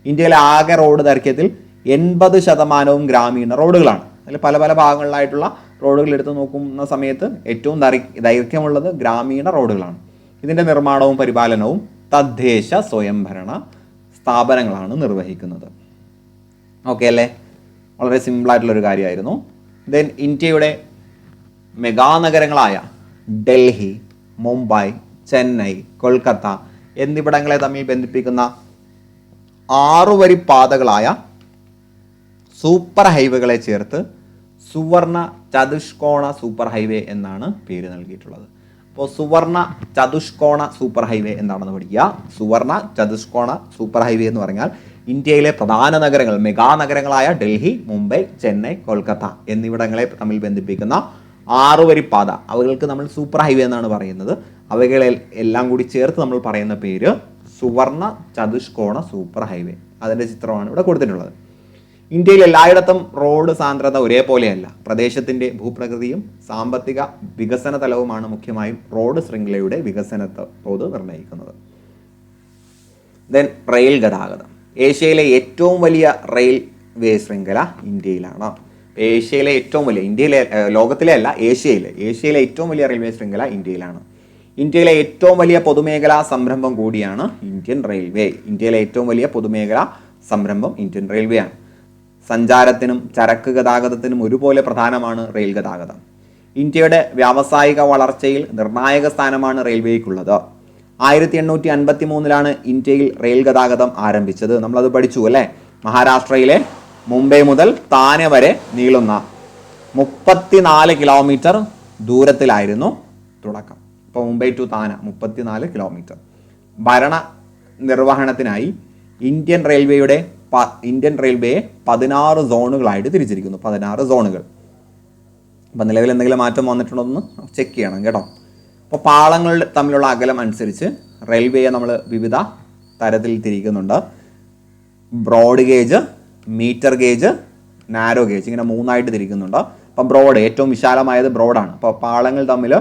ഇന്ത്യയിലെ ആകെ റോഡ് ദൈർഘ്യത്തിൽ 80% ഗ്രാമീണ റോഡുകളാണ്. അതിൽ പല പല ഭാഗങ്ങളിലായിട്ടുള്ള റോഡുകൾ എടുത്ത് നോക്കുന്ന സമയത്ത് ഏറ്റവും ദൈർഘ്യമുള്ളത് ഗ്രാമീണ റോഡുകളാണ്. ഇതിൻ്റെ നിർമ്മാണവും പരിപാലനവും തദ്ദേശ സ്വയംഭരണ സ്ഥാപനങ്ങളാണ് നിർവഹിക്കുന്നത്. ഓക്കെ അല്ലേ? വളരെ സിമ്പിളായിട്ടുള്ളൊരു കാര്യമായിരുന്നു. ദെൻ ഇന്ത്യയുടെ മെഗാനഗരങ്ങളായ ഡൽഹി, മുംബൈ, ചെന്നൈ, കൊൽക്കത്ത എന്നിവിടങ്ങളെ തമ്മിൽ ബന്ധിപ്പിക്കുന്ന 6 വരി പാതകളായ സൂപ്പർ ഹൈവേകളെ ചേർത്ത് സുവർണ ചതുഷ്കോണ സൂപ്പർ ഹൈവേ എന്നാണ് പേര് നൽകിയിട്ടുള്ളത്. അപ്പോൾ സുവർണ ചതുഷ്കോണ സൂപ്പർ ഹൈവേ എന്താണെന്ന് പഠിക്കുക. സുവർണ ചതുഷ്കോണ സൂപ്പർ ഹൈവേ എന്ന് പറഞ്ഞാൽ ഇന്ത്യയിലെ പ്രധാന നഗരങ്ങൾ, മെഗാനഗരങ്ങളായ ഡൽഹി, മുംബൈ, ചെന്നൈ, കൊൽക്കത്ത എന്നിവിടങ്ങളെ തമ്മിൽ ബന്ധിപ്പിക്കുന്ന 6 വരി പാത, അവകൾക്ക് നമ്മൾ സൂപ്പർ ഹൈവേ എന്നാണ് പറയുന്നത്. അവകളെ എല്ലാം കൂടി ചേർത്ത് നമ്മൾ പറയുന്ന പേര് സുവർണ ചതുഷ്കോണ സൂപ്പർ ഹൈവേ. അതിൻ്റെ ചിത്രമാണ് ഇവിടെ കൊടുത്തിട്ടുള്ളത്. ഇന്ത്യയിൽ എല്ലായിടത്തും റോഡ് സാന്ദ്രത ഒരേപോലെയല്ല. പ്രദേശത്തിൻ്റെ ഭൂപ്രകൃതിയും സാമ്പത്തിക വികസന തലവുമാണ് മുഖ്യമായും റോഡ് ശൃംഖലയുടെ വികസന തോത് നിർണ്ണയിക്കുന്നത്. ദെൻ റെയിൽ ഗതാഗതം. ഏഷ്യയിലെ ഏറ്റവും വലിയ റെയിൽവേ ശൃംഖല ഇന്ത്യയിലാണ്. ഏഷ്യയിലെ ഏറ്റവും വലിയ, ലോകത്തിലെ അല്ല, ഏഷ്യയിലെ ഏറ്റവും വലിയ റെയിൽവേ ശൃംഖല ഇന്ത്യയിലാണ്. ഇന്ത്യയിലെ ഏറ്റവും വലിയ പൊതുമേഖലാ സംരംഭം കൂടിയാണ് ഇന്ത്യൻ റെയിൽവേ. ഇന്ത്യയിലെ ഏറ്റവും വലിയ പൊതുമേഖലാ സംരംഭം ഇന്ത്യൻ റെയിൽവേ ആണ്. സഞ്ചാരത്തിനും ചരക്ക് ഗതാഗതത്തിനും ഒരുപോലെ പ്രധാനമാണ് റെയിൽ ഗതാഗതം. ഇന്ത്യയുടെ വ്യാവസായിക വളർച്ചയിൽ നിർണായക സ്ഥാനമാണ് റെയിൽവേക്കുള്ളത്. 1853 ഇന്ത്യയിൽ റെയിൽ ഗതാഗതം ആരംഭിച്ചത്. നമ്മളത് പഠിച്ചു അല്ലേ? മഹാരാഷ്ട്രയിലെ മുംബൈ മുതൽ താനെ വരെ നീളുന്ന 34 കിലോമീറ്റർ ദൂരത്തിലായിരുന്നു തുടക്കം. ഇപ്പോൾ മുംബൈ ടു താന 34 കിലോമീറ്റർ. ഭരണ നിർവഹണത്തിനായി ഇന്ത്യൻ റെയിൽവേയെ 16 സോണുകളായിട്ട് തിരിച്ചിരിക്കുന്നു. 16 സോണുകൾ. അപ്പം നിലവിൽ എന്തെങ്കിലും മാറ്റം വന്നിട്ടുണ്ടോ എന്ന് ചെക്ക് ചെയ്യണം കേട്ടോ. അപ്പോൾ പാളങ്ങൾ തമ്മിലുള്ള അകലം അനുസരിച്ച് റെയിൽവേയെ നമ്മൾ വിവിധ തരത്തിൽ തിരിക്കുന്നുണ്ട്. Broad gauge, metre gauge, narrow gauge, ഇങ്ങനെ 3ആയിട്ട് തിരിക്കുന്നുണ്ട്. അപ്പം ബ്രോഡ്, ഏറ്റവും വിശാലമായത് ബ്രോഡാണ്. അപ്പോൾ പാളങ്ങൾ തമ്മിൽ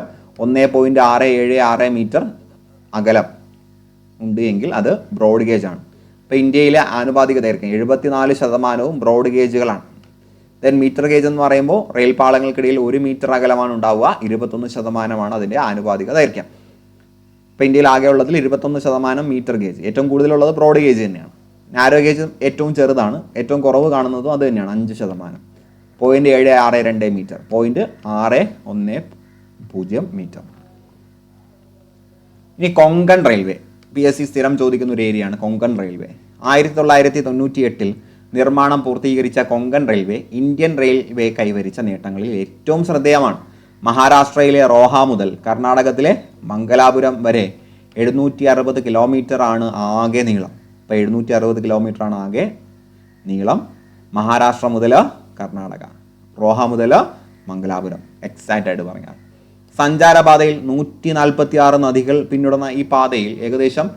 1.676 മീറ്റർ അകലം ഉണ്ട് എങ്കിൽ അത് ബ്രോഡ് ഗേജ് ആണ്. ഇപ്പോൾ ഇന്ത്യയിലെ ആനുപാതിക ദൈർഘ്യം 74% ബ്രോഡ് ഗേജുകളാണ്. ദെൻ മീറ്റർ ഗേജ് എന്ന് പറയുമ്പോൾ റെയിൽ പാളങ്ങൾക്കിടയിൽ 1 മീറ്റർ അകലമാണ് ഉണ്ടാവുക. 21% അതിൻ്റെ ആനുപാതിക ദൈർഘ്യം. ഇപ്പോൾ ഇന്ത്യയിൽ ആകെ ഉള്ളതിൽ 21% മീറ്റർ ഗേജ്. ഏറ്റവും കൂടുതലുള്ളത് ബ്രോഡ് ഗേജ് തന്നെയാണ്. നാരോ ഗേജ് ഏറ്റവും ചെറുതാണ്. ഏറ്റവും കുറവ് കാണുന്നതും അത് തന്നെയാണ്, 5%. 0.762 മീറ്റർ, 0.610 മീറ്റർ. ഇനി കൊങ്കൺ റെയിൽവേ. PSC സ്ഥിരം ചോദിക്കുന്ന ഒരു ഏരിയയാണ് കൊങ്കൺ റെയിൽവേ. 1998 നിർമ്മാണം പൂർത്തീകരിച്ച കൊങ്കൺ റെയിൽവേ ഇന്ത്യൻ റെയിൽവേ കൈവരിച്ച നേട്ടങ്ങളിൽ ഏറ്റവും ശ്രദ്ധേയമാണ്. മഹാരാഷ്ട്രയിലെ റോഹ മുതൽ കർണാടകത്തിലെ മംഗലാപുരം വരെ 760 കിലോമീറ്റർ ആണ് ആകെ നീളം. അപ്പോൾ 760 കിലോമീറ്റർ ആണ് ആകെ നീളം. മഹാരാഷ്ട്ര മുതൽ കർണാടക, റോഹ മുതൽ മംഗലാപുരം എക്സാക്റ്റ് ആയിട്ട് പറഞ്ഞാൽ. സഞ്ചാരപാതയിൽ 146 നദികൾ പിന്നിടുന്ന ഈ പാതയിൽ ഏകദേശം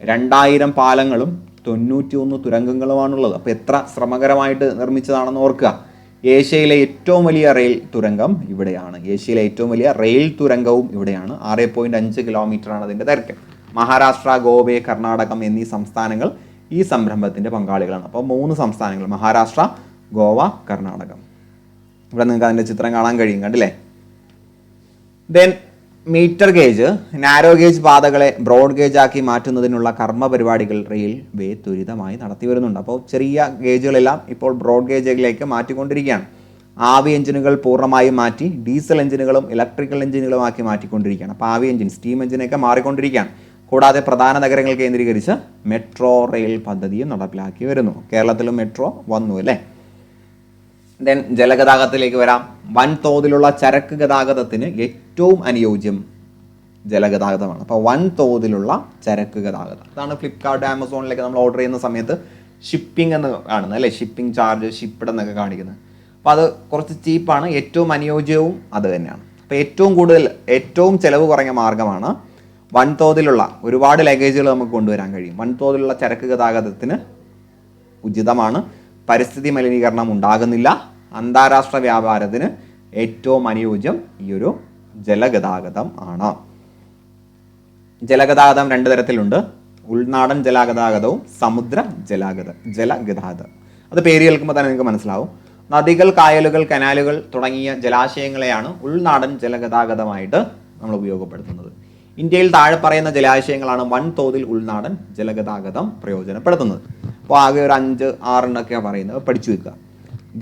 2000 പാലങ്ങളും 91 തുരങ്കങ്ങളുമാണുള്ളത്. അപ്പോൾ എത്ര ശ്രമകരമായിട്ട് നിർമ്മിച്ചതാണെന്ന് ഓർക്കുക. ഏഷ്യയിലെ ഏറ്റവും വലിയ റെയിൽ തുരങ്കം ഇവിടെയാണ്. ഏഷ്യയിലെ ഏറ്റവും വലിയ റെയിൽ തുരങ്കവും ഇവിടെയാണ്. 6.5 കിലോമീറ്ററാണ് അതിൻ്റെ ദൈർഘ്യം. മഹാരാഷ്ട്ര, ഗോവ, കർണാടകം എന്നീ സംസ്ഥാനങ്ങൾ ഈ സംരംഭത്തിൻ്റെ പങ്കാളികളാണ്. അപ്പോൾ 3 സംസ്ഥാനങ്ങൾ: മഹാരാഷ്ട്ര, ഗോവ, കർണാടകം. ഇവിടെ നിങ്ങൾക്ക് അതിൻ്റെ ചിത്രം കാണാൻ കഴിയും, കണ്ടില്ലേ? Then metre gauge, narrow gauge പാതകളെ ബ്രോഡ് ഗേജ് ആക്കി മാറ്റുന്നതിനുള്ള കർമ്മ പരിപാടികൾ റെയിൽവേ ത്വരിതമായി നടത്തി വരുന്നുണ്ട്. അപ്പോൾ ചെറിയ ഗേജുകളെല്ലാം ഇപ്പോൾ ബ്രോഡ് ഗേജിലേക്ക് മാറ്റിക്കൊണ്ടിരിക്കുകയാണ്. ആവി എഞ്ചിനുകൾ പൂർണ്ണമായും മാറ്റി ഡീസൽ എഞ്ചിനുകളും ഇലക്ട്രിക്കൽ എഞ്ചിനുകളുമാക്കി മാറ്റിക്കൊണ്ടിരിക്കുകയാണ്. അപ്പോൾ ആവി എഞ്ചിൻ, സ്റ്റീം എഞ്ചിനൊക്കെ മാറിക്കൊണ്ടിരിക്കുകയാണ്. കൂടാതെ പ്രധാന നഗരങ്ങൾ കേന്ദ്രീകരിച്ച് മെട്രോ റെയിൽ പദ്ധതിയും നടപ്പിലാക്കി വരുന്നു. കേരളത്തിലും മെട്രോ വന്നു അല്ലേ? ദെൻ ജലഗതാഗതത്തിലേക്ക് വരാം. വൻതോതിലുള്ള ചരക്ക് ഗതാഗതത്തിന് ഏറ്റവും അനുയോജ്യം ജലഗതാഗതമാണ്. അപ്പോൾ വൻതോതിലുള്ള ചരക്ക് ഗതാഗതം, അതാണ് ഫ്ലിപ്കാർട്ട്, ആമസോണിലേക്ക് നമ്മൾ ഓർഡർ ചെയ്യുന്ന സമയത്ത് ഷിപ്പിംഗ് എന്ന് കാണുന്നത് അല്ലേ? ഷിപ്പിംഗ് ചാർജ്, ഷിപ്പ്ഡ് എന്നൊക്കെ കാണിക്കുന്നത്. അപ്പോൾ അത് കുറച്ച് ചീപ്പാണ്. ഏറ്റവും അനുയോജ്യവും അത് തന്നെയാണ്. അപ്പോൾ ഏറ്റവും ചിലവ് കുറഞ്ഞ മാർഗ്ഗമാണ് വൻതോതിലുള്ള ഒരുപാട് ലഗേജുകൾ നമുക്ക് കൊണ്ടുവരാൻ കഴിയും. വൻതോതിലുള്ള ചരക്ക് ഗതാഗതത്തിന് ഉചിതമാണ്. പരിസ്ഥിതി മലിനീകരണം ഉണ്ടാകുന്നില്ല. അന്താരാഷ്ട്ര വ്യാപാരത്തിന് ഏറ്റവും അനുയോജ്യം ഈ ഒരു ജലഗതാഗതം ആണ്. ജലഗതാഗതം 2 തരത്തിലുണ്ട്: ഉൾനാടൻ ജലഗതാഗതവും സമുദ്ര ജലഗതാഗതം. അത് പേര് കേൾക്കുമ്പോൾ തന്നെ നിങ്ങൾക്ക് മനസ്സിലാവും. നദികൾ, കായലുകൾ, കനാലുകൾ തുടങ്ങിയ ജലാശയങ്ങളെയാണ് ഉൾനാടൻ ജലഗതാഗതമായിട്ട് നമ്മൾ ഉപയോഗപ്പെടുത്തുന്നത്. ഇന്ത്യയിൽ താഴെ പറയുന്ന ജലാശയങ്ങളാണ് വൻതോതിൽ ഉൾനാടൻ ജലഗതാഗതം പ്രയോജനപ്പെടുത്തുന്നത്. അപ്പോൾ ആകെ ഒരു 5-6 എണ്ണൊക്കെയാണ് പറയുന്നത്, പഠിച്ചു വെക്കുക.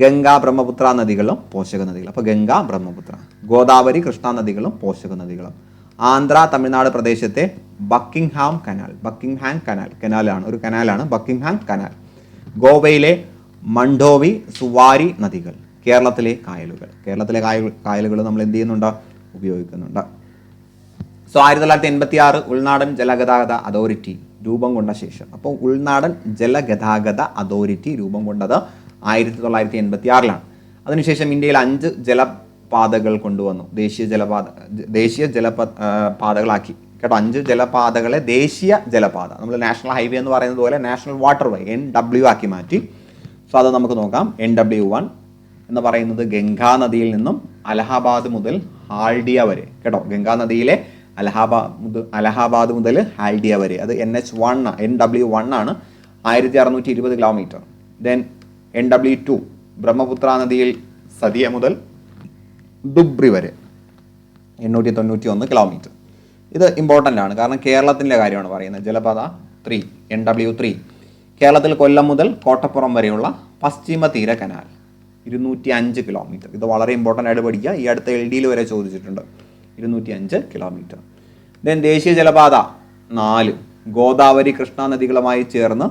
ഗംഗ, ബ്രഹ്മപുത്ര നദികളും പോഷക നദികളും. അപ്പോൾ ഗംഗ, ബ്രഹ്മപുത്ര. ഗോദാവരി, കൃഷ്ണ നദികളും പോഷക നദികളും. ആന്ധ്ര, തമിഴ്നാട് പ്രദേശത്തെ ബക്കിംഗ്ഹാം കനാലാണ്, ഒരു കനാലാണ് ബക്കിംഗ്ഹാം കനാൽ. ഗോവയിലെ മണ്ഡോവി, സുവാരി നദികൾ. കേരളത്തിലെ കായലുകൾ നമ്മൾ എന്ത് ചെയ്യുന്നുണ്ട്? ഉപയോഗിക്കുന്നുണ്ട്. സോ 1986 ഉൾനാടൻ ജലഗതാഗത അതോറിറ്റി രൂപം കൊണ്ട ശേഷം, അപ്പോൾ ഉൾനാടൻ ജലഗതാഗത അതോറിറ്റി രൂപം കൊണ്ടത് 1986 അതിനുശേഷം ഇന്ത്യയിൽ 5 ജലപാതകൾ കൊണ്ടുവന്നു. ദേശീയ ജലപാതകളാക്കി കേട്ടോ. 5 ജലപാതകളെ ദേശീയ ജലപാത, നമ്മൾ നാഷണൽ ഹൈവേ എന്ന് പറയുന്നത് പോലെ നാഷണൽ വാട്ടർ വേ NW ആക്കി മാറ്റി. സോ അത് നമുക്ക് നോക്കാം. NW1 എന്ന് പറയുന്നത് ഗംഗാ നദിയിൽ നിന്നും അലഹാബാദ് മുതൽ ഹാൽഡിയ വരെ കേട്ടോ. ഗംഗാ നദിയിലെ അലഹാബാദ് മുതൽ ഹാൽഡിയ വരെ അത് NW1 ആണ്, 1620 കിലോമീറ്റർ. ദെൻ NW2 ബ്രഹ്മപുത്ര നദിയിൽ സതിയ മുതൽ ദുബ്രി വരെ 891 കിലോമീറ്റർ. ഇത് ഇമ്പോർട്ടൻ്റ് ആണ്, കാരണം കേരളത്തിൻ്റെ കാര്യമാണ് പറയുന്നത്. ജലപാത 3 NW3 കേരളത്തിൽ കൊല്ലം മുതൽ കോട്ടപ്പുറം വരെയുള്ള പശ്ചിമ തീര കനാൽ 205 കിലോമീറ്റർ. ഇത് വളരെ ഇമ്പോർട്ടൻ്റ് ആയിട്ട് പഠിക്കുക. ഈ അടുത്ത LD വരെ ചോദിച്ചിട്ടുണ്ട്. 205 കിലോമീറ്റർ. ദെൻ ദേശീയ ജലപാത 4 ഗോദാവരി, കൃഷ്ണ നദികളുമായി ചേർന്ന്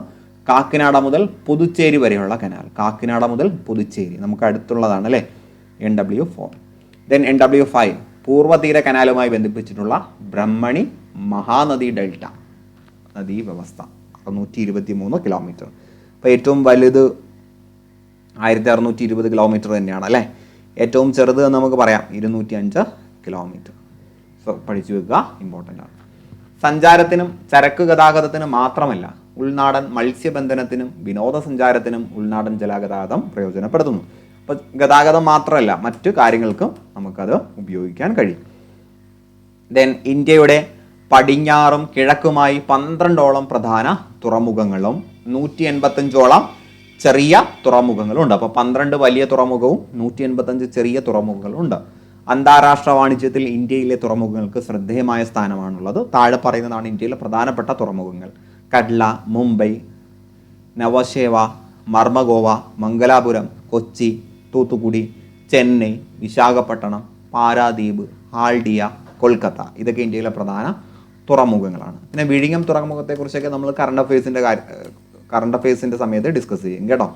കാക്കിനാട മുതൽ പുതുച്ചേരി വരെയുള്ള കനാൽ. കാക്കിനാട മുതൽ പുതുച്ചേരി നമുക്ക് അടുത്തുള്ളതാണ് അല്ലേ? NW4. ദെൻ NW5 പൂർവ്വതീര കനാലുമായി ബന്ധിപ്പിച്ചിട്ടുള്ള ബ്രഹ്മണി മഹാനദി ഡെൽറ്റ നദീ വ്യവസ്ഥ 623 കിലോമീറ്റർ. അപ്പോൾ ഏറ്റവും വലുത് 1620 കിലോമീറ്റർ തന്നെയാണ് അല്ലേ? ഏറ്റവും ചെറുത് എന്ന് നമുക്ക് പറയാം 205 കിലോമീറ്റർ. സോ പഠിച്ചു വെക്കുക, ഇമ്പോർട്ടൻ്റ് ആണ്. സഞ്ചാരത്തിനും ചരക്ക് ഗതാഗതത്തിനും മാത്രമല്ല, ഉൾനാടൻ മത്സ്യബന്ധനത്തിനും വിനോദസഞ്ചാരത്തിനും ഉൾനാടൻ ജലഗതാഗതം പ്രയോജനപ്പെടുത്തുന്നു. അപ്പോൾ ഗതാഗതം മാത്രമല്ല, മറ്റു കാര്യങ്ങൾക്കും നമുക്കത് ഉപയോഗിക്കാൻ കഴിയും. ദെൻ ഇന്ത്യയുടെ പടിഞ്ഞാറും കിഴക്കുമായി 12ഓളം പ്രധാന തുറമുഖങ്ങളും 185ഓളം ചെറിയ തുറമുഖങ്ങളും ഉണ്ട്. അപ്പോൾ 12 വലിയ തുറമുഖവും 185 ചെറിയ തുറമുഖങ്ങളും ഉണ്ട്. അന്താരാഷ്ട്ര വാണിജ്യത്തിൽ ഇന്ത്യയിലെ തുറമുഖങ്ങൾക്ക് ശ്രദ്ധേയമായ സ്ഥാനമാണുള്ളത്. താഴെ പറയുന്നതാണ് ഇന്ത്യയിലെ പ്രധാനപ്പെട്ട തുറമുഖങ്ങൾ: കഡ്ല, മുംബൈ, നവശേവ, മർമഗോവ, മംഗലാപുരം, കൊച്ചി, തൂത്തുക്കുടി, ചെന്നൈ, വിശാഖപട്ടണം, പാരാദ്വീപ്, ഹാൽഡിയ, കൊൽക്കത്ത. ഇതൊക്കെ ഇന്ത്യയിലെ പ്രധാന തുറമുഖങ്ങളാണ്. പിന്നെ വിഴിഞ്ഞം തുറമുഖത്തെക്കുറിച്ചൊക്കെ നമ്മൾ കറണ്ട് അഫയേഴ്സിൻ്റെ സമയത്ത് ഡിസ്കസ് ചെയ്യും കേട്ടോ.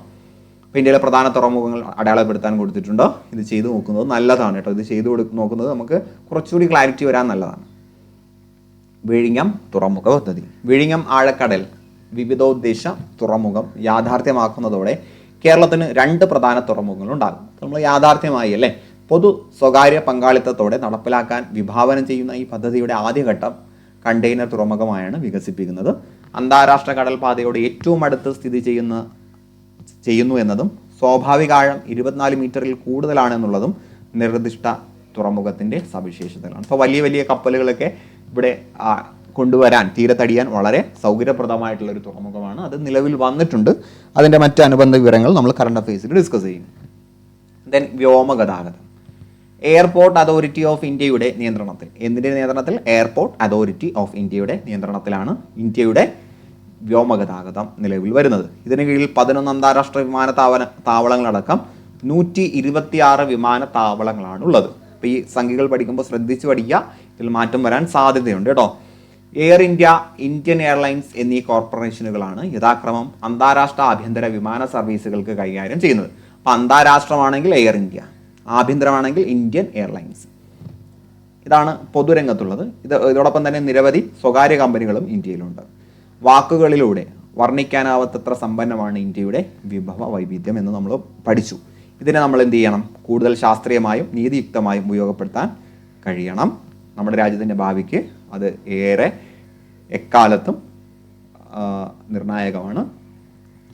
അപ്പോൾ ഇന്ത്യയിലെ പ്രധാന തുറമുഖങ്ങൾ അടയാളപ്പെടുത്താൻ കൊടുത്തിട്ടുണ്ട്. ഇത് ചെയ്തു നോക്കുന്നത് നല്ലതാണ് കേട്ടോ. ഇത് ചെയ്തു നോക്കുന്നത് നമുക്ക് കുറച്ചുകൂടി ക്ലാരിറ്റി വരാൻ നല്ലതാണ്. വിഴിഞ്ഞം തുറമുഖ പദ്ധതി. വിഴിഞ്ഞം ആഴക്കടൽ വിവിധോദ്ദേശ തുറമുഖം യാഥാർത്ഥ്യമാക്കുന്നതോടെ കേരളത്തിന് 2 പ്രധാന തുറമുഖങ്ങൾ ഉണ്ടാകും. നമ്മൾ യാഥാർത്ഥ്യമായി അല്ലേ, പൊതു സ്വകാര്യ പങ്കാളിത്തത്തോടെ നടപ്പിലാക്കാൻ വിഭാവനം ചെയ്യുന്ന ഈ പദ്ധതിയുടെ ആദ്യഘട്ടം കണ്ടെയ്നർ തുറമുഖമായാണ് വികസിപ്പിക്കുന്നത്. അന്താരാഷ്ട്ര കടൽപാതയോട് ഏറ്റവും അടുത്ത് സ്ഥിതി ചെയ്യുന്നു എന്നതും സ്വാഭാവിക ആഴം 24 മീറ്ററിൽ കൂടുതലാണെന്നുള്ളതും നിർദ്ദിഷ്ട തുറമുഖത്തിൻ്റെ സവിശേഷതകളാണ്. അപ്പോൾ വലിയ വലിയ കപ്പലുകളൊക്കെ ഇവിടെ കൊണ്ടുവരാൻ തീരത്തടിയാൻ വളരെ സൗകര്യപ്രദമായിട്ടുള്ളൊരു തുറമുഖമാണ്. അത് നിലവിൽ വന്നിട്ടുണ്ട്. അതിൻ്റെ മറ്റ് അനുബന്ധ വിവരങ്ങൾ നമ്മൾ കറണ്ട് അഫയേഴ്സിൽ ഡിസ്കസ് ചെയ്യും. ദെൻ വ്യോമഗതാഗതം. എയർപോർട്ട് അതോറിറ്റി ഓഫ് ഇന്ത്യയുടെ നിയന്ത്രണത്തിൽ. എന്തിൻ്റെ നിയന്ത്രണത്തിൽ? എയർപോർട്ട് അതോറിറ്റി ഓഫ് ഇന്ത്യയുടെ നിയന്ത്രണത്തിലാണ് ഇന്ത്യയുടെ വ്യോമഗതാഗതം നിലവിൽ വരുന്നത്. ഇതിന് കീഴിൽ 11 അന്താരാഷ്ട്ര താവളങ്ങളടക്കം 126 വിമാനത്താവളങ്ങളാണ് ഉള്ളത്. അപ്പോൾ ഈ സംഖ്യകൾ പഠിക്കുമ്പോൾ ശ്രദ്ധിച്ച് പഠിക്കുക. ഇതിൽ മാറ്റം വരാൻ സാധ്യതയുണ്ട് കേട്ടോ. എയർ ഇന്ത്യ, ഇന്ത്യൻ എയർലൈൻസ് എന്നീ കോർപ്പറേഷനുകളാണ് യഥാക്രമം അന്താരാഷ്ട്ര ആഭ്യന്തര വിമാന സർവീസുകൾക്ക് കൈകാര്യം ചെയ്യുന്നത്. അപ്പോൾ അന്താരാഷ്ട്രമാണെങ്കിൽ എയർ ഇന്ത്യ, ആഭ്യന്തരമാണെങ്കിൽ ഇന്ത്യൻ എയർലൈൻസ്. ഇതാണ് പൊതുരംഗത്തുള്ളത്. ഇതോടൊപ്പം തന്നെ നിരവധി സ്വകാര്യ കമ്പനികളും ഇന്ത്യയിലുണ്ട്. വാക്കുകളിലൂടെ വർണ്ണിക്കാനാവാത്തത്ര സമ്പന്നമാണ് ഇന്ത്യയുടെ വിഭവ വൈവിധ്യം എന്ന് നമ്മൾ പഠിച്ചു. ഇതിനെ നമ്മൾ എന്ത് ചെയ്യണം? കൂടുതൽ ശാസ്ത്രീയമായും നീതിയുക്തമായും ഉപയോഗപ്പെടുത്താൻ കഴിയണം. നമ്മുടെ രാജ്യത്തിൻ്റെ ഭാവിക്ക് അത് ഏറെ എക്കാലത്തും നിർണായകമാണ്.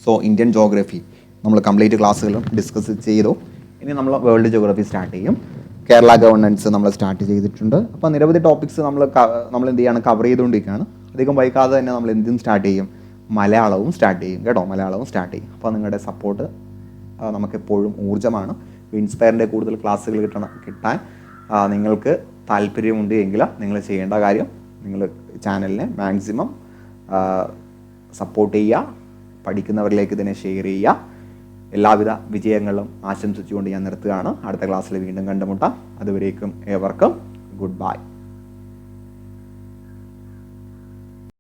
സോ ഇന്ത്യൻ ജോഗ്രഫി നമ്മൾ കംപ്ലീറ്റ് ക്ലാസ്സുകളും ഡിസ്കസ് ചെയ്തു. ഇനി നമ്മൾ വേൾഡ് ജോഗ്രഫി സ്റ്റാർട്ട് ചെയ്യും. കേരള ഗവർണൻസ് നമ്മൾ സ്റ്റാർട്ട് ചെയ്തിട്ടുണ്ട്. അപ്പോൾ നിരവധി ടോപ്പിക്സ് നമ്മൾ എന്ത് ചെയ്യാണ്? കവർ ചെയ്തുകൊണ്ടിരിക്കുകയാണ്. അധികം വൈകാതെ തന്നെ നമ്മൾ എന്തും സ്റ്റാർട്ട് ചെയ്യും? മലയാളവും സ്റ്റാർട്ട് ചെയ്യും കേട്ടോ. മലയാളവും സ്റ്റാർട്ട് ചെയ്യും. അപ്പോൾ നിങ്ങളുടെ സപ്പോർട്ട് നമുക്കെപ്പോഴും ഊർജ്ജമാണ്. ഇൻസ്പയറിൻ്റെ കൂടുതൽ ക്ലാസ്സുകൾ കിട്ടാൻ നിങ്ങൾക്ക് താല്പര്യമുണ്ട് എങ്കിൽ നിങ്ങൾ ചെയ്യേണ്ട കാര്യം, നിങ്ങൾ ചാനലിനെ മാക്സിമം സപ്പോർട്ട് ചെയ്യുക, പഠിക്കുന്നവരിലേക്ക് ഇതിനെ ഷെയർ ചെയ്യുക. എല്ലാവിധ വിജയങ്ങളും ആശംസിച്ചുകൊണ്ട് ഞാൻ നിർത്തുകയാണ്. അടുത്ത ക്ലാസ്സിൽ വീണ്ടും കണ്ടുമുട്ടാം. അതുവരേക്കും ഏവർക്കും ഗുഡ് ബൈ.